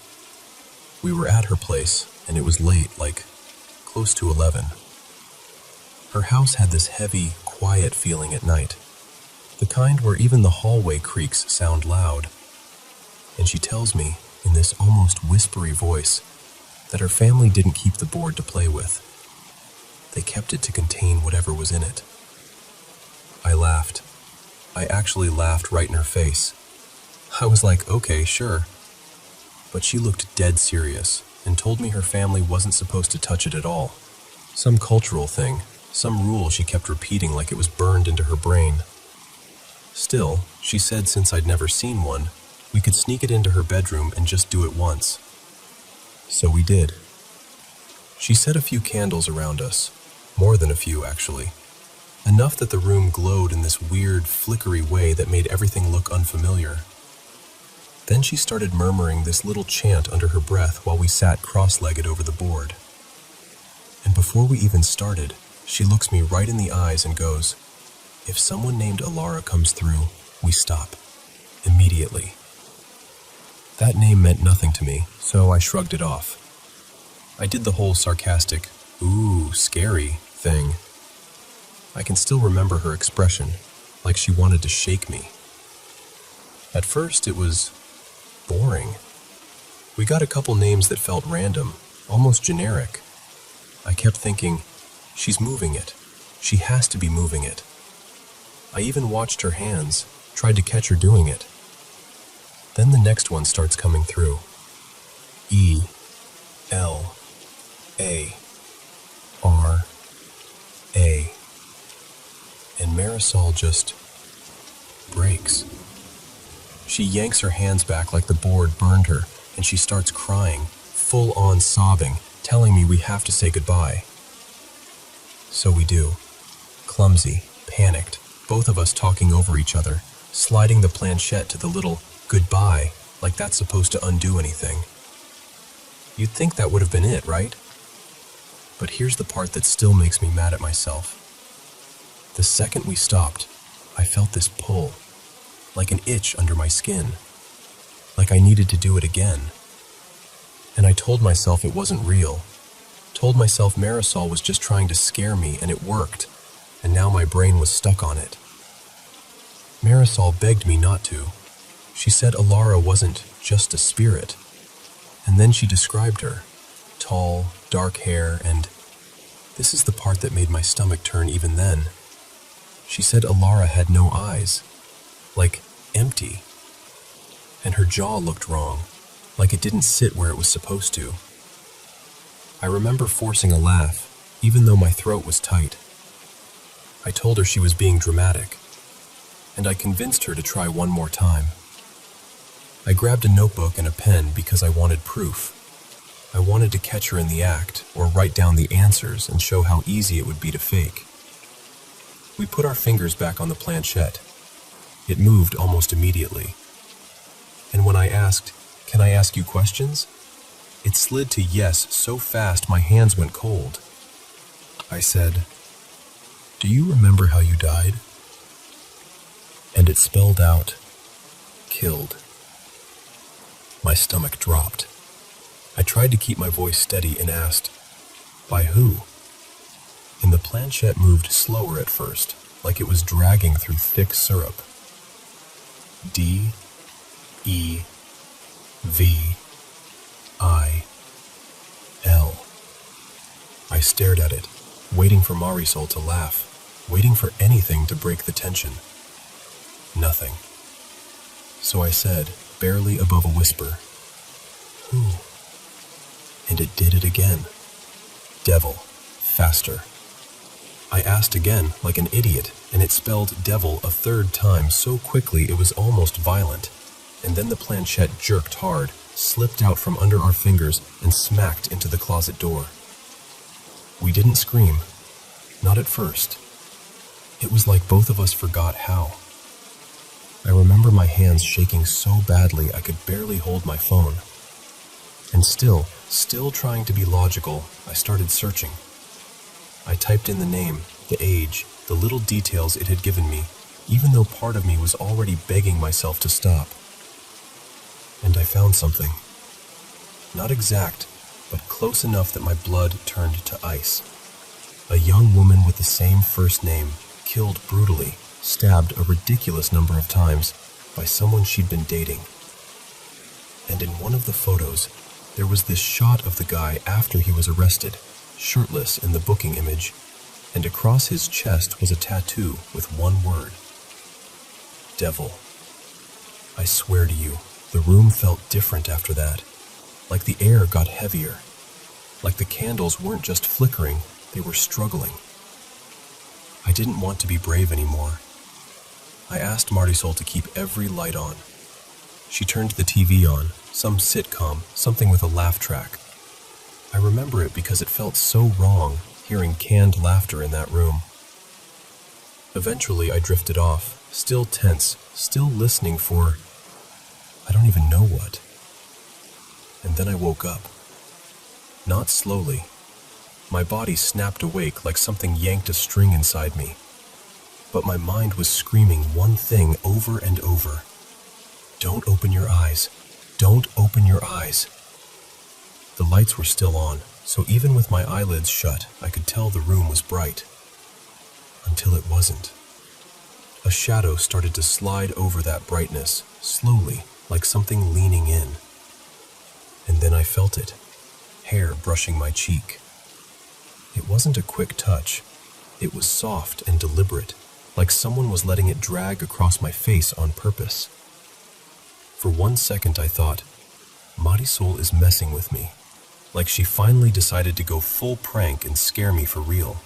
We were at her place, and it was late, like close to 11. Her house had this heavy, quiet feeling at night, the kind where even the hallway creaks sound loud. And she tells me, in this almost whispery voice, that her family didn't keep the board to play with. They kept it to contain whatever was in it. I laughed. I actually laughed right in her face. I was like, okay, sure. But she looked dead serious and told me her family wasn't supposed to touch it at all. Some cultural thing, some rule she kept repeating like it was burned into her brain. Still, she said since I'd never seen one, we could sneak it into her bedroom and just do it once. So we did. She set a few candles around us, more than a few actually, enough that the room glowed in this weird, flickery way that made everything look unfamiliar. Then she started murmuring this little chant under her breath while we sat cross-legged over the board. And before we even started, she looks me right in the eyes and goes, "If someone named Alara comes through, we stop. Immediately." That name meant nothing to me, so I shrugged it off. I did the whole sarcastic, "ooh, scary" thing. I can still remember her expression, like she wanted to shake me. At first, it was boring. We got a couple names that felt random, almost generic. I kept thinking, she's moving it. She has to be moving it. I even watched her hands, tried to catch her doing it. Then the next one starts coming through. E, L, A, R, A. And Marisol just breaks. She yanks her hands back like the board burned her, and she starts crying, full-on sobbing, telling me we have to say goodbye. So we do. Clumsy, panicked, both of us talking over each other, sliding the planchette to the little goodbye like that's supposed to undo anything. You'd think that would have been it, right? But here's the part that still makes me mad at myself. The second we stopped, I felt this pull, like an itch under my skin, like I needed to do it again. And I told myself it wasn't real, told myself Marisol was just trying to scare me, and it worked, and now my brain was stuck on it. Marisol begged me not to. She said Alara wasn't just a spirit, and then she described her, tall, dark hair, and this is the part that made my stomach turn even then. She said Alara had no eyes, like empty, and her jaw looked wrong, like it didn't sit where it was supposed to. I remember forcing a laugh, even though my throat was tight. I told her she was being dramatic, and I convinced her to try one more time. I grabbed a notebook and a pen because I wanted proof. I wanted to catch her in the act, or write down the answers and show how easy it would be to fake. We put our fingers back on the planchette. It moved almost immediately. And when I asked, "Can I ask you questions?" it slid to yes so fast my hands went cold. I said, "Do you remember how you died?" And it spelled out, "Killed." My stomach dropped. I tried to keep my voice steady and asked, "By who?" And the planchette moved slower at first, like it was dragging through thick syrup. D-E-V-I-L. I stared at it, waiting for Marisol to laugh, waiting for anything to break the tension. Nothing. So I said, barely above a whisper, "Who?" And it did it again. Devil. Faster. I asked again, like an idiot, and it spelled devil a third time so quickly it was almost violent. And then the planchette jerked hard, slipped out from under our fingers, and smacked into the closet door. We didn't scream. Not at first. It was like both of us forgot how. I remember my hands shaking so badly I could barely hold my phone. And still trying to be logical, I started searching. I typed in the name, the age, the little details it had given me, even though part of me was already begging myself to stop. And I found something. Not exact, but close enough that my blood turned to ice. A young woman with the same first name, killed brutally, stabbed a ridiculous number of times by someone she'd been dating. And in one of the photos, there was this shot of the guy after he was arrested, shirtless in the booking image, and across his chest was a tattoo with one word. Devil. I swear to you, the room felt different after that, like the air got heavier, like the candles weren't just flickering, they were struggling. I didn't want to be brave anymore. I asked Marisol to keep every light on. She turned the TV on, some sitcom, something with a laugh track. I remember it because it felt so wrong, hearing canned laughter in that room. Eventually I drifted off, still tense, still listening for, I don't even know what. And then I woke up. Not slowly. My body snapped awake like something yanked a string inside me. But my mind was screaming one thing over and over. Don't open your eyes. Don't open your eyes. The lights were still on, so even with my eyelids shut, I could tell the room was bright. Until it wasn't. A shadow started to slide over that brightness, slowly, like something leaning in. And then I felt it, hair brushing my cheek. It wasn't a quick touch. It was soft and deliberate, like someone was letting it drag across my face on purpose. For 1 second I thought, Marisol is messing with me, like she finally decided to go full prank and scare me for real.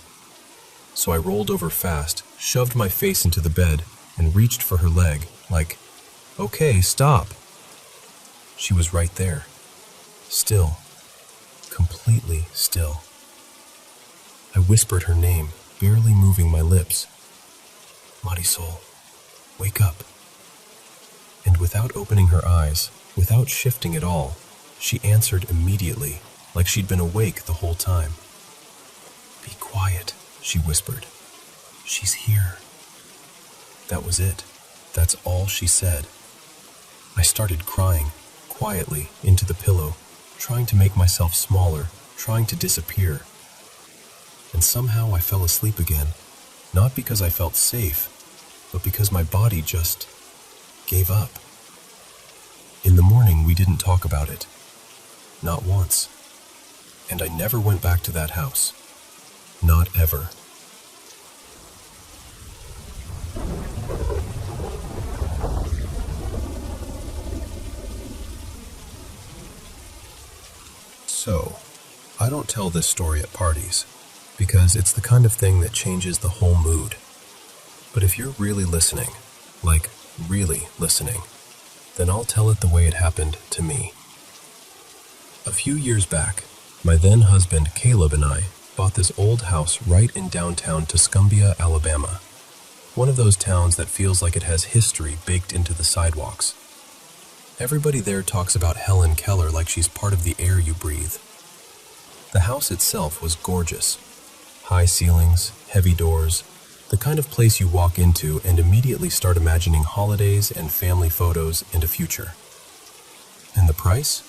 so I rolled over fast, shoved my face into the bed, and reached for her leg, like, "Okay, stop." She was right there. Still. Completely still. I whispered her name, barely moving my lips. "Marisol, wake up." And without opening her eyes, without shifting at all, she answered immediately, like she'd been awake the whole time. "Be quiet," she whispered. "She's here." That was it. That's all she said. I started crying, quietly, into the pillow, trying to make myself smaller, trying to disappear. And somehow I fell asleep again, not because I felt safe, but because my body just gave up. In the morning, we didn't talk about it. Not once. And I never went back to that house. Not ever. So, I don't tell this story at parties, because it's the kind of thing that changes the whole mood. But if you're really listening, like really listening, then I'll tell it the way it happened to me. A few years back, my then husband Caleb and I bought this old house right in downtown Tuscumbia, Alabama. One of those towns that feels like it has history baked into the sidewalks. Everybody there talks about Helen Keller like she's part of the air you breathe. The house itself was gorgeous. High ceilings, heavy doors, the kind of place you walk into and immediately start imagining holidays and family photos and a future. And the price?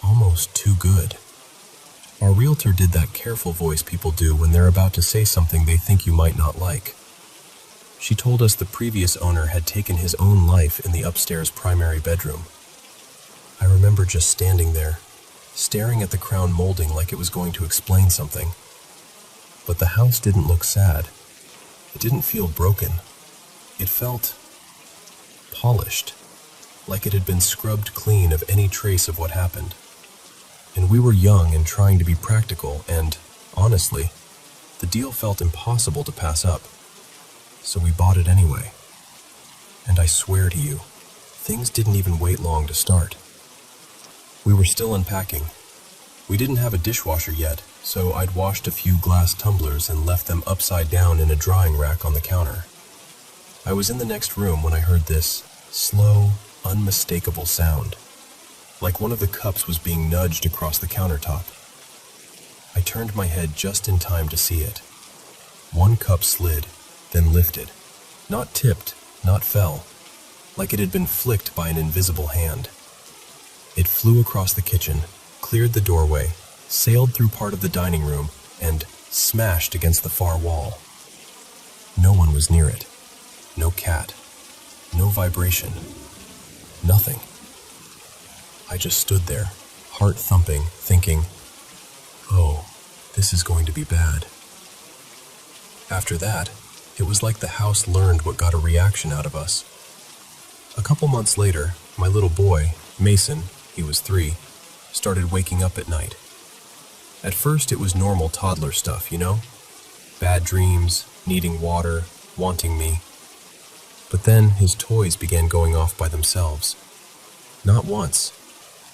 Almost too good. Our realtor did that careful voice people do when they're about to say something they think you might not like. She told us the previous owner had taken his own life in the upstairs primary bedroom. I remember just standing there, staring at the crown molding like it was going to explain something. But the house didn't look sad. It didn't feel broken. It felt polished, like it had been scrubbed clean of any trace of what happened. And we were young and trying to be practical, and, honestly, the deal felt impossible to pass up. So we bought it anyway. And I swear to you, things didn't even wait long to start. We were still unpacking. We didn't have a dishwasher yet, so I'd washed a few glass tumblers and left them upside down in a drying rack on the counter. I was in the next room when I heard this slow, unmistakable sound, like one of the cups was being nudged across the countertop. I turned my head just in time to see it. One cup slid, then lifted. Not tipped, not fell, like it had been flicked by an invisible hand. It flew across the kitchen, cleared the doorway, sailed through part of the dining room, and smashed against the far wall. No one was near it. No cat. No vibration. Nothing. I just stood there, heart thumping, thinking, "Oh, this is going to be bad." After that, it was like the house learned what got a reaction out of us. A couple months later, my little boy, Mason, he was 3, started waking up at night. At first, it was normal toddler stuff, you know? Bad dreams, needing water, wanting me. But then his toys began going off by themselves. Not once.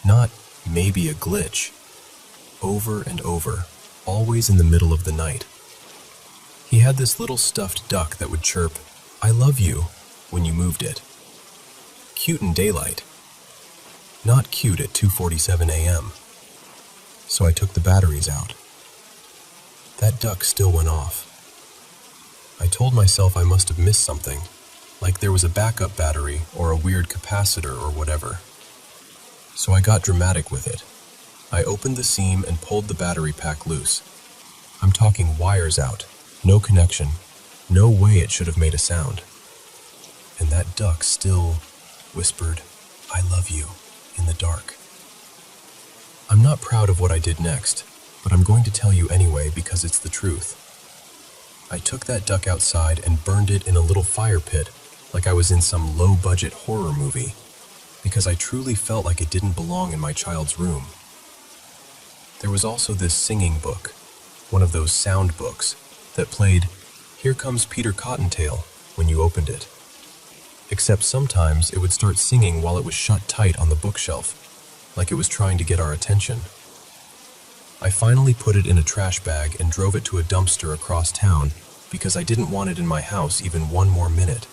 Not maybe a glitch. Over and over, always in the middle of the night. He had this little stuffed duck that would chirp, "I love you," when you moved it. Cute in daylight. Not cute at 2:47 a.m. So I took the batteries out. That duck still went off. I told myself I must have missed something, like there was a backup battery or a weird capacitor or whatever. So I got dramatic with it. I opened the seam and pulled the battery pack loose. I'm talking wires out, no connection, no way it should have made a sound. And that duck still whispered, "I love you," in the dark. I'm not proud of what I did next, but I'm going to tell you anyway because it's the truth. I took that duck outside and burned it in a little fire pit like I was in some low-budget horror movie, because I truly felt like it didn't belong in my child's room. There was also this singing book, one of those sound books, that played "Here Comes Peter Cottontail" when you opened it. Except sometimes it would start singing while it was shut tight on the bookshelf, like it was trying to get our attention. I finally put it in a trash bag and drove it to a dumpster across town because I didn't want it in my house even one more minute.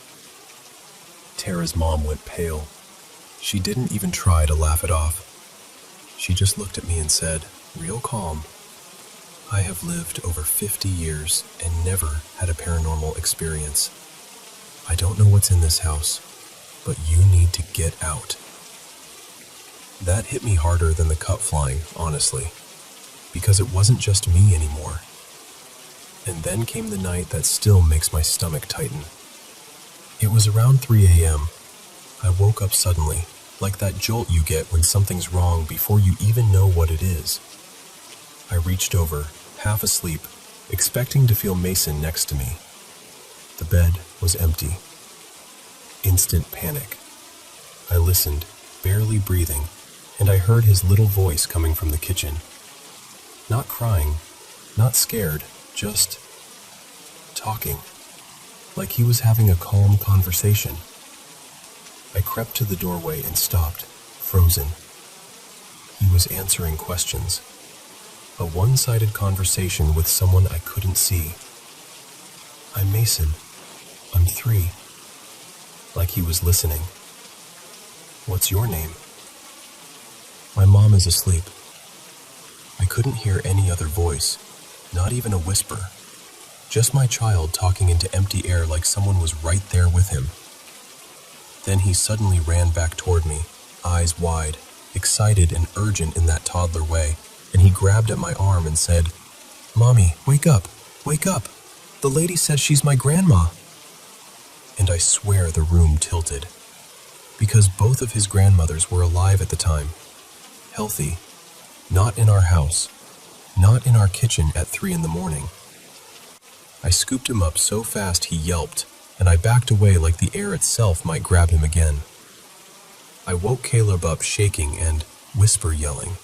Tara's mom went pale. She didn't even try to laugh it off. She just looked at me and said, real calm, "I have lived over 50 years and never had a paranormal experience. I don't know what's in this house, but you need to get out." That hit me harder than the cup flying, honestly, because it wasn't just me anymore. And then came the night that still makes my stomach tighten. It was around 3 a.m. I woke up suddenly, like that jolt you get when something's wrong before you even know what it is. I reached over, half asleep, expecting to feel Mason next to me. The bed was empty. Instant panic. I listened, barely breathing, and I heard his little voice coming from the kitchen. Not crying, not scared, just talking, like he was having a calm conversation. I crept to the doorway and stopped, frozen. He was answering questions. A one-sided conversation with someone I couldn't see. "I'm Mason. I'm 3. Like he was listening. "What's your name?" "My mom is asleep." I couldn't hear any other voice, not even a whisper. Just my child talking into empty air like someone was right there with him. Then he suddenly ran back toward me, eyes wide, excited and urgent in that toddler way, and he grabbed at my arm and said, "Mommy, wake up, wake up. The lady says she's my grandma." And I swear the room tilted, because both of his grandmothers were alive at the time, healthy, not in our house, not in our kitchen at 3 in the morning. I scooped him up so fast he yelped, and I backed away like the air itself might grab him again. I woke Caleb up shaking and whisper yelling,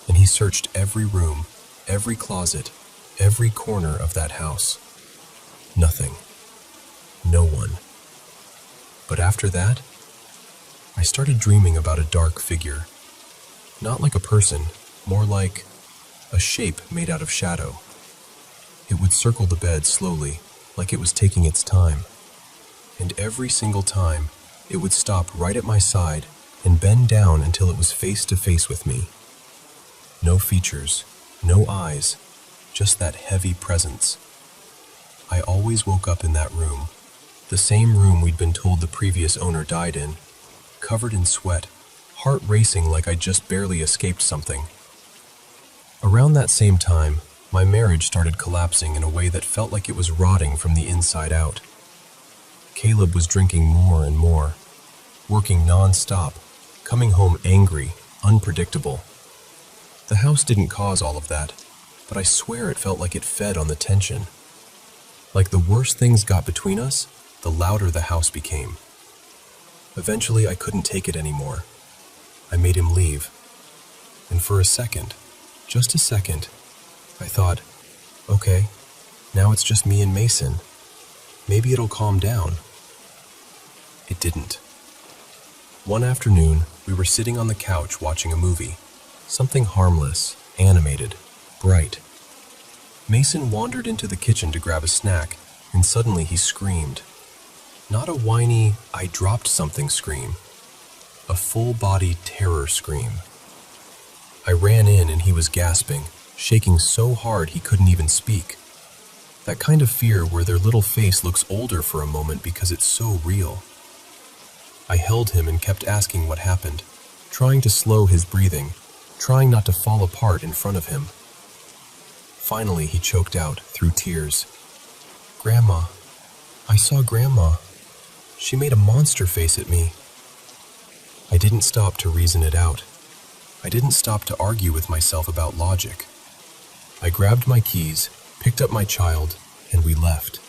and he searched every room, every closet, every corner of that house. Nothing. No one. But after that, I started dreaming about a dark figure. Not like a person, more like a shape made out of shadow. It would circle the bed slowly, like it was taking its time. And every single time, it would stop right at my side and bend down until it was face to face with me. No features, no eyes, just that heavy presence. I always woke up in that room, the same room we'd been told the previous owner died in, covered in sweat, heart racing like I'd just barely escaped something. Around that same time, my marriage started collapsing in a way that felt like it was rotting from the inside out. Caleb was drinking more and more, working non-stop, coming home angry, unpredictable. The house didn't cause all of that, but I swear it felt like it fed on the tension. Like the worse things got between us, the louder the house became. Eventually, I couldn't take it anymore. I made him leave. And for a second, just a second, I thought, okay, now it's just me and Mason. Maybe it'll calm down. It didn't. One afternoon, we were sitting on the couch watching a movie. Something harmless, animated, bright. Mason wandered into the kitchen to grab a snack, and suddenly he screamed. Not a whiny, "I dropped something" scream. A full-body terror scream. I ran in and he was gasping, shaking so hard he couldn't even speak. That kind of fear where their little face looks older for a moment because it's so real. I held him and kept asking what happened, trying to slow his breathing, trying not to fall apart in front of him. Finally, he choked out, through tears. "Grandma. I saw Grandma. She made a monster face at me." I didn't stop to reason it out. I didn't stop to argue with myself about logic. I grabbed my keys, picked up my child, and we left.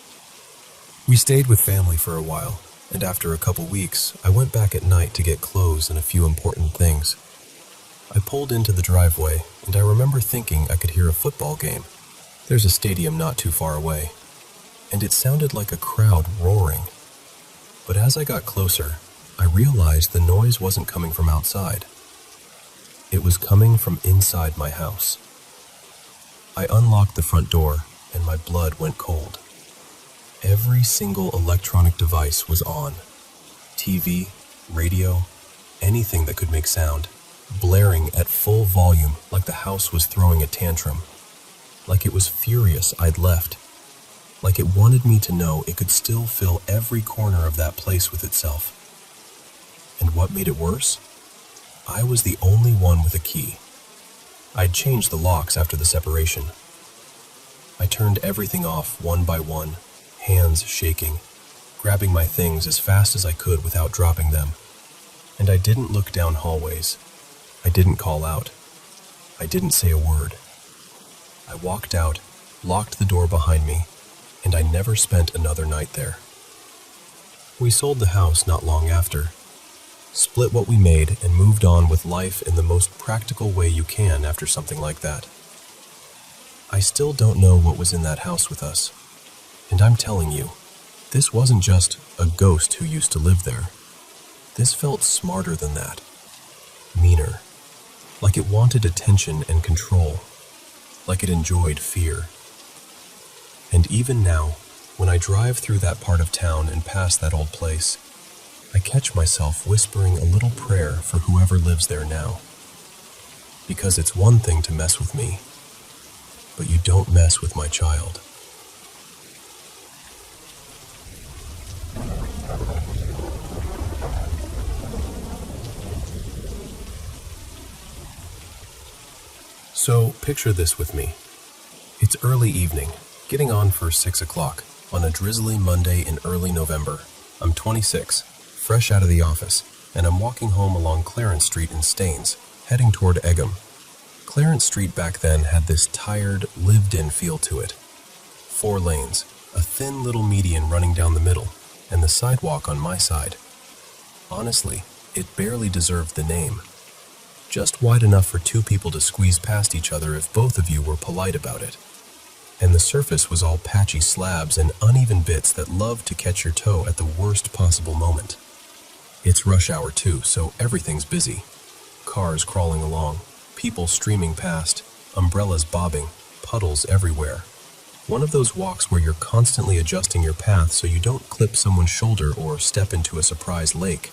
We stayed with family for a while, and after a couple weeks, I went back at night to get clothes and a few important things. I pulled into the driveway, and I remember thinking I could hear a football game. There's a stadium not too far away. and it sounded like a crowd roaring. But as I got closer, I realized the noise wasn't coming from outside. It was coming from inside my house. I unlocked the front door, and my blood went cold. Every single electronic device was on. TV, radio, anything that could make sound, blaring at full volume like the house was throwing a tantrum. Like it was furious I'd left. Like it wanted me to know it could still fill every corner of that place with itself. And what made it worse? I was the only one with a key. I'd changed the locks after the separation. I turned everything off one by one, hands shaking, grabbing my things as fast as I could without dropping them. And I didn't look down hallways. I didn't call out. I didn't say a word. I walked out, locked the door behind me, and I never spent another night there. We sold the house not long after, split what we made, and moved on with life in the most practical way you can after something like that. I still don't know what was in that house with us, and I'm telling you, this wasn't just a ghost who used to live there. This felt smarter than that, meaner, like it wanted attention and control, like it enjoyed fear. And even now, when I drive through that part of town and pass that old place, I catch myself whispering a little prayer for whoever lives there now. Because it's one thing to mess with me, but you don't mess with my child. So, picture this with me. It's early evening, getting on for 6 o'clock, on a drizzly Monday in early November. I'm 26, fresh out of the office, and I'm walking home along Clarence Street in Staines, heading toward Egham. Clarence Street back then had this tired, lived-in feel to it. 4 lanes, a thin little median running down the middle, and the sidewalk on my side. Honestly, it barely deserved the name. Just wide enough for 2 people to squeeze past each other if both of you were polite about it. And the surface was all patchy slabs and uneven bits that loved to catch your toe at the worst possible moment. It's rush hour too, so everything's busy. Cars crawling along, people streaming past, umbrellas bobbing, puddles everywhere. One of those walks where you're constantly adjusting your path so you don't clip someone's shoulder or step into a surprise lake.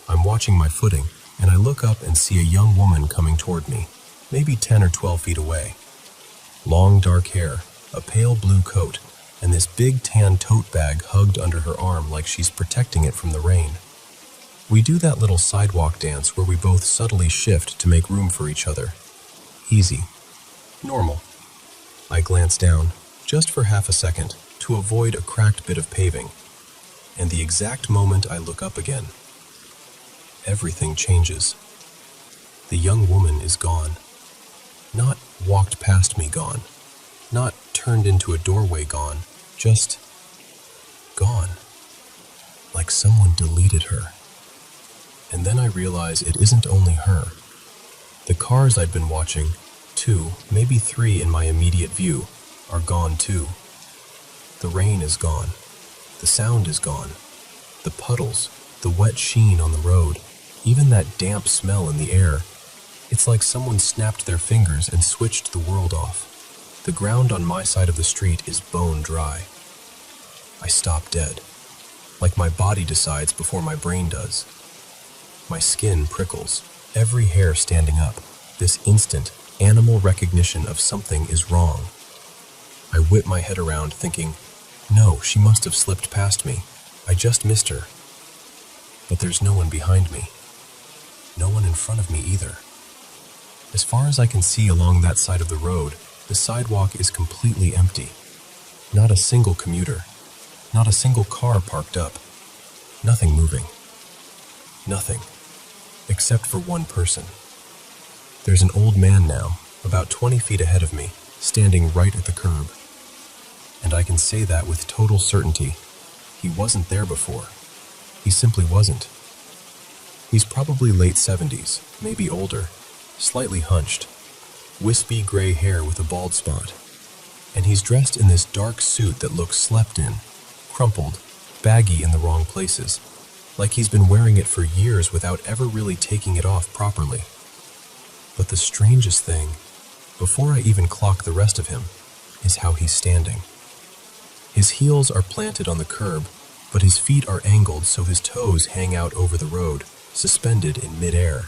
I'm watching my footing, and I look up and see a young woman coming toward me, maybe 10 or 12 feet away. Long dark hair, a pale blue coat, and this big tan tote bag hugged under her arm like she's protecting it from the rain. We do that little sidewalk dance where we both subtly shift to make room for each other. Easy. Normal. I glance down, just for half a second, to avoid a cracked bit of paving. And the exact moment I look up again, everything changes. The young woman is gone. Not walked past me gone. Not turned into a doorway gone. Just gone. Like someone deleted her. And then I realize it isn't only her. The cars I'd been watching, 2, maybe 3 in my immediate view, are gone too. The rain is gone. The sound is gone. The puddles, the wet sheen on the road, even that damp smell in the air. It's like someone snapped their fingers and switched the world off. The ground on my side of the street is bone dry. I stop dead, like my body decides before my brain does. My skin prickles, every hair standing up, this instant, animal recognition of something is wrong. I whip my head around thinking, no, she must have slipped past me. I just missed her. But there's no one behind me. No one in front of me either. As far as I can see along that side of the road, the sidewalk is completely empty. Not a single commuter. Not a single car parked up. Nothing moving. Nothing. Except for one person. There's an old man now, about 20 feet ahead of me, standing right at the curb. And I can say that with total certainty. He wasn't there before. He simply wasn't. He's probably late 70s, maybe older, slightly hunched, wispy gray hair with a bald spot. and he's dressed in this dark suit that looks slept in, crumpled, baggy in the wrong places, like he's been wearing it for years without ever really taking it off properly. But the strangest thing, before I even clock the rest of him, is how he's standing. His heels are planted on the curb, but his feet are angled so his toes hang out over the road, suspended in midair.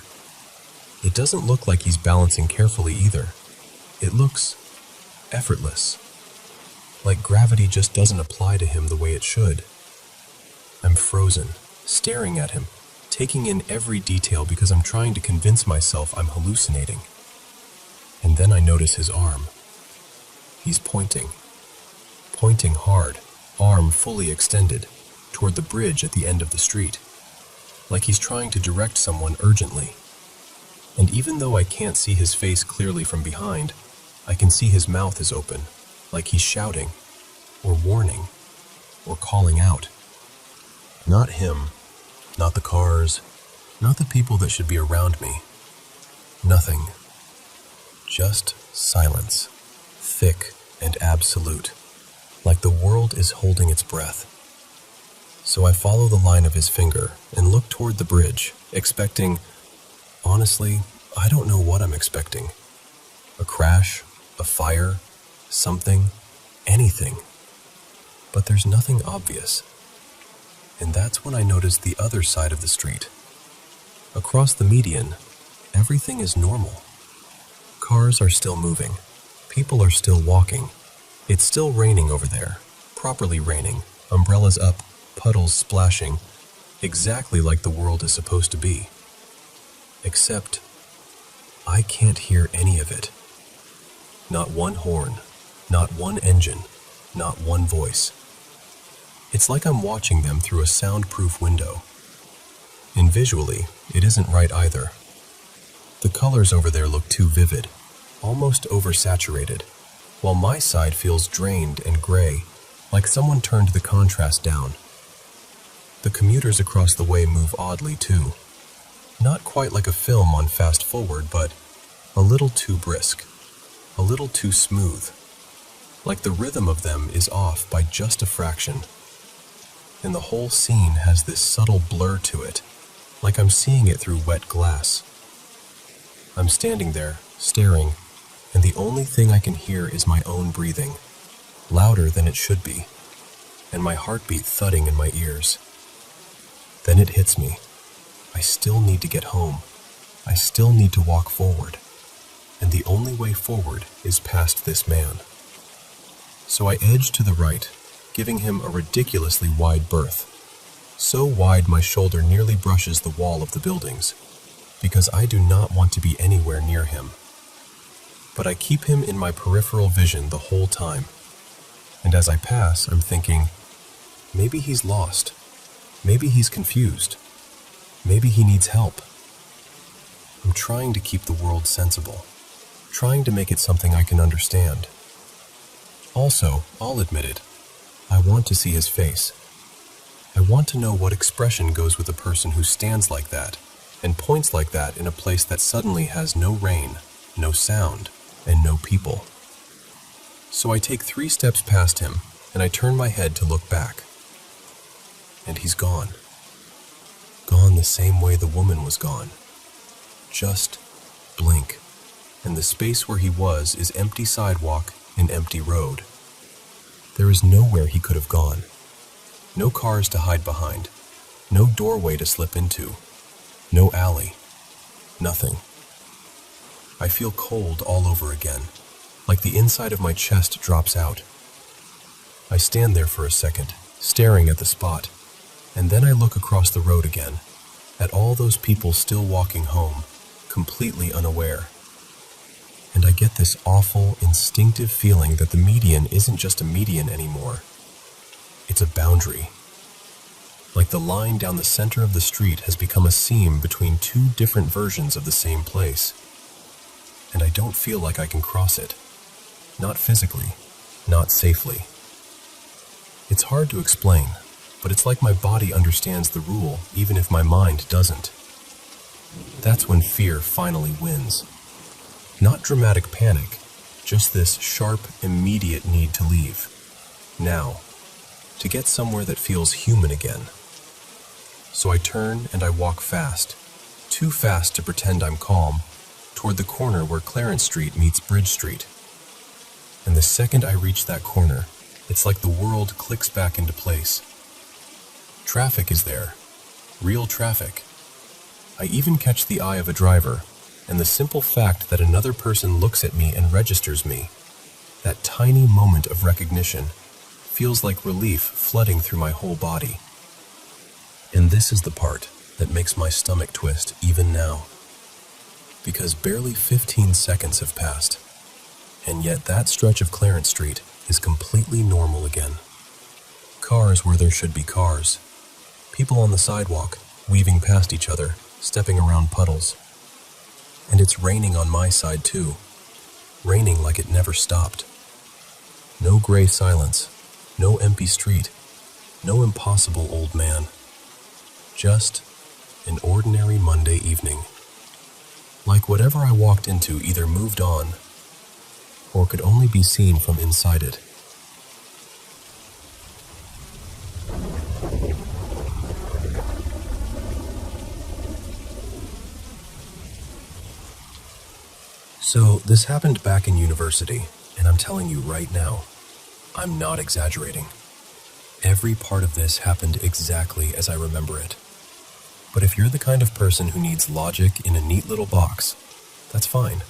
It doesn't look like he's balancing carefully either. It looks effortless, like gravity just doesn't apply to him the way it should. I'm frozen, staring at him, taking in every detail because I'm trying to convince myself I'm hallucinating. And then I notice his arm. He's pointing hard, arm fully extended, toward the bridge at the end of the street, like he's trying to direct someone urgently. And even though I can't see his face clearly from behind, I can see his mouth is open, like he's shouting, or warning, or calling out. Not him, not the cars, not the people that should be around me. Nothing. Just silence, thick and absolute, like the world is holding its breath. So I follow the line of his finger and look toward the bridge, expecting, honestly, I don't know what I'm expecting. A crash, a fire, something, anything. But there's nothing obvious. And that's when I notice the other side of the street. Across the median, everything is normal. Cars are still moving. People are still walking. It's still raining over there, properly raining, umbrellas up, puddles splashing, exactly like the world is supposed to be. Except, I can't hear any of it. Not one horn, not one engine, not one voice. It's like I'm watching them through a soundproof window. And visually, it isn't right either. The colors over there look too vivid, almost oversaturated, while my side feels drained and gray, like someone turned the contrast down. The commuters across the way move oddly too. Not quite like a film on fast forward, but a little too brisk, a little too smooth. Like the rhythm of them is off by just a fraction. And the whole scene has this subtle blur to it, like I'm seeing it through wet glass. I'm standing there, staring, and the only thing I can hear is my own breathing, louder than it should be, and my heartbeat thudding in my ears. Then it hits me. I still need to get home. I still need to walk forward. And the only way forward is past this man. So I edge to the right, giving him a ridiculously wide berth. So wide my shoulder nearly brushes the wall of the buildings, because I do not want to be anywhere near him. But I keep him in my peripheral vision the whole time. And as I pass, I'm thinking, maybe he's lost. Maybe he's confused. Maybe he needs help. I'm trying to keep the world sensible, trying to make it something I can understand. Also, I'll admit it, I want to see his face. I want to know what expression goes with a person who stands like that and points like that in a place that suddenly has no rain, no sound, and no people. So I take 3 steps past him, and I turn my head to look back. And he's gone. Gone the same way the woman was gone. Just blink, and the space where he was is empty sidewalk and empty road. There is nowhere he could have gone. No cars to hide behind. No doorway to slip into. No alley. Nothing. I feel cold all over again, like the inside of my chest drops out. I stand there for a second, staring at the spot, and then I look across the road again, at all those people still walking home, completely unaware. And I get this awful, instinctive feeling that the median isn't just a median anymore. It's a boundary. Like the line down the center of the street has become a seam between 2 different versions of the same place. And I don't feel like I can cross it. Not physically, not safely. It's hard to explain, but it's like my body understands the rule even if my mind doesn't. That's when fear finally wins. Not dramatic panic, Just this sharp, immediate need to leave. Now. To get somewhere that feels human again. So I turn and I walk fast, too fast to pretend I'm calm, toward the corner where Clarence Street meets Bridge Street. And the second I reach that corner, it's like the world clicks back into place. Traffic is there. Real traffic. I even catch the eye of a driver, and the simple fact that another person looks at me and registers me, that tiny moment of recognition, feels like relief flooding through my whole body. And this is the part that makes my stomach twist even now. Because barely 15 seconds have passed, and yet that stretch of Clarence Street is completely normal again. Cars where there should be cars. People on the sidewalk, weaving past each other, stepping around puddles. And it's raining on my side too. Raining like it never stopped. No gray silence. No empty street, no impossible old man. Just an ordinary Monday evening. Like whatever I walked into either moved on, or could only be seen from inside it. So this happened back in university, and I'm telling you right now, I'm not exaggerating. Every part of this happened exactly as I remember it. But if you're the kind of person who needs logic in a neat little box, that's fine.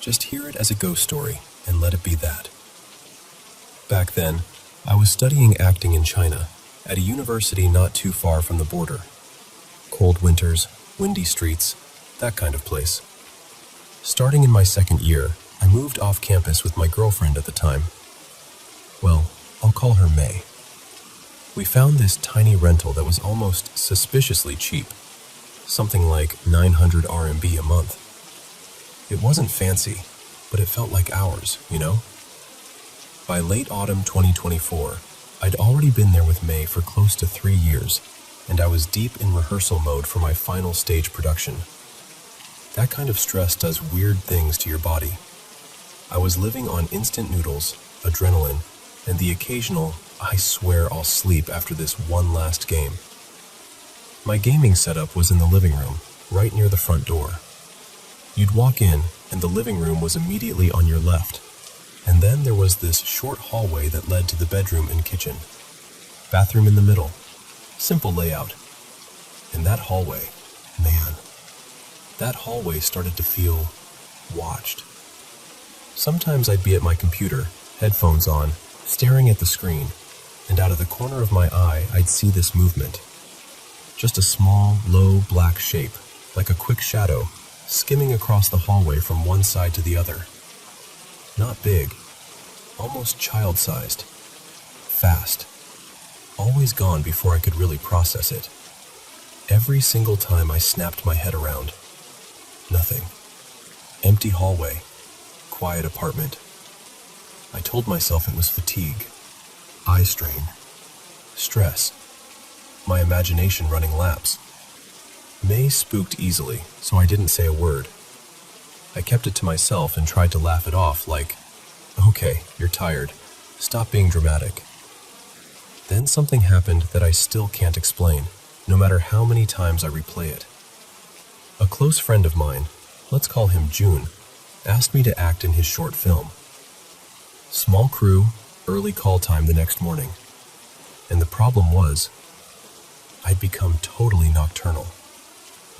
Just hear it as a ghost story and let it be that. Back then, I was studying acting in China at a university not too far from the border. Cold winters, windy streets, that kind of place. Starting in my second year, I moved off campus with my girlfriend at the time. Well, I'll call her May. We found this tiny rental that was almost suspiciously cheap, something like 900 RMB a month. It wasn't fancy, but it felt like ours, you know? By late autumn 2024, I'd already been there with May for close to 3 years, and I was deep in rehearsal mode for my final stage production. That kind of stress does weird things to your body. I was living on instant noodles, adrenaline, and the occasional, I swear I'll sleep after this one last game. My gaming setup was in the living room, right near the front door. You'd walk in, and the living room was immediately on your left, and then there was this short hallway that led to the bedroom and kitchen. Bathroom in the middle. Simple layout. And that hallway, man, that hallway started to feel watched. Sometimes I'd be at my computer, headphones on, staring at the screen, and out of the corner of my eye, I'd see this movement. Just a small, low, black shape, like a quick shadow, skimming across the hallway from one side to the other. Not big, almost child-sized. Fast. Always gone before I could really process it. Every single time I snapped my head around. Nothing. Empty hallway. Quiet apartment. I told myself it was fatigue, eye strain, stress, my imagination running laps. May spooked easily, so I didn't say a word. I kept it to myself and tried to laugh it off like, okay, you're tired, stop being dramatic. Then something happened that I still can't explain, no matter how many times I replay it. A close friend of mine, let's call him June, asked me to act in his short film. Small crew, early call time the next morning. And the problem was, I'd become totally nocturnal.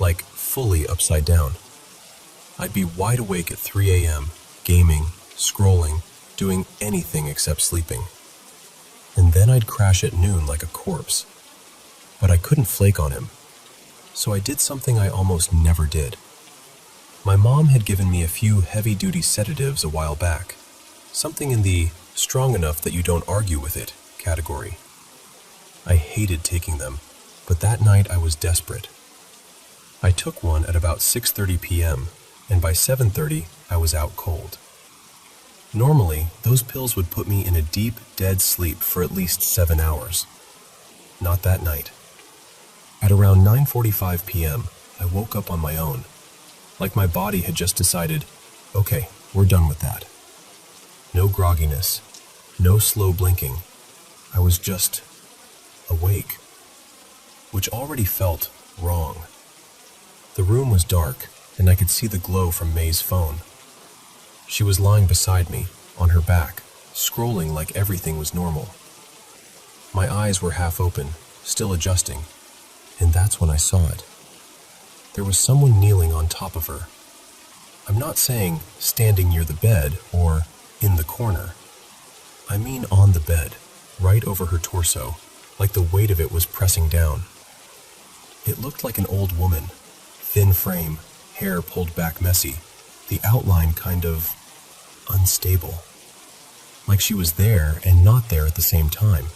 Like, fully upside down. I'd be wide awake at 3 a.m., gaming, scrolling, doing anything except sleeping. And then I'd crash at noon like a corpse. But I couldn't flake on him. So I did something I almost never did. My mom had given me a few heavy-duty sedatives a while back. Something in the strong enough that you don't argue with it category. I hated taking them, but that night I was desperate. I took one at about 6:30 p.m., and by 7:30 I was out cold. Normally, those pills would put me in a deep, dead sleep for at least 7 hours. Not that night. At around 9:45 p.m., I woke up on my own, like my body had just decided, okay, we're done with that. No grogginess, no slow blinking. I was just awake, which already felt wrong. The room was dark, and I could see the glow from May's phone. She was lying beside me, on her back, scrolling like everything was normal. My eyes were half open, still adjusting, and that's when I saw it. There was someone kneeling on top of her. I'm not saying standing near the bed or in the corner. I mean on the bed, right over her torso, like the weight of it was pressing down. It looked like an old woman, thin frame, hair pulled back messy, the outline kind of unstable. Like she was there and not there at the same time.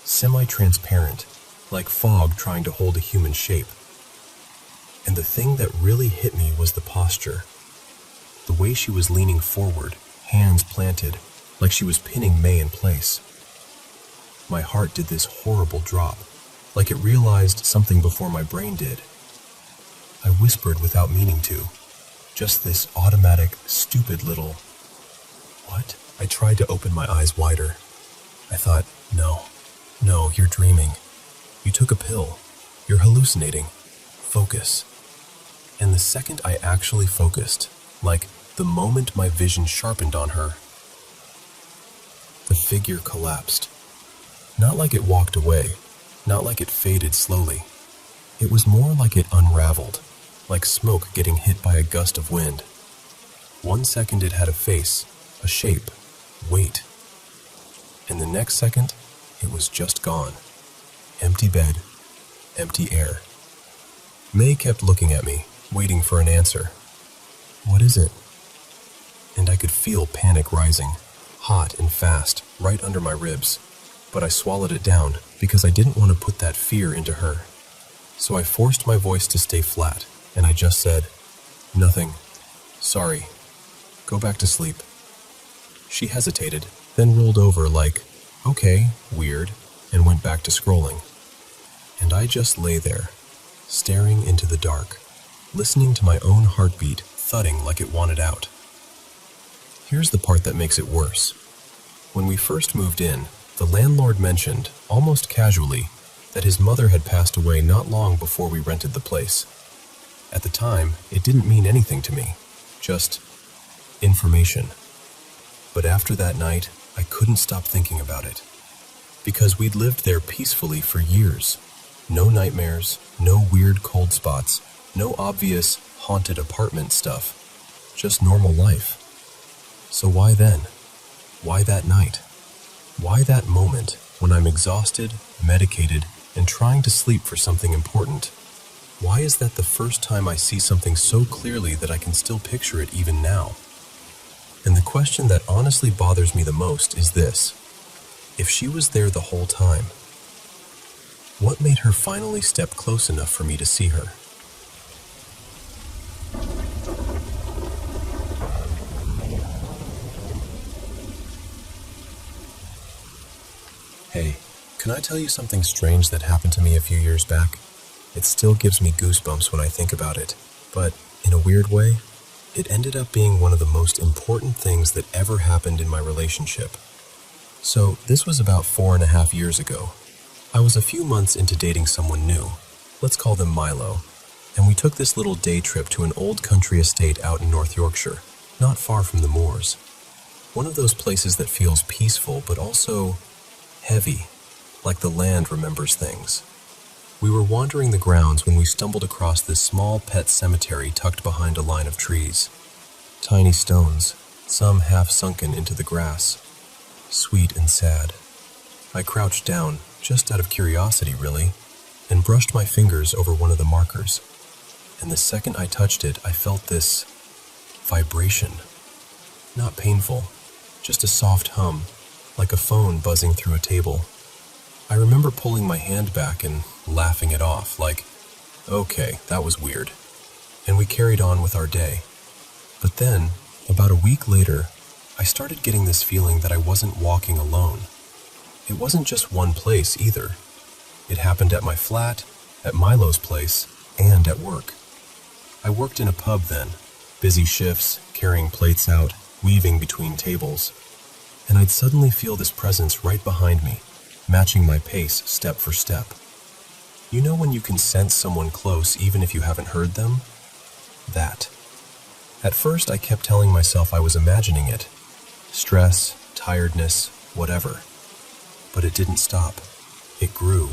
Semi-transparent, like fog trying to hold a human shape. And the thing that really hit me was the posture. The way she was leaning forward, hands planted, like she was pinning May in place. My heart did this horrible drop, like it realized something before my brain did. I whispered without meaning to, just this automatic, stupid little, "What?" I tried to open my eyes wider. I thought, no, you're dreaming. You took a pill. You're hallucinating. Focus. And the second I actually focused, like the moment my vision sharpened on her, the figure collapsed. Not like it walked away, not like it faded slowly. It was more like it unraveled, like smoke getting hit by a gust of wind. 1 second it had a face, a shape, weight. And the next second, it was just gone. Empty bed, empty air. May kept looking at me, waiting for an answer. "What is it?" And I could feel panic rising, hot and fast, right under my ribs. But I swallowed it down because I didn't want to put that fear into her. So I forced my voice to stay flat, and I just said, "Nothing. Sorry. Go back to sleep." She hesitated, then rolled over like, "Okay, weird," and went back to scrolling. And I just lay there, staring into the dark, listening to my own heartbeat thudding like it wanted out. Here's the part that makes it worse. When we first moved in, the landlord mentioned, almost casually, that his mother had passed away not long before we rented the place. At the time, it didn't mean anything to me, just information. But after that night, I couldn't stop thinking about it. Because we'd lived there peacefully for years. No nightmares, no weird cold spots, no obvious haunted apartment stuff. Just normal life. So why then? Why that night? Why that moment when I'm exhausted, medicated, and trying to sleep for something important? Why is that the first time I see something so clearly that I can still picture it even now? And the question that honestly bothers me the most is this. If she was there the whole time, what made her finally step close enough for me to see her? Hey, can I tell you something strange that happened to me a few years back? It still gives me goosebumps when I think about it, but in a weird way, it ended up being one of the most important things that ever happened in my relationship. So, this was about 4.5 years ago. I was a few months into dating someone new. Let's call them Milo. And we took this little day trip to an old country estate out in North Yorkshire, not far from the moors. One of those places that feels peaceful, but also heavy, like the land remembers things. We were wandering the grounds when we stumbled across this small pet cemetery tucked behind a line of trees. Tiny stones, some half sunken into the grass. Sweet and sad. I crouched down, just out of curiosity really, and brushed my fingers over one of the markers. And the second I touched it, I felt this vibration. Not painful, just a soft hum, like a phone buzzing through a table. I remember pulling my hand back and laughing it off, like, okay, that was weird. And we carried on with our day. But then, about a week later, I started getting this feeling that I wasn't walking alone. It wasn't just one place either. It happened at my flat, at Milo's place, and at work. I worked in a pub then, busy shifts, carrying plates out, weaving between tables, and I'd suddenly feel this presence right behind me, matching my pace step for step. You know when you can sense someone close even if you haven't heard them? That. At first I kept telling myself I was imagining it. Stress, tiredness, whatever. But it didn't stop. It grew.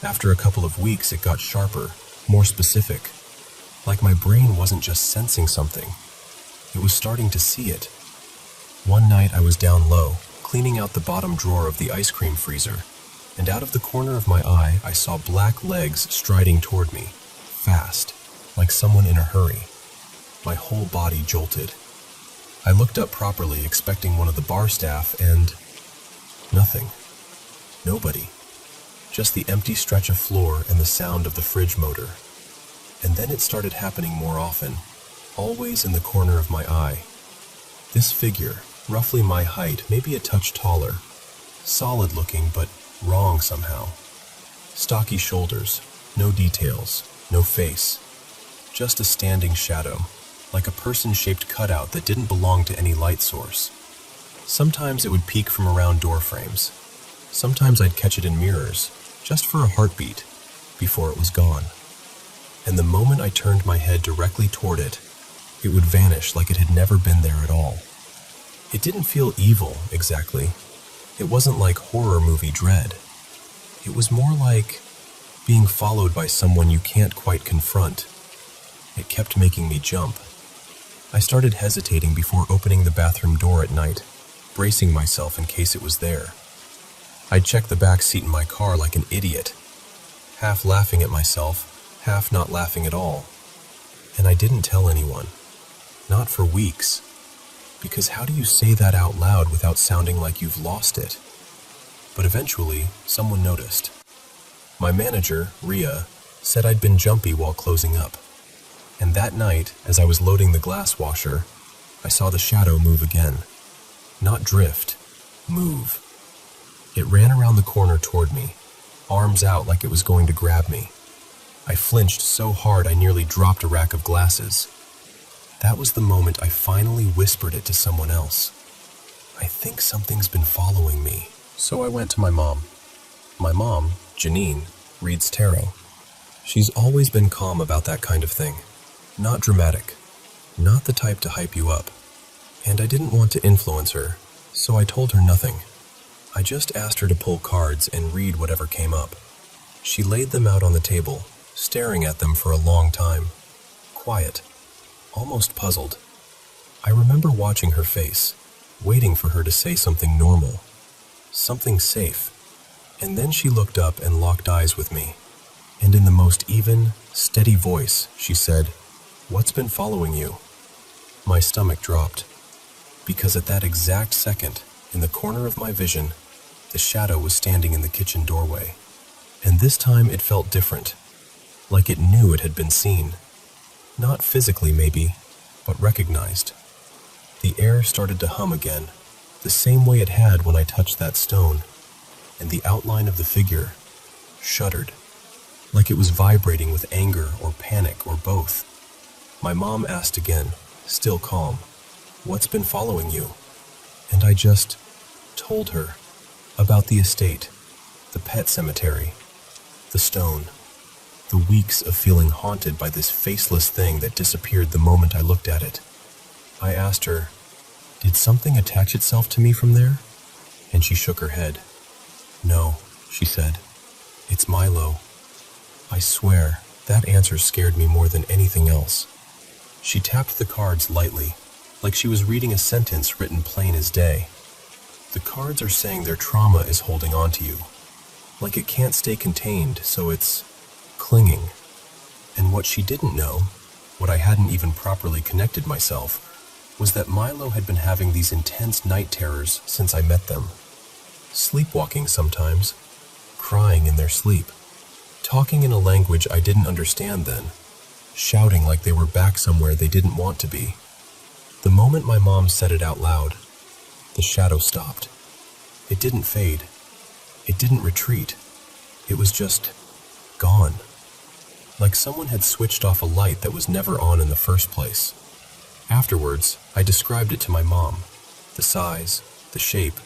After a couple of weeks it got sharper, more specific. Like my brain wasn't just sensing something. It was starting to see it. One night I was down low, cleaning out the bottom drawer of the ice cream freezer, and out of the corner of my eye I saw black legs striding toward me, fast, like someone in a hurry. My whole body jolted. I looked up properly, expecting one of the bar staff, and nothing. Nobody. Just the empty stretch of floor and the sound of the fridge motor. And then it started happening more often, always in the corner of my eye. This figure, roughly my height, maybe a touch taller, solid looking but wrong somehow. Stocky shoulders, no details, no face. Just a standing shadow, like a person-shaped cutout that didn't belong to any light source. Sometimes it would peek from around door frames. Sometimes I'd catch it in mirrors, just for a heartbeat, before it was gone. And the moment I turned my head directly toward it, it would vanish like it had never been there at all. It didn't feel evil, exactly. It wasn't like horror movie dread. It was more like being followed by someone you can't quite confront. It kept making me jump. I started hesitating before opening the bathroom door at night, bracing myself in case it was there. I'd check the back seat in my car like an idiot, half laughing at myself, half not laughing at all. And I didn't tell anyone. Not for weeks. Because how do you say that out loud without sounding like you've lost it? But eventually, someone noticed. My manager, Rhea, said I'd been jumpy while closing up. And that night, as I was loading the glass washer, I saw the shadow move again. Not drift, move. It ran around the corner toward me, arms out like it was going to grab me. I flinched so hard I nearly dropped a rack of glasses. That was the moment I finally whispered it to someone else. I think something's been following me. So I went to my mom. My mom, Janine, reads tarot. She's always been calm about that kind of thing. Not dramatic. Not the type to hype you up. And I didn't want to influence her, so I told her nothing. I just asked her to pull cards and read whatever came up. She laid them out on the table, staring at them for a long time. Quiet. Almost puzzled. I remember watching her face, waiting for her to say something normal, something safe. And then she looked up and locked eyes with me. And in the most even, steady voice, she said, "What's been following you?" My stomach dropped, because at that exact second, in the corner of my vision, the shadow was standing in the kitchen doorway. And this time it felt different, like it knew it had been seen. Not physically, maybe, but recognized. The air started to hum again, the same way it had when I touched that stone, and the outline of the figure shuddered, like it was vibrating with anger or panic or both. My mom asked again, still calm, "What's been following you?" And I just told her about the estate, the pet cemetery, the stone. The weeks of feeling haunted by this faceless thing that disappeared the moment I looked at it. I asked her, "Did something attach itself to me from there?" And she shook her head. "No," she said. "It's Milo." I swear, that answer scared me more than anything else. She tapped the cards lightly, like she was reading a sentence written plain as day. The cards are saying their trauma is holding on to you, like it can't stay contained, so it's clinging. And what she didn't know, what I hadn't even properly connected myself, was that Milo had been having these intense night terrors since I met them. Sleepwalking sometimes, crying in their sleep, talking in a language I didn't understand then, shouting like they were back somewhere they didn't want to be. The moment my mom said it out loud, the shadow stopped. It didn't fade. It didn't retreat. It was just gone. Like someone had switched off a light that was never on in the first place. Afterwards, I described it to my mom, the size, the shape,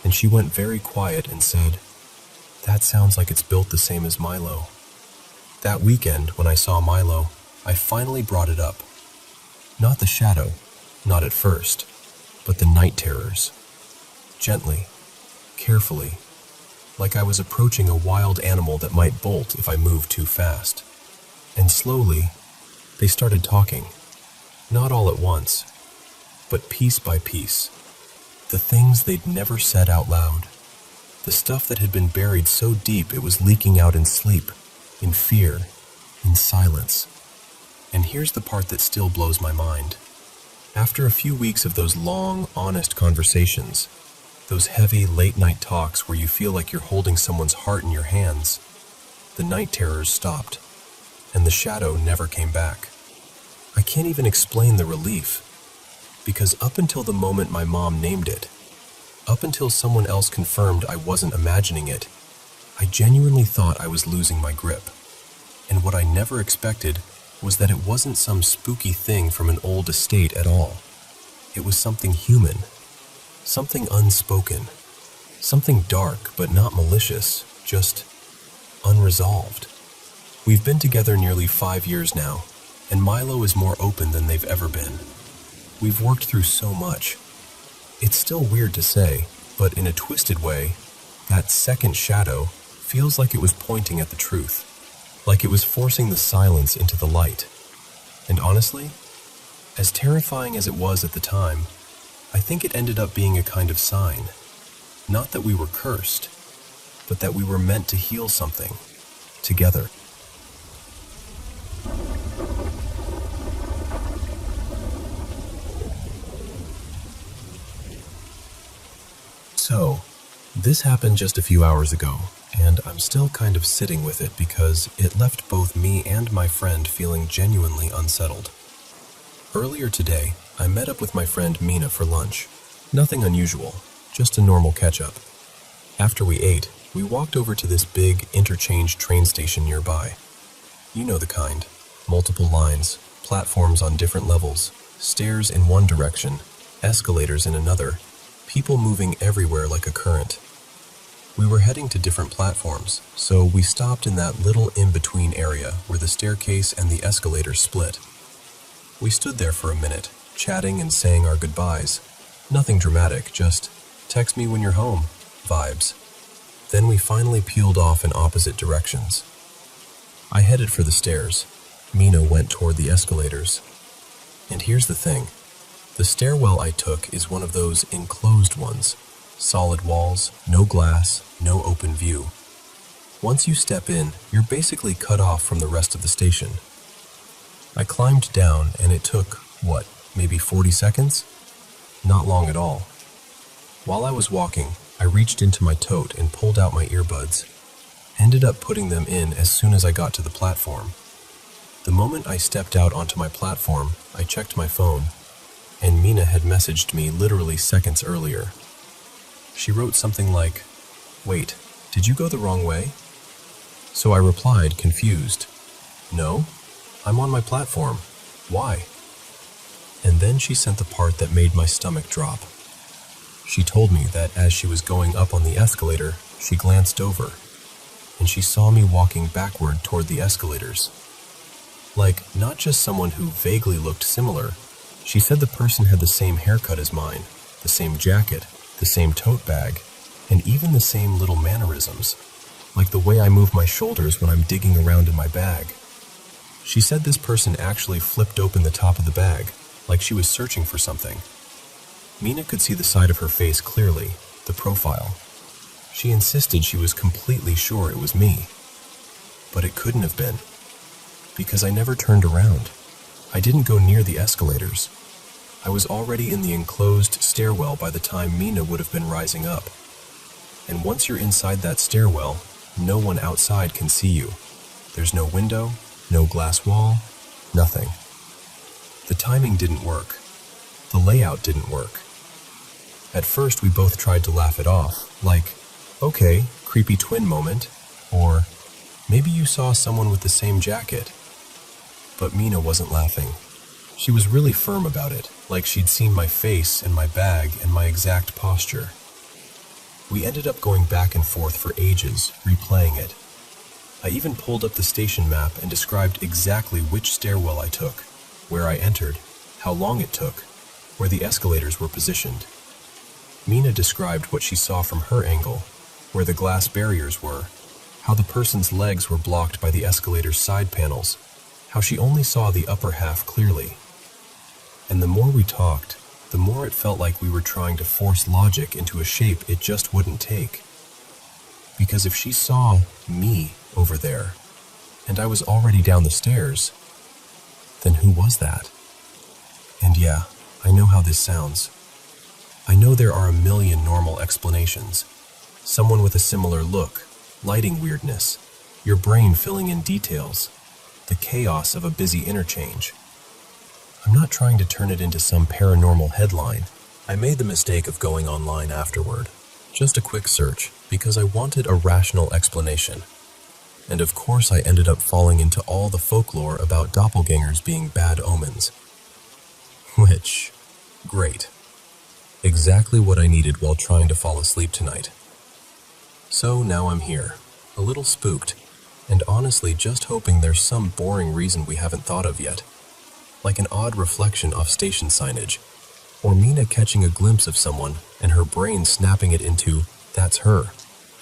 and she went very quiet and said, "That sounds like it's built the same as Milo." That weekend, when I saw Milo, I finally brought it up. Not the shadow, not at first, but the night terrors. Gently, carefully, like I was approaching a wild animal that might bolt if I moved too fast. And slowly, they started talking. Not all at once, but piece by piece. The things they'd never said out loud. The stuff that had been buried so deep it was leaking out in sleep, in fear, in silence. And here's the part that still blows my mind. After a few weeks of those long, honest conversations, those heavy, late-night talks where you feel like you're holding someone's heart in your hands, the night terrors stopped, and the shadow never came back. I can't even explain the relief, because up until the moment my mom named it, up until someone else confirmed I wasn't imagining it, I genuinely thought I was losing my grip. And what I never expected was that it wasn't some spooky thing from an old estate at all. It was something human, something unspoken, something dark but not malicious, just unresolved. We've been together nearly 5 years now, and Milo is more open than they've ever been. We've worked through so much. It's still weird to say, but in a twisted way, that second shadow feels like it was pointing at the truth, like it was forcing the silence into the light. And honestly, as terrifying as it was at the time, I think it ended up being a kind of sign. Not that we were cursed, but that we were meant to heal something, together. So, this happened just a few hours ago, and I'm still kind of sitting with it because it left both me and my friend feeling genuinely unsettled. Earlier today, I met up with my friend Mina for lunch. Nothing unusual, just a normal catch-up. After we ate, we walked over to this big interchange train station nearby. You know the kind. Multiple lines, platforms on different levels, stairs in one direction, escalators in another, people moving everywhere like a current. We were heading to different platforms, so we stopped in that little in-between area where the staircase and the escalator split. We stood there for a minute, chatting and saying our goodbyes. Nothing dramatic, just text me when you're home vibes. Then we finally peeled off in opposite directions. I headed for the stairs. Mina went toward the escalators. And here's the thing. The stairwell I took is one of those enclosed ones. Solid walls, no glass, no open view. Once you step in, you're basically cut off from the rest of the station. I climbed down and it took, maybe 40 seconds? Not long at all. While I was walking, I reached into my tote and pulled out my earbuds. Ended up putting them in as soon as I got to the platform. The moment I stepped out onto my platform, I checked my phone, and Mina had messaged me literally seconds earlier. She wrote something like, "Wait, did you go the wrong way?" So I replied, confused, "No, I'm on my platform. Why?" And then she sent the part that made my stomach drop. She told me that as she was going up on the escalator, she glanced over, and she saw me walking backward toward the escalators. Like, not just someone who vaguely looked similar. She said the person had the same haircut as mine, the same jacket, the same tote bag, and even the same little mannerisms, like the way I move my shoulders when I'm digging around in my bag. She said this person actually flipped open the top of the bag, like she was searching for something. Mina could see the side of her face clearly, the profile. She insisted she was completely sure it was me. But it couldn't have been, because I never turned around. I didn't go near the escalators. I was already in the enclosed stairwell by the time Mina would have been rising up. And once you're inside that stairwell, no one outside can see you. There's no window, no glass wall, nothing. The timing didn't work. The layout didn't work. At first, we both tried to laugh it off, like, okay, creepy twin moment, or maybe you saw someone with the same jacket. But Mina wasn't laughing. She was really firm about it, like she'd seen my face and my bag and my exact posture. We ended up going back and forth for ages, replaying it. I even pulled up the station map and described exactly which stairwell I took, where I entered, how long it took, where the escalators were positioned. Mina described what she saw from her angle, where the glass barriers were, how the person's legs were blocked by the escalator's side panels, how she only saw the upper half clearly. And the more we talked, the more it felt like we were trying to force logic into a shape it just wouldn't take. Because if she saw me over there, and I was already down the stairs, then who was that? And yeah, I know how this sounds. I know there are a million normal explanations. Someone with a similar look, lighting weirdness, your brain filling in details, the chaos of a busy interchange. I'm not trying to turn it into some paranormal headline. I made the mistake of going online afterward. Just a quick search, because I wanted a rational explanation. And of course I ended up falling into all the folklore about doppelgangers being bad omens. Which, great. Exactly what I needed while trying to fall asleep tonight. So now I'm here, a little spooked, and honestly just hoping there's some boring reason we haven't thought of yet. Like an odd reflection off station signage, or Mina catching a glimpse of someone and her brain snapping it into, that's her,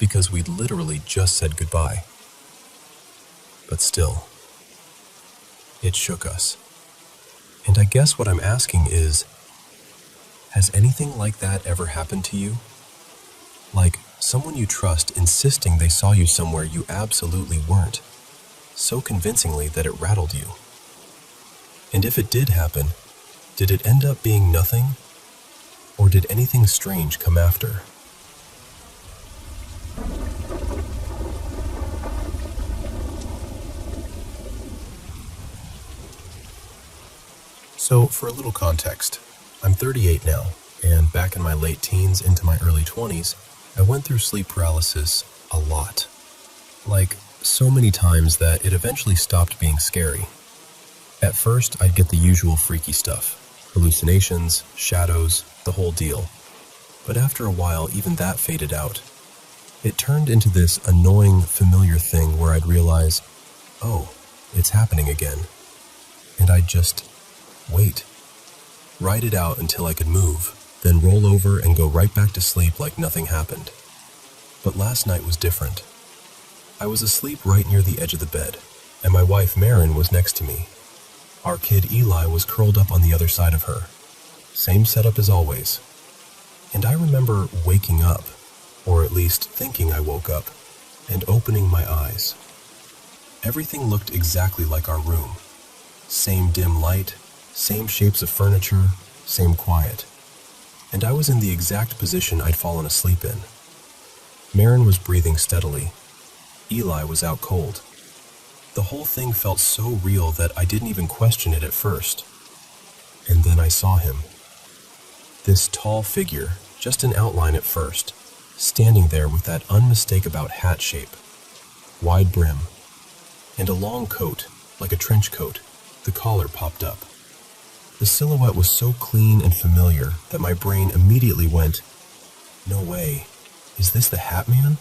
because we'd literally just said goodbye. But still, it shook us. And I guess what I'm asking is, has anything like that ever happened to you? Like someone you trust insisting they saw you somewhere you absolutely weren't, so convincingly that it rattled you. And if it did happen, did it end up being nothing? Or did anything strange come after? So, for a little context, I'm 38 now, and back in my late teens into my early 20s, I went through sleep paralysis a lot. Like, so many times that it eventually stopped being scary. At first, I'd get the usual freaky stuff, hallucinations, shadows, the whole deal. But after a while, even that faded out. It turned into this annoying, familiar thing where I'd realize, oh, it's happening again. And I'd just wait. Ride it out until I could move, then roll over and go right back to sleep like nothing happened. But last night was different. I was asleep right near the edge of the bed, and my wife Marin was next to me. Our kid Eli was curled up on the other side of her. Same setup as always. And I remember waking up, or at least thinking I woke up, and opening my eyes. Everything looked exactly like our room. Same dim light, same shapes of furniture, same quiet. And I was in the exact position I'd fallen asleep in. Marin was breathing steadily. Eli was out cold. The whole thing felt so real that I didn't even question it at first. And then I saw him. This tall figure, just an outline at first, standing there with that unmistakable hat shape, wide brim, and a long coat, like a trench coat, the collar popped up. The silhouette was so clean and familiar that my brain immediately went, no way, is this the Hat Man?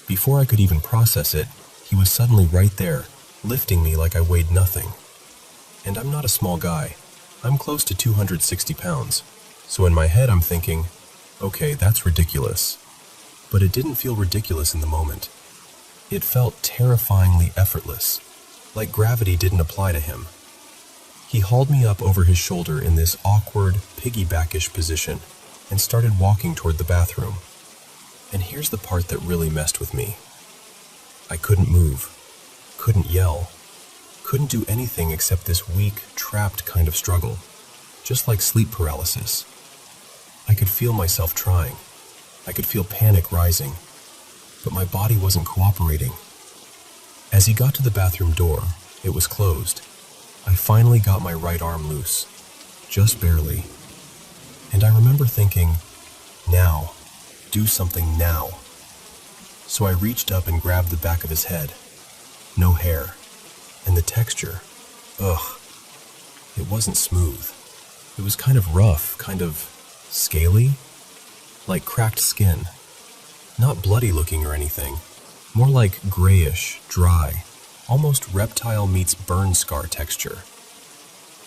Before I could even process it, he was suddenly right there, lifting me like I weighed nothing. And I'm not a small guy. I'm close to 260 pounds. So in my head I'm thinking, okay, that's ridiculous. But it didn't feel ridiculous in the moment. It felt terrifyingly effortless, like gravity didn't apply to him. He hauled me up over his shoulder in this awkward, piggyback-ish position and started walking toward the bathroom. And here's the part that really messed with me. I couldn't move, couldn't yell, couldn't do anything except this weak, trapped kind of struggle, just like sleep paralysis. I could feel myself trying. I could feel panic rising, but my body wasn't cooperating. As he got to the bathroom door, it was closed. I finally got my right arm loose, just barely. And I remember thinking, now, do something now. So I reached up and grabbed the back of his head. No hair. And the texture, ugh. It wasn't smooth. It was kind of rough, kind of scaly, like cracked skin. Not bloody looking or anything, more like grayish, dry, almost reptile meets burn scar texture.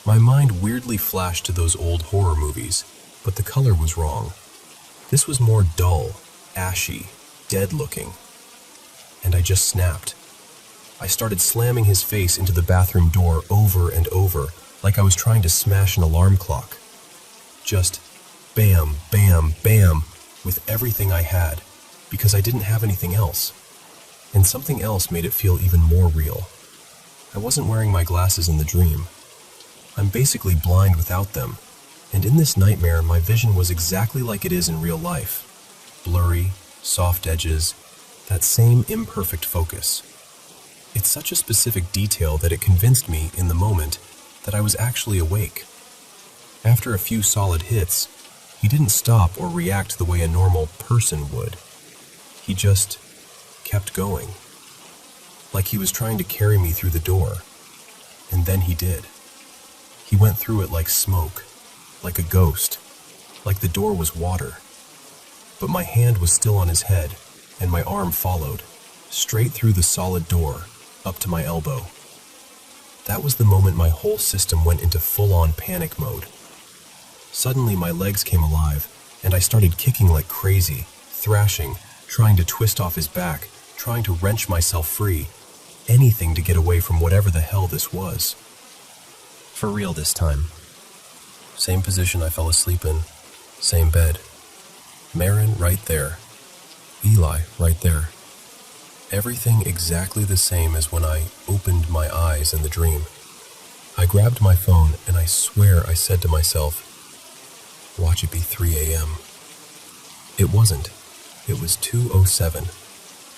My mind weirdly flashed to those old horror movies, but the color was wrong. This was more dull, ashy, dead looking. And I just snapped. I started slamming his face into the bathroom door over and over, like I was trying to smash an alarm clock. Just bam, bam, bam, with everything I had, because I didn't have anything else. And something else made it feel even more real. I wasn't wearing my glasses in the dream. I'm basically blind without them, and in this nightmare my vision was exactly like it is in real life. Blurry, soft edges, that same imperfect focus. It's such a specific detail that it convinced me in the moment that I was actually awake. After a few solid hits, he didn't stop or react the way a normal person would. He just kept going, like he was trying to carry me through the door. And then he did. He went through it like smoke, like a ghost, like the door was water. But my hand was still on his head, and my arm followed, straight through the solid door, up to my elbow. That was the moment my whole system went into full-on panic mode. Suddenly my legs came alive, and I started kicking like crazy, thrashing, trying to twist off his back, trying to wrench myself free, anything to get away from whatever the hell this was. For real this time. Same position I fell asleep in, same bed. Marin right there. Eli right there. Everything exactly the same as when I opened my eyes in the dream. I grabbed my phone and I swear I said to myself, watch it be 3 a.m. It wasn't. It was 2:07,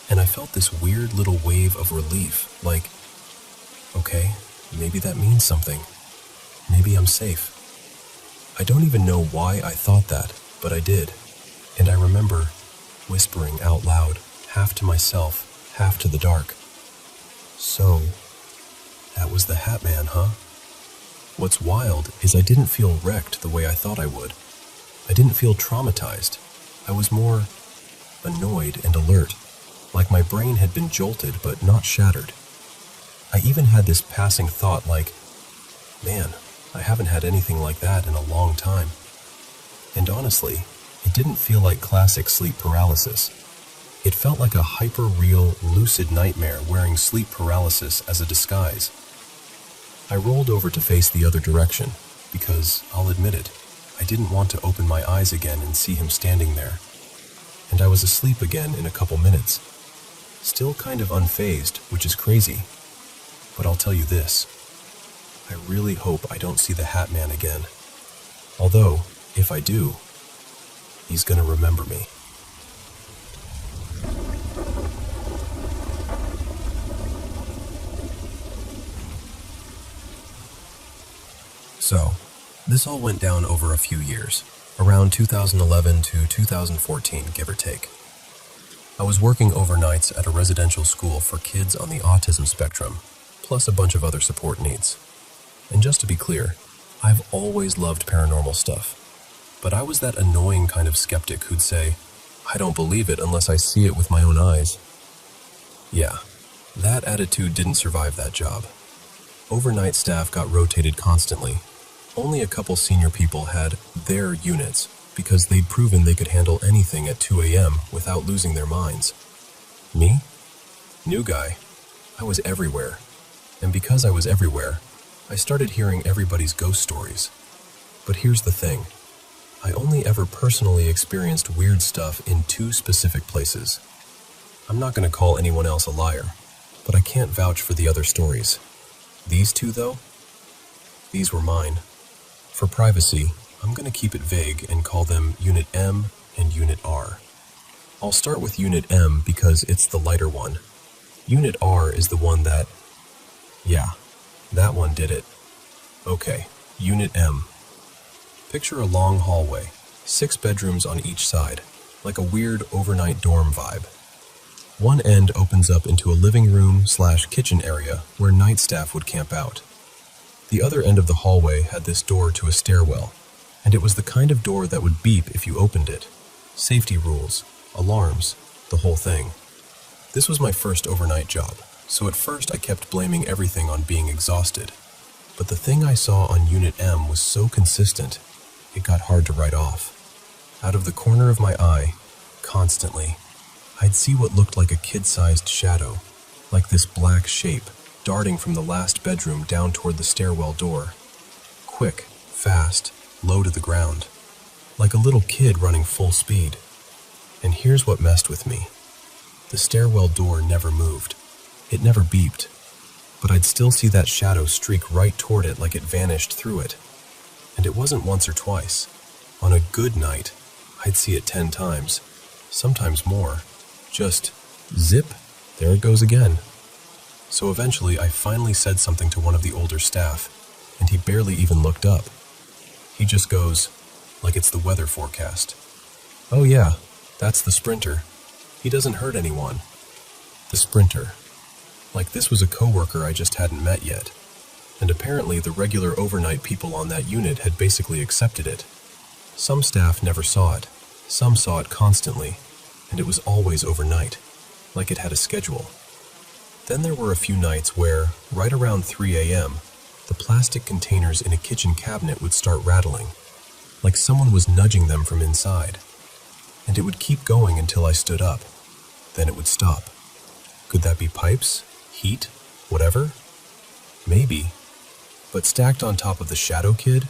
and I felt this weird little wave of relief, like, okay, maybe that means something. Maybe I'm safe. I don't even know why I thought that, but I did. And I remember whispering out loud, half to myself, half to the dark. So, that was the Hat Man, huh? What's wild is I didn't feel wrecked the way I thought I would. I didn't feel traumatized. I was more annoyed and alert, like my brain had been jolted but not shattered. I even had this passing thought like, man, I haven't had anything like that in a long time. And honestly, it didn't feel like classic sleep paralysis. It felt like a hyper-real, lucid nightmare wearing sleep paralysis as a disguise. I rolled over to face the other direction, because, I'll admit it, I didn't want to open my eyes again and see him standing there. And I was asleep again in a couple minutes. Still kind of unfazed, which is crazy. But I'll tell you this. I really hope I don't see the Hat Man again. Although, if I do, he's gonna remember me. So, this all went down over a few years, around 2011 to 2014, give or take. I was working overnights at a residential school for kids on the autism spectrum, plus a bunch of other support needs. And just to be clear, I've always loved paranormal stuff, but I was that annoying kind of skeptic who'd say, I don't believe it unless I see it with my own eyes. Yeah, that attitude didn't survive that job. Overnight staff got rotated constantly. Only a couple senior people had their units because they'd proven they could handle anything at 2 a.m. without losing their minds. Me? New guy. I was everywhere. And because I was everywhere, I started hearing everybody's ghost stories. But here's the thing. I only ever personally experienced weird stuff in 2 specific places. I'm not going to call anyone else a liar, but I can't vouch for the other stories. These 2, though? These were mine. For privacy, I'm going to keep it vague and call them Unit M and Unit R. I'll start with Unit M because it's the lighter one. Unit R is the one that... yeah, that one did it. Okay, Unit M. Picture a long hallway, 6 bedrooms on each side, like a weird overnight dorm vibe. One end opens up into a living room/kitchen area where night staff would camp out. The other end of the hallway had this door to a stairwell, and it was the kind of door that would beep if you opened it. Safety rules, alarms, the whole thing. This was my first overnight job, so at first I kept blaming everything on being exhausted. But the thing I saw on Unit M was so consistent, it got hard to write off. Out of the corner of my eye, constantly, I'd see what looked like a kid-sized shadow, like this black shape, darting from the last bedroom down toward the stairwell door. Quick, fast, low to the ground, like a little kid running full speed. And here's what messed with me. The stairwell door never moved. It never beeped, but I'd still see that shadow streak right toward it like it vanished through it. And it wasn't once or twice. On a good night, I'd see it 10 times, sometimes more. Just zip, there it goes again. So eventually I finally said something to one of the older staff, and he barely even looked up. He just goes, like it's the weather forecast. "Oh yeah, that's the Sprinter. He doesn't hurt anyone." The Sprinter. Like this was a coworker I just hadn't met yet. And apparently the regular overnight people on that unit had basically accepted it. Some staff never saw it. Some saw it constantly, and it was always overnight, like it had a schedule. Then there were a few nights where, right around 3 a.m., the plastic containers in a kitchen cabinet would start rattling, like someone was nudging them from inside. And it would keep going until I stood up. Then it would stop. Could that be pipes? Heat? Whatever? Maybe. But stacked on top of the Shadow Kid,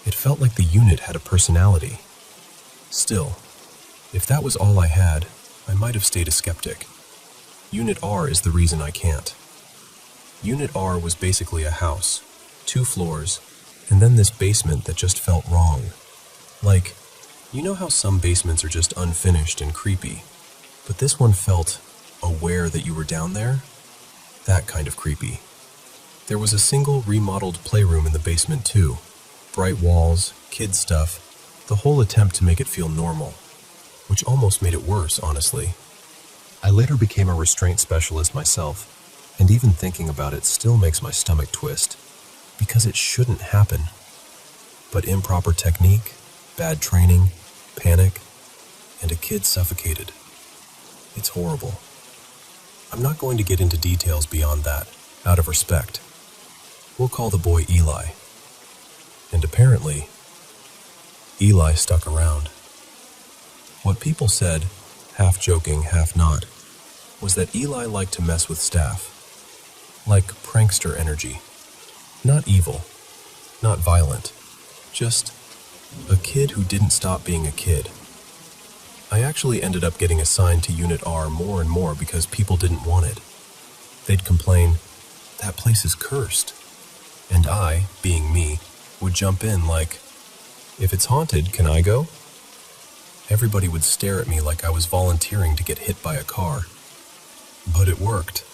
it felt like the unit had a personality. Still, if that was all I had, I might have stayed a skeptic. Unit R is the reason I can't. Unit R was basically a house, 2 floors, and then this basement that just felt wrong. Like, you know how some basements are just unfinished and creepy, but this one felt aware that you were down there? That kind of creepy. There was a single remodeled playroom in the basement too. Bright walls, kid stuff, the whole attempt to make it feel normal, which almost made it worse, honestly. I later became a restraint specialist myself, and even thinking about it still makes my stomach twist, because it shouldn't happen. But improper technique, bad training, panic, and a kid suffocated. It's horrible. I'm not going to get into details beyond that, out of respect. We'll call the boy Eli. And apparently, Eli stuck around. What people said, half joking, half not, was that Eli liked to mess with staff. Like prankster energy. Not evil, not violent, just a kid who didn't stop being a kid. I actually ended up getting assigned to Unit R more and more because people didn't want it. They'd complain, "That place is cursed." And I, being me, would jump in like, "If it's haunted, can I go?" Everybody would stare at me like I was volunteering to get hit by a car. But it worked.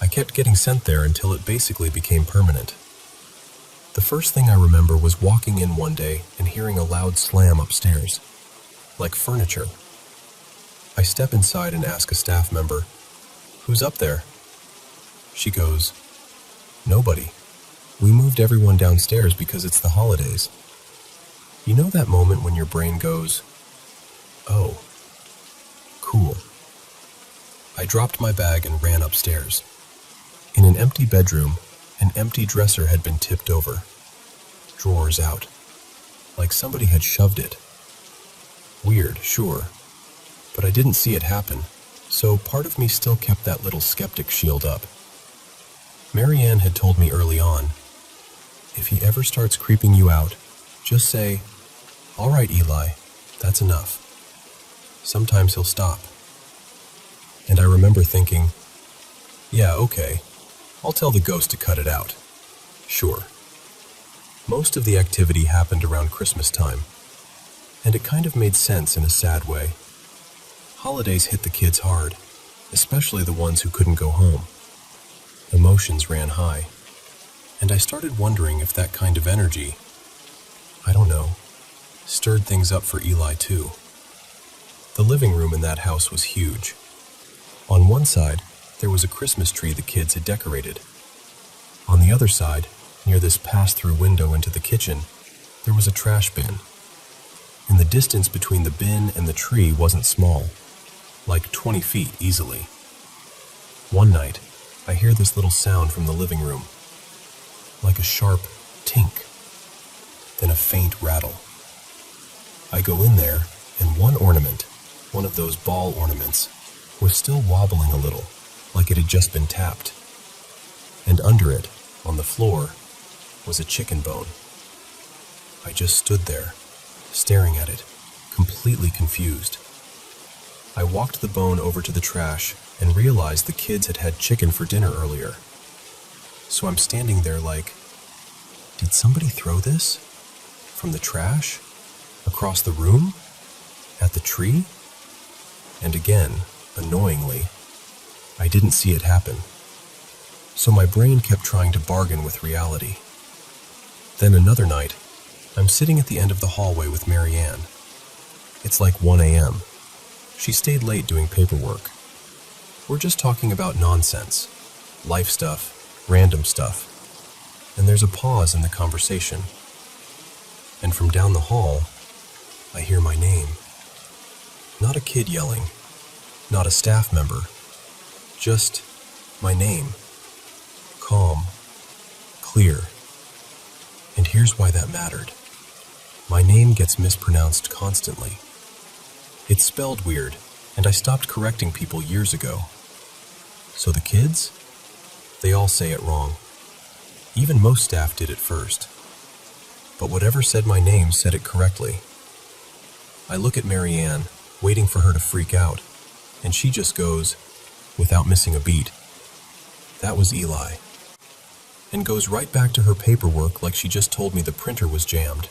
I kept getting sent there until it basically became permanent. The first thing I remember was walking in one day and hearing a loud slam upstairs, like furniture. I step inside and ask a staff member, "Who's up there?" She goes, "Nobody. We moved everyone downstairs because it's the holidays." You know that moment when your brain goes, "Oh, cool." I dropped my bag and ran upstairs. In an empty bedroom, an empty dresser had been tipped over. Drawers out. Like somebody had shoved it. Weird, sure. But I didn't see it happen, so part of me still kept that little skeptic shield up. Marianne had told me early on, if he ever starts creeping you out, just say, "All right, Eli, that's enough." Sometimes he'll stop. And I remember thinking, yeah, okay, I'll tell the ghost to cut it out. Sure. Most of the activity happened around Christmas time, and it kind of made sense in a sad way. Holidays hit the kids hard, especially the ones who couldn't go home. Emotions ran high, and I started wondering if that kind of energy, I don't know, stirred things up for Eli too. The living room in that house was huge. On one side, there was a Christmas tree the kids had decorated. On the other side, near this pass-through window into the kitchen, there was a trash bin. And the distance between the bin and the tree wasn't small, like 20 feet easily. One night, I hear this little sound from the living room, like a sharp tink, then a faint rattle. I go in there, and one ornament, one of those ball ornaments, was still wobbling a little, like it had just been tapped. And under it, on the floor, was a chicken bone. I just stood there, staring at it, completely confused. I walked the bone over to the trash and realized the kids had had chicken for dinner earlier. So I'm standing there like, did somebody throw this? From the trash? Across the room? At the tree? And again, annoyingly, I didn't see it happen. So my brain kept trying to bargain with reality. Then another night, I'm sitting at the end of the hallway with Marianne. It's like 1 a.m. She stayed late doing paperwork. We're just talking about nonsense, life stuff, random stuff. And there's a pause in the conversation. And from down the hall, I hear my name. Not a kid yelling, not a staff member, just my name. Calm, clear. And here's why that mattered. My name gets mispronounced constantly. It's spelled weird, and I stopped correcting people years ago. So the kids? They all say it wrong. Even most staff did at first. But whatever said my name said it correctly. I look at Marianne, waiting for her to freak out, and she just goes, without missing a beat, "That was Eli," and goes right back to her paperwork like she just told me the printer was jammed.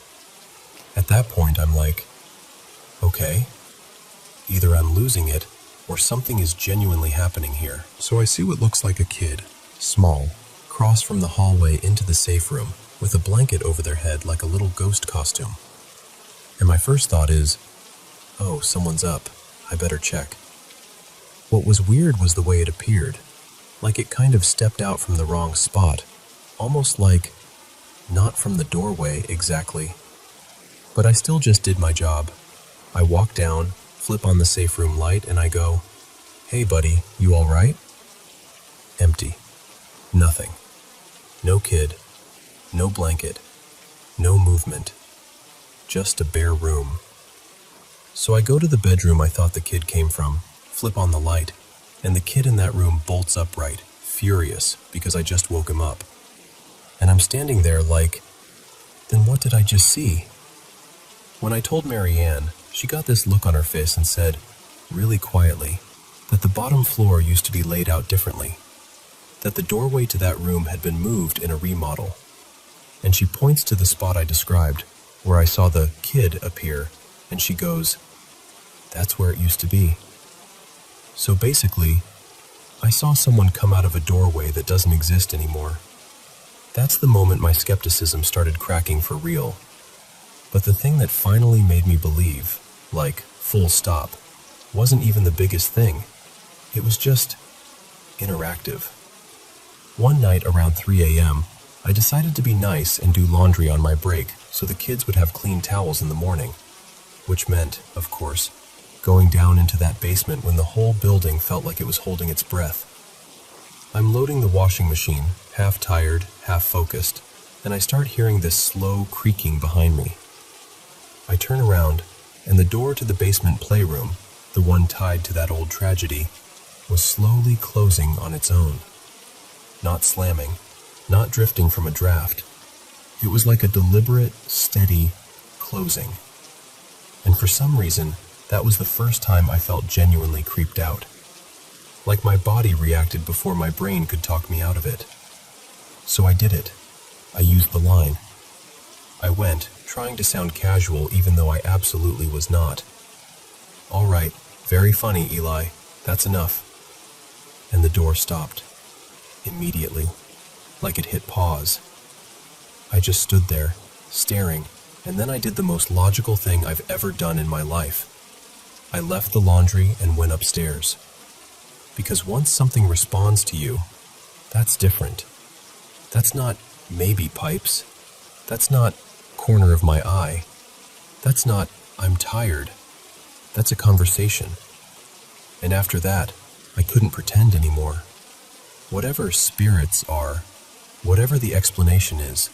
At that point, I'm like, okay, either I'm losing it or something is genuinely happening here. So I see what looks like a kid, small, cross from the hallway into the safe room with a blanket over their head like a little ghost costume. And my first thought is, oh, someone's up. I better check. What was weird was the way it appeared, like it kind of stepped out from the wrong spot, almost like not from the doorway exactly. But I still just did my job. I walk down, flip on the safe room light, and I go, "Hey buddy, you all right?" Empty. Nothing. No kid. No blanket. No movement. Just a bare room. So I go to the bedroom I thought the kid came from, flip on the light, and the kid in that room bolts upright, furious because I just woke him up. And I'm standing there like, then what did I just see? When I told Marianne, she got this look on her face and said, really quietly, that the bottom floor used to be laid out differently, that the doorway to that room had been moved in a remodel. And she points to the spot I described, where I saw the kid appear, and she goes, "That's where it used to be." So basically, I saw someone come out of a doorway that doesn't exist anymore. That's the moment my skepticism started cracking for real. But the thing that finally made me believe, like full stop, wasn't even the biggest thing. It was just interactive. One night around 3 a.m., I decided to be nice and do laundry on my break so the kids would have clean towels in the morning, which meant, of course, going down into that basement when the whole building felt like it was holding its breath. I'm loading the washing machine, half tired, half focused, and I start hearing this slow creaking behind me. I turn around, and the door to the basement playroom, the one tied to that old tragedy, was slowly closing on its own. Not slamming, not drifting from a draft. It was like a deliberate, steady closing. And for some reason, that was the first time I felt genuinely creeped out. Like my body reacted before my brain could talk me out of it. So I did it. I used the line. I went, trying to sound casual even though I absolutely was not. "All right, very funny, Eli. That's enough." And the door stopped. Immediately. Like it hit pause. I just stood there, staring, and then I did the most logical thing I've ever done in my life. I left the laundry and went upstairs. Because once something responds to you, that's different. That's not maybe pipes. That's not corner of my eye. That's not I'm tired. That's a conversation. And after that, I couldn't pretend anymore. Whatever spirits are, whatever the explanation is,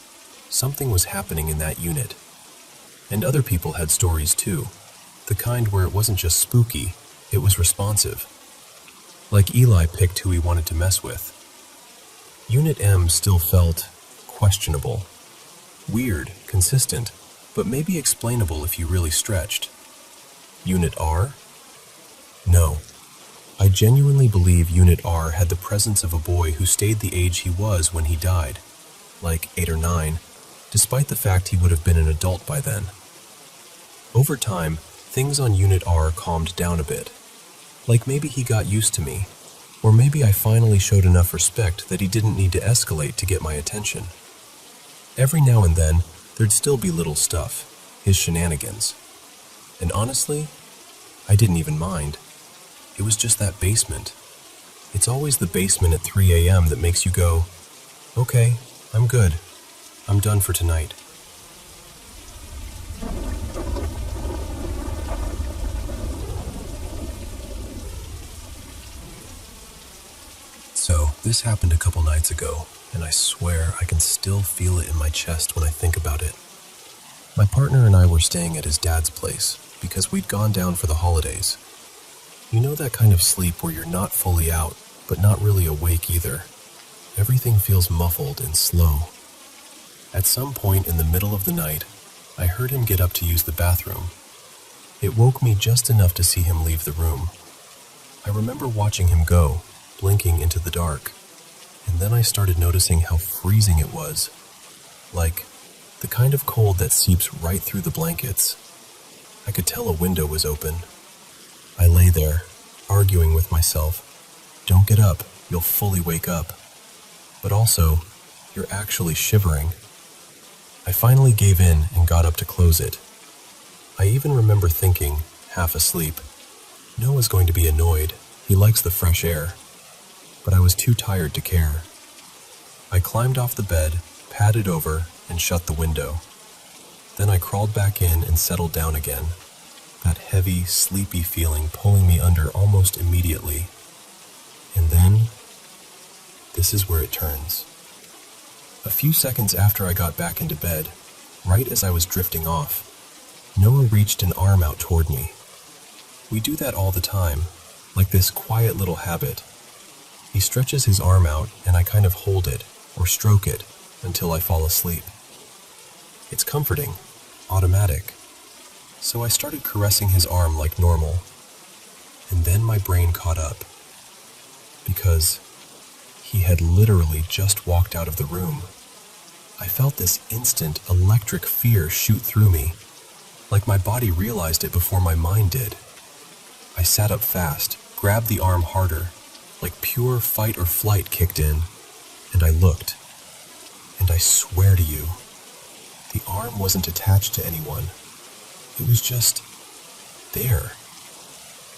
something was happening in that unit. And other people had stories too, the kind where it wasn't just spooky, it was responsive. Like Eli picked who he wanted to mess with. Unit M still felt questionable. Weird, consistent, but maybe explainable if you really stretched. Unit R? No. I genuinely believe Unit R had the presence of a boy who stayed the age he was when he died, like 8 or 9, despite the fact he would have been an adult by then. Over time, things on Unit R calmed down a bit. Like maybe he got used to me, or maybe I finally showed enough respect that he didn't need to escalate to get my attention. Every now and then, there'd still be little stuff, his shenanigans. And honestly, I didn't even mind. It was just that basement. It's always the basement at 3 a.m. that makes you go, okay, I'm good. I'm done for tonight. So, this happened a couple nights ago, and I swear I can still feel it in my chest when I think about it. My partner and I were staying at his dad's place because we'd gone down for the holidays. You know that kind of sleep where you're not fully out, but not really awake either. Everything feels muffled and slow. At some point in the middle of the night, I heard him get up to use the bathroom. It woke me just enough to see him leave the room. I remember watching him go, blinking into the dark, and then I started noticing how freezing it was. Like, the kind of cold that seeps right through the blankets. I could tell a window was open. I lay there, arguing with myself. Don't get up, you'll fully wake up. But also, you're actually shivering. I finally gave in and got up to close it. I even remember thinking, half asleep, Noah's going to be annoyed. He likes the fresh air. But I was too tired to care. I climbed off the bed, padded over, and shut the window. Then I crawled back in and settled down again. That heavy, sleepy feeling pulling me under almost immediately. And then, this is where it turns. A few seconds after I got back into bed, right as I was drifting off, Noah reached an arm out toward me. We do that all the time, like this quiet little habit. He stretches his arm out and I kind of hold it or stroke it until I fall asleep. It's comforting, automatic. So I started caressing his arm like normal. And then my brain caught up. Because he had literally just walked out of the room. I felt this instant electric fear shoot through me, like my body realized it before my mind did. I sat up fast, grabbed the arm harder, like pure fight or flight kicked in, and I looked. And I swear to you, the arm wasn't attached to anyone. It was just there.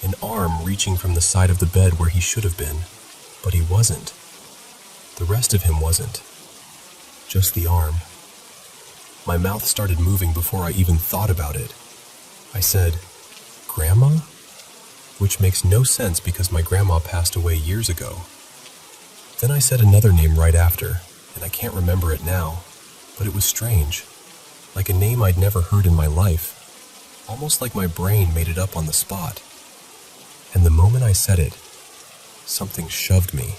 An arm reaching from the side of the bed where he should have been, but he wasn't. The rest of him wasn't. Just the arm. My mouth started moving before I even thought about it. I said, "Grandma?" Which makes no sense because my grandma passed away years ago. Then I said another name right after, and I can't remember it now, but it was strange. Like a name I'd never heard in my life. Almost like my brain made it up on the spot. And the moment I said it, something shoved me.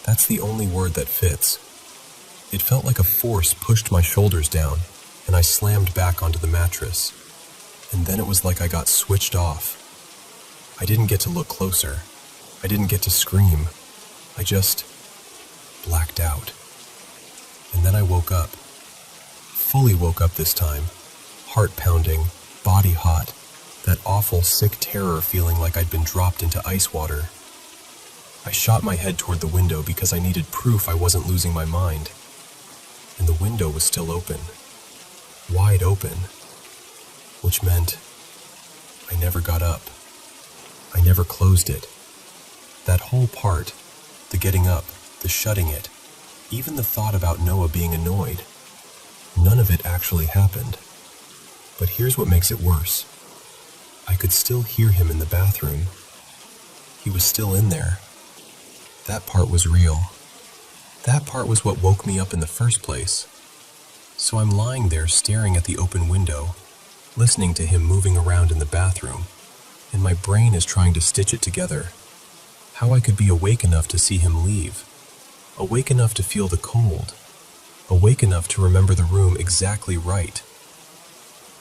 That's the only word that fits. It felt like a force pushed my shoulders down, and I slammed back onto the mattress. And then it was like I got switched off. I didn't get to look closer. I didn't get to scream. I just blacked out. And then I woke up. Fully woke up this time. Heart pounding, body hot, that awful sick terror feeling like I'd been dropped into ice water. I shot my head toward the window because I needed proof I wasn't losing my mind. And the window was still open. Wide open. Which meant I never got up. I never closed it. That whole part, the getting up, the shutting it, Even the thought about Noah being annoyed. None of it actually happened. But here's what makes it worse. I could still hear him in the bathroom. He was still in there. That part was real. That part was what woke me up in the first place. So I'm lying there staring at the open window, listening to him moving around in the bathroom, and my brain is trying to stitch it together. How I could be awake enough to see him leave, awake enough to feel the cold, awake enough to remember the room exactly right,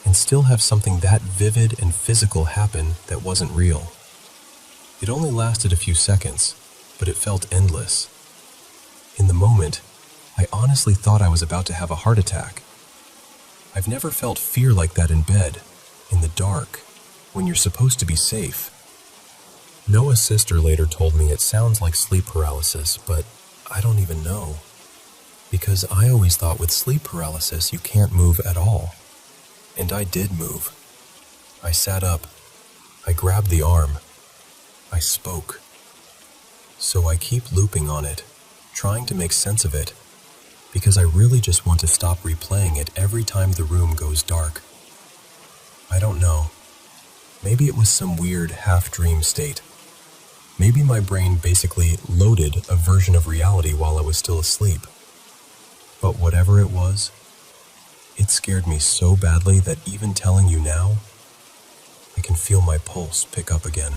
and still have something that vivid and physical happen that wasn't real. It only lasted a few seconds, but it felt endless. In the moment, I honestly thought I was about to have a heart attack. I've never felt fear like that in bed, in the dark, when you're supposed to be safe. Noah's sister later told me it sounds like sleep paralysis, but I don't even know. Because I always thought with sleep paralysis you can't move at all. And I did move. I sat up. I grabbed the arm. I spoke. So I keep looping on it, trying to make sense of it, because I really just want to stop replaying it every time the room goes dark. I don't know. Maybe it was some weird half-dream state. Maybe my brain basically loaded a version of reality while I was still asleep. But whatever it was, it scared me so badly that even telling you now, I can feel my pulse pick up again.